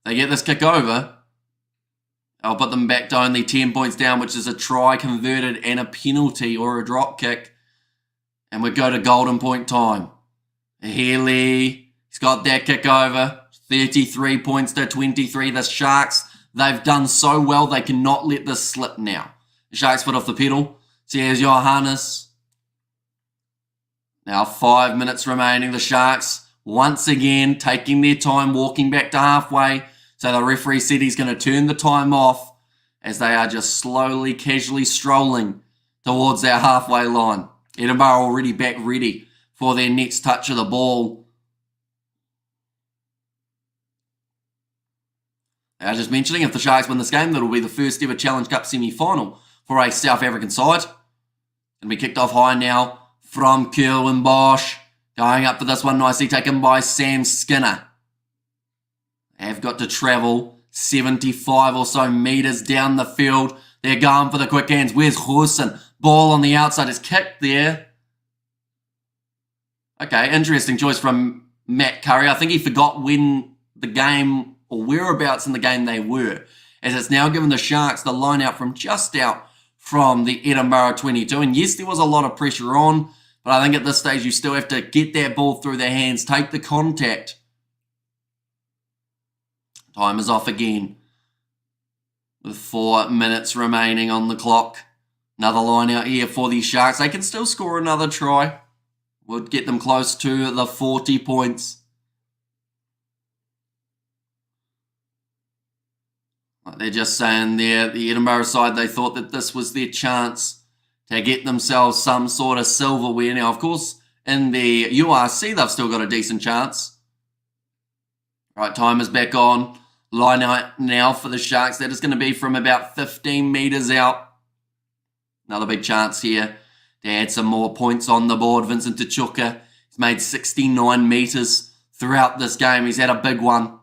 Speaker 1: They get this kick over. I'll put them back to only 10 points down, which is a try converted and a penalty or a drop kick. And we go to golden point time. Healy, he's got that kick over. 33 points to 23. The Sharks, they've done so well, they cannot let this slip now. The Sharks foot off the pedal. So here's Johannes. Now 5 minutes remaining. The Sharks, once again, taking their time, walking back to halfway. So the referee said he's going to turn the time off as they are just slowly, casually strolling towards their halfway line. Edinburgh already back ready for their next touch of the ball. I was just mentioning, if the Sharks win this game, that'll be the first ever Challenge Cup semi-final for a South African side. Going to be kicked off high now from Kerwin Bosch. Going up for this one, nicely taken by Sam Skinner. They have got to travel 75 or so metres down the field. They're going for the quick hands. Where's Hoosen? Ball on the outside is kicked there. Okay, interesting choice from Matt Curry. I think he forgot when the game or whereabouts in the game they were, as it's now given the Sharks the line out from just out from the Edinburgh 22. And yes, there was a lot of pressure on, but I think at this stage you still have to get that ball through their hands, take the contact. Time is off again with 4 minutes remaining on the clock. Another line out here for the Sharks. They can still score another try. Would get them close to the 40 points. Like they're just saying there, the Edinburgh side, they thought that this was their chance to get themselves some sort of silverware. Now, of course, in the URC, they've still got a decent chance. Right, time is back on. Line out now for the Sharks. That is going to be from about 15 metres out. Another big chance here to add some more points on the board. Vincent Tachuka, he's made 69 metres throughout this game. He's had a big one.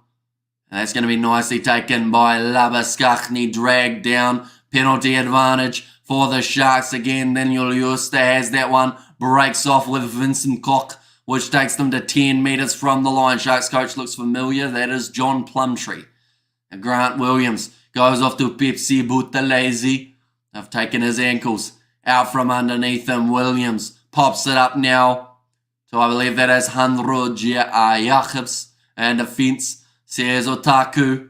Speaker 1: And that's going to be nicely taken by Labaskachny. Dragged down. Penalty advantage for the Sharks again. Daniel Juster has that one. Breaks off with Vincent Koch, which takes them to 10 metres from the line. Sharks coach looks familiar. That is John Plumtree. And Grant Williams goes off to Pepsi Buthelezi. They've taken his ankles out from underneath him. Williams pops it up now. So I believe that is Hanro Jacobs. And defence says Otaku.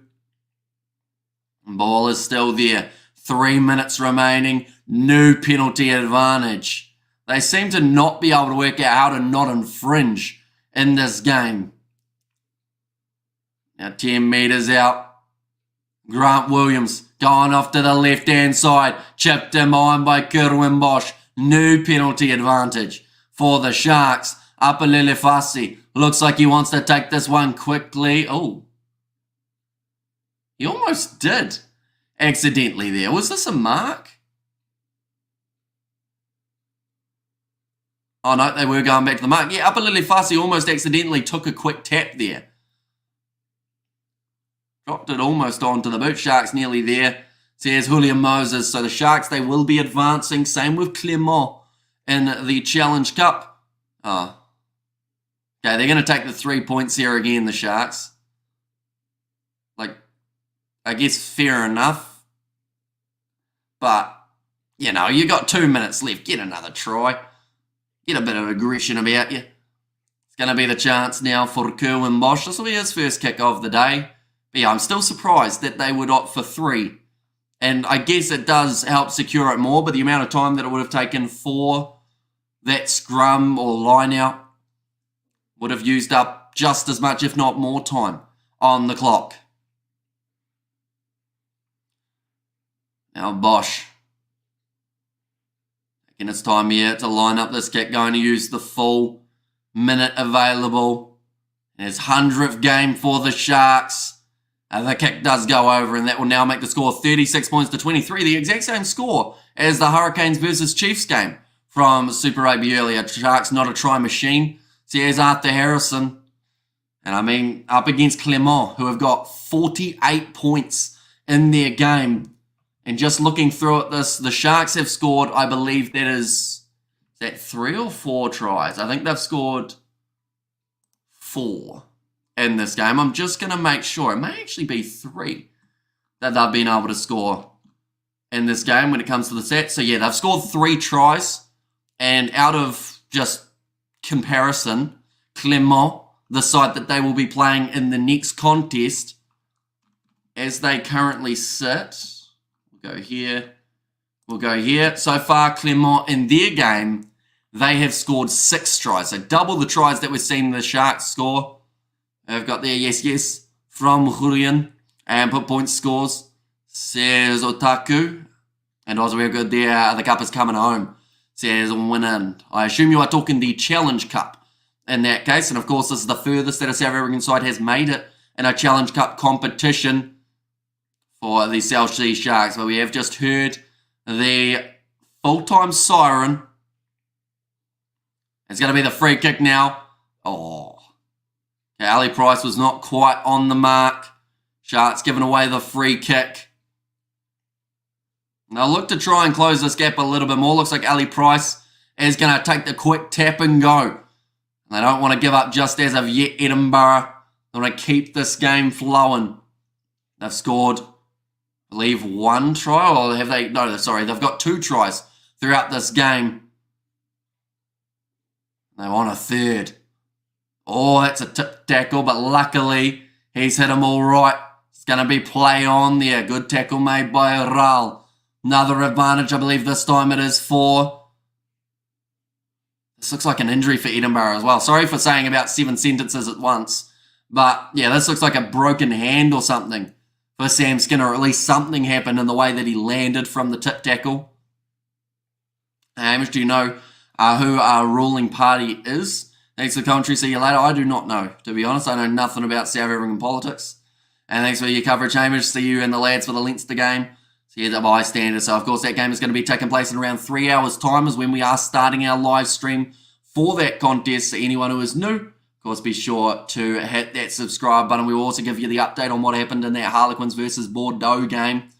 Speaker 1: Ball is still there. 3 minutes remaining. New penalty advantage. They seem to not be able to work out how to not infringe in this game. Now 10 metres out. Grant Williams going off to the left-hand side. Chipped him on by Kerwin Bosch. New penalty advantage for the Sharks. Apalele Fasi looks like he wants to take this one quickly. Oh. He almost did accidentally there. Was this a mark? Oh no, they were going back to the mark. Yeah, Apalele Fasi almost accidentally took a quick tap there. Dropped it almost onto the boot. Sharks nearly there, says Julian Moses. So the Sharks, they will be advancing. Same with Clermont in the Challenge Cup. Oh. Okay, they're going to take the 3 points here again, the Sharks. Like, I guess fair enough. But, you know, you got 2 minutes left. Get another try. Get a bit of aggression about you. It's going to be the chance now for Kerwin Bosch. This will be his first kick of the day. But yeah, I'm still surprised that they would opt for 3. And I guess it does help secure it more, but the amount of time that it would have taken for that scrum or line out would have used up just as much, if not more time on the clock. Now Bosch. Taking its time here to line up this kick, going to use the full minute available. His 100th game for the Sharks. The kick does go over, and that will now make the score 36 points to 23. The exact same score as the Hurricanes versus Chiefs game from Super Rugby earlier. Sharks not a try machine. So here's Arthur Harrison. And I mean, up against Clermont, who have got 48 points in their game. And just looking through at this, the Sharks have scored, I believe is that 3 or 4 tries? I think they've scored 4 in this game. I'm just going to make sure. It may actually be 3 that they've been able to score in this game when it comes to the stats. So yeah, they've scored 3 tries. And out of just comparison, Clermont, the side that they will be playing in the next contest, as they currently sit, we'll go here, we'll go here. So far, Clermont in their game, they have scored 6 tries. So double the tries that we've seen the Sharks score. They've got their yes from Julian and put point scores, says Otaku. And also we've got there, the cup is coming home, says winning. I assume you are talking the Challenge Cup in that case. And of course, this is the furthest that a South African side has made it in a Challenge Cup competition for the South Sea Sharks. But we have just heard the full-time siren. It's going to be the free kick now. Oh. Okay, Ali Price was not quite on the mark. Sharks giving away the free kick. Now look to try and close this gap a little bit more. Looks like Ali Price is going to take the quick tap and go. They don't want to give up just as of yet, Edinburgh. They want to keep this game flowing. They've scored, I believe, 1 try. Or have they? No, sorry. They've got 2 tries throughout this game. They want a 3rd. Oh, that's a tip tackle, but luckily he's hit him all right. It's going to be play on there. Good tackle made by Ral. Another advantage, I believe this time it is for... This looks like an injury for Edinburgh as well. Sorry for saying about 7 sentences at once. But yeah, this looks like a broken hand or something for Sam Skinner. Or at least something happened in the way that he landed from the tip tackle. Hamish, do you know who our ruling party is? Thanks for the commentary. See you later. I do not know, to be honest. I know nothing about South African politics. And thanks for your coverage, Hamish. See you and the lads for the Leinster game. See you, the bystander. So, of course, that game is going to be taking place in around 3 hours' time is when we are starting our live stream for that contest. So anyone who is new, of course, be sure to hit that subscribe button. We will also give you the update on what happened in that Harlequins versus Bordeaux game.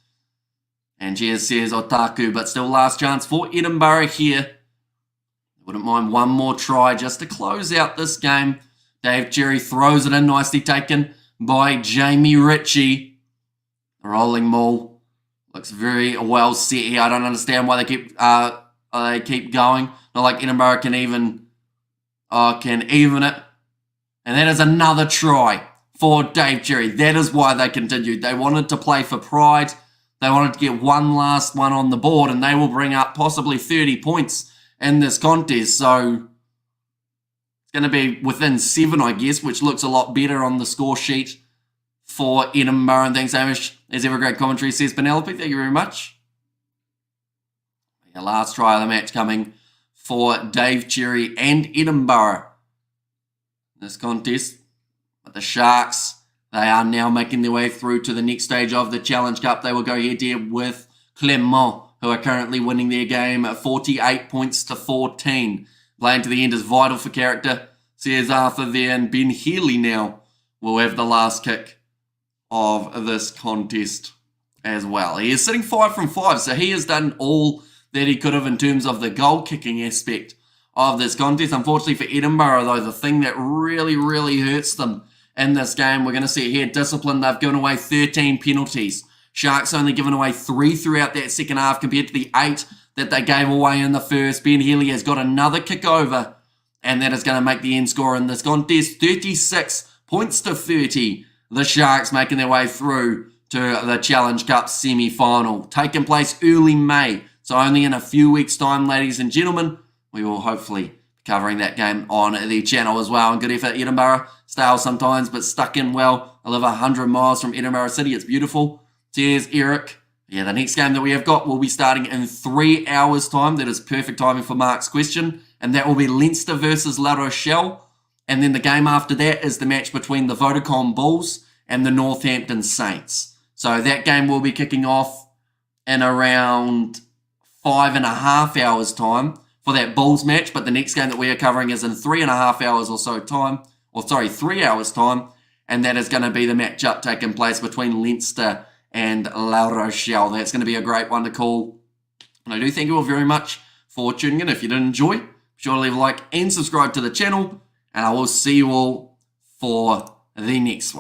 Speaker 1: And cheers, says Otaku. But still last chance for Edinburgh here. Wouldn't mind one more try just to close out this game. Dave Cherry throws it in, nicely taken by Jamie Ritchie. The rolling ball looks very well set here. I don't understand why they keep going. Not like Edinburgh can even it. And that is another try for Dave Cherry. That is why they continued. They wanted to play for pride. They wanted to get one last one on the board, and they will bring up possibly 30 points in this contest. So it's going to be within 7, I guess, which looks a lot better on the score sheet for Edinburgh. And thanks, Hamish. As ever, great commentary, says Penelope. Thank you very much. The last try of the match coming for Dave Cherry and Edinburgh in this contest. But the Sharks, they are now making their way through to the next stage of the Challenge Cup. They will go head-to-head with Clermont, who are currently winning their game at 48 points to 14. Playing to the end is vital for character, says Arthur there, and Ben Healy now will have the last kick of this contest as well. He is sitting 5 from 5, so he has done all that he could have in terms of the goal-kicking aspect of this contest. Unfortunately for Edinburgh, though, the thing that really hurts them in this game, we're going to see here, discipline. They've given away 13 penalties. Sharks only given away 3 throughout that second half compared to the 8 that they gave away in the first. Ben Healy has got another kick over, and that is going to make the end score in this contest 36 points to 30. The Sharks making their way through to the Challenge Cup semi-final, taking place early May. So only in a few weeks' time, ladies and gentlemen, we will hopefully be covering that game on the channel as well. And good effort, Edinburgh. Stale sometimes, but stuck in well. I live 100 miles from Edinburgh City. It's beautiful. Cheers, Eric. Yeah, the next game that we have got will be starting in 3 hours' time. That is perfect timing for Mark's question. And that will be Leinster versus La Rochelle. And then the game after that is the match between the Vodacom Bulls and the Northampton Saints. So that game will be kicking off in around 5.5 hours' time for that Bulls match. But the next game that we are covering is in 3.5 hours or so time. 3 hours' time. And that is going to be the matchup taking place between Leinster and La Rochelle. That's going to be a great one to call. And I do thank you all very much for tuning in. If you did enjoy, be sure to leave a like and subscribe to the channel. And I will see you all for the next one.